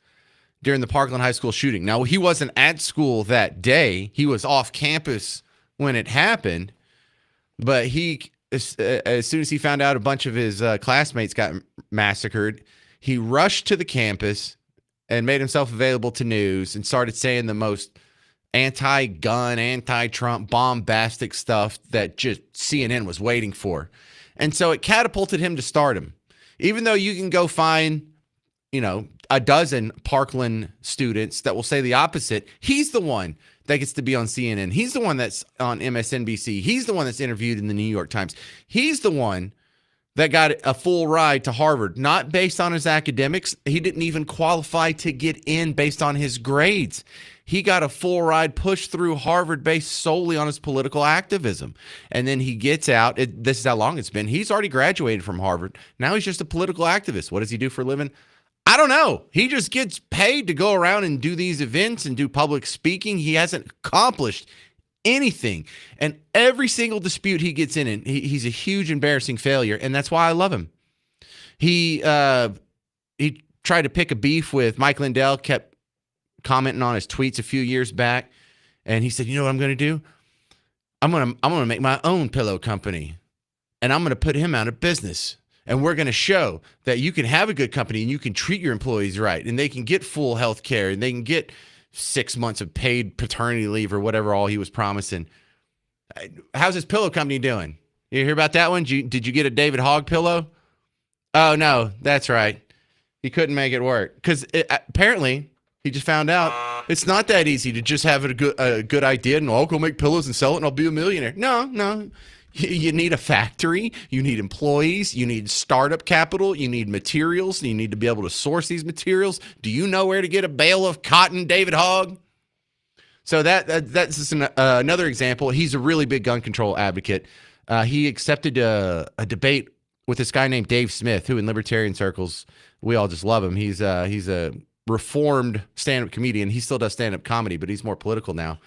during the Parkland High School shooting. Now, he wasn't at school that day. He was off campus when it happened. But as soon as he found out a bunch of his classmates got massacred, he rushed to the campus and made himself available to news and started saying the most anti-gun, anti-Trump, bombastic stuff that just CNN was waiting for. And so it catapulted him to stardom. Even though you can go find, a dozen Parkland students that will say the opposite, he's the one that gets to be on CNN. He's the one that's on MSNBC. He's the one that's interviewed in the New York Times. He's the one that got a full ride to Harvard, not based on his academics. He didn't even qualify to get in based on his grades. He got a full ride pushed through Harvard based solely on his political activism. And then he gets out. This is how long it's been. He's already graduated from Harvard. Now he's just a political activist. What does he do for a living? I don't know. He just gets paid to go around and do these events and do public speaking. He hasn't accomplished anything. And every single dispute he gets in, he's a huge embarrassing failure, and that's why I love him. He tried to pick a beef with Mike Lindell, kept commenting on his tweets a few years back, and he said, you know what I'm going to do? I'm going to make my own pillow company, and I'm going to put him out of business. And we're going to show that you can have a good company and you can treat your employees right, and they can get full health care, and they can get 6 months of paid paternity leave or whatever all he was promising. How's his pillow company doing? You hear about that one? Did you get a David Hogg pillow? Oh, no, that's right. He couldn't make it work because apparently he just found out it's not that easy to just have a good idea and I'll go make pillows and sell it and I'll be a millionaire. No. You need a factory, you need employees, you need startup capital, you need materials, you need to be able to source these materials. Do you know where to get a bale of cotton, David Hogg? So that's just another example. He's a really big gun control advocate. He accepted a debate with this guy named Dave Smith, who in libertarian circles, we all just love him. He's a reformed stand-up comedian. He still does stand-up comedy, but he's more political now.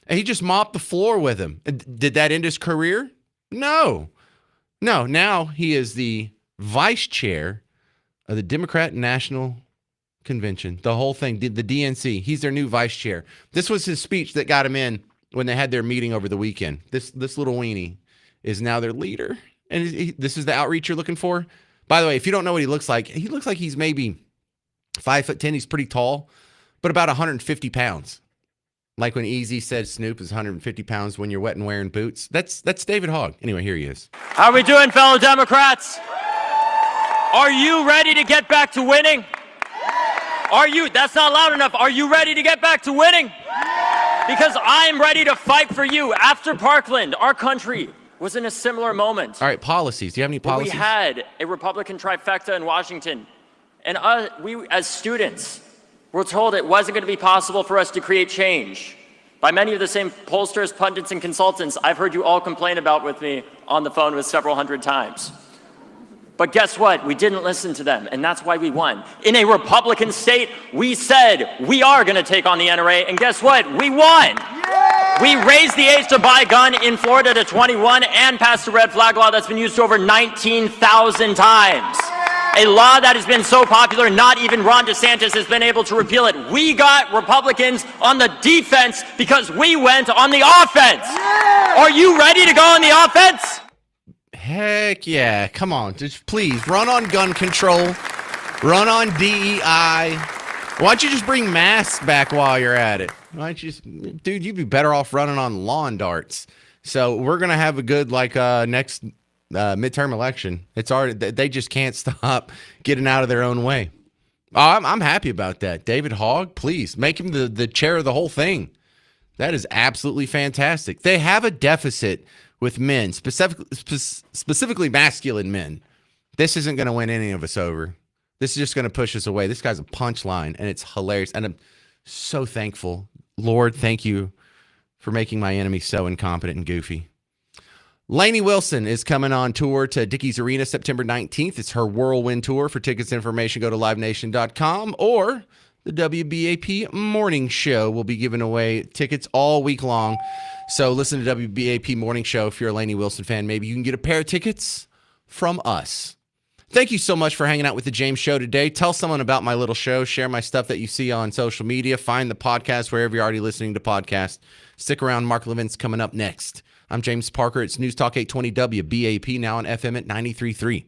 And he just mopped the floor with him. Did that end his career? No. Now he is the vice chair of the Democrat National Convention. The whole thing, the DNC. He's their new vice chair. This was his speech that got him in when they had their meeting over the weekend. This little weenie is now their leader. And this is the outreach you're looking for. By the way, if you don't know what he looks like he's maybe 5'10". He's pretty tall, but about 150 pounds. Like when Easy said Snoop is 150 pounds when you're wet and wearing boots. That's David Hogg. Anyway, here he is. How are we doing, fellow Democrats? Are you ready to get back to winning? That's not loud enough. Are you ready to get back to winning? Because I'm ready to fight for you. After Parkland, our country was in a similar moment. All right, policies. Do you have any policies? We had a Republican trifecta in Washington, and we, as students, were told it wasn't going to be possible for us to create change by many of the same pollsters, pundits, and consultants I've heard you all complain about with me on the phone with several hundred times. But guess what? We didn't listen to them, and that's why we won. In a Republican state, we said we are going to take on the NRA, and guess what? We won. We raised the age to buy a gun in Florida to 21 and passed a red flag law that's been used over 19,000 times. A law that has been so popular, not even Ron DeSantis has been able to repeal it. We got Republicans on the defense because we went on the offense. Are you ready to go on the offense? Heck yeah. Come on. Just please run on gun control. Run on DEI. Why don't you just bring masks back while you're at it? Why don't you just, dude, you'd be better off running on lawn darts. So we're going to have a good, next midterm election. It's already, they just can't stop getting out of their own way. I'm happy about that. David Hogg, please make him the chair of the whole thing. That is absolutely fantastic. They have a deficit with men, specifically masculine men. This isn't going to win any of us over. This is just going to push us away. This guy's a punchline, and it's hilarious. And I'm so thankful. Lord, thank you for making my enemy so incompetent and goofy. Lainey Wilson is coming on tour to Dickies Arena September 19th. It's her whirlwind tour. For tickets and information, go to livenation.com, or the WBAP Morning Show will be giving away tickets all week long. So listen to WBAP Morning Show if you're a Lainey Wilson fan. Maybe you can get a pair of tickets from us. Thank you so much for hanging out with the James Show today. Tell someone about my little show. Share my stuff that you see on social media. Find the podcast wherever you're already listening to podcasts. Stick around. Mark Levin's coming up next. I'm James Parker. It's News Talk 820 WBAP, now on FM at 93.3.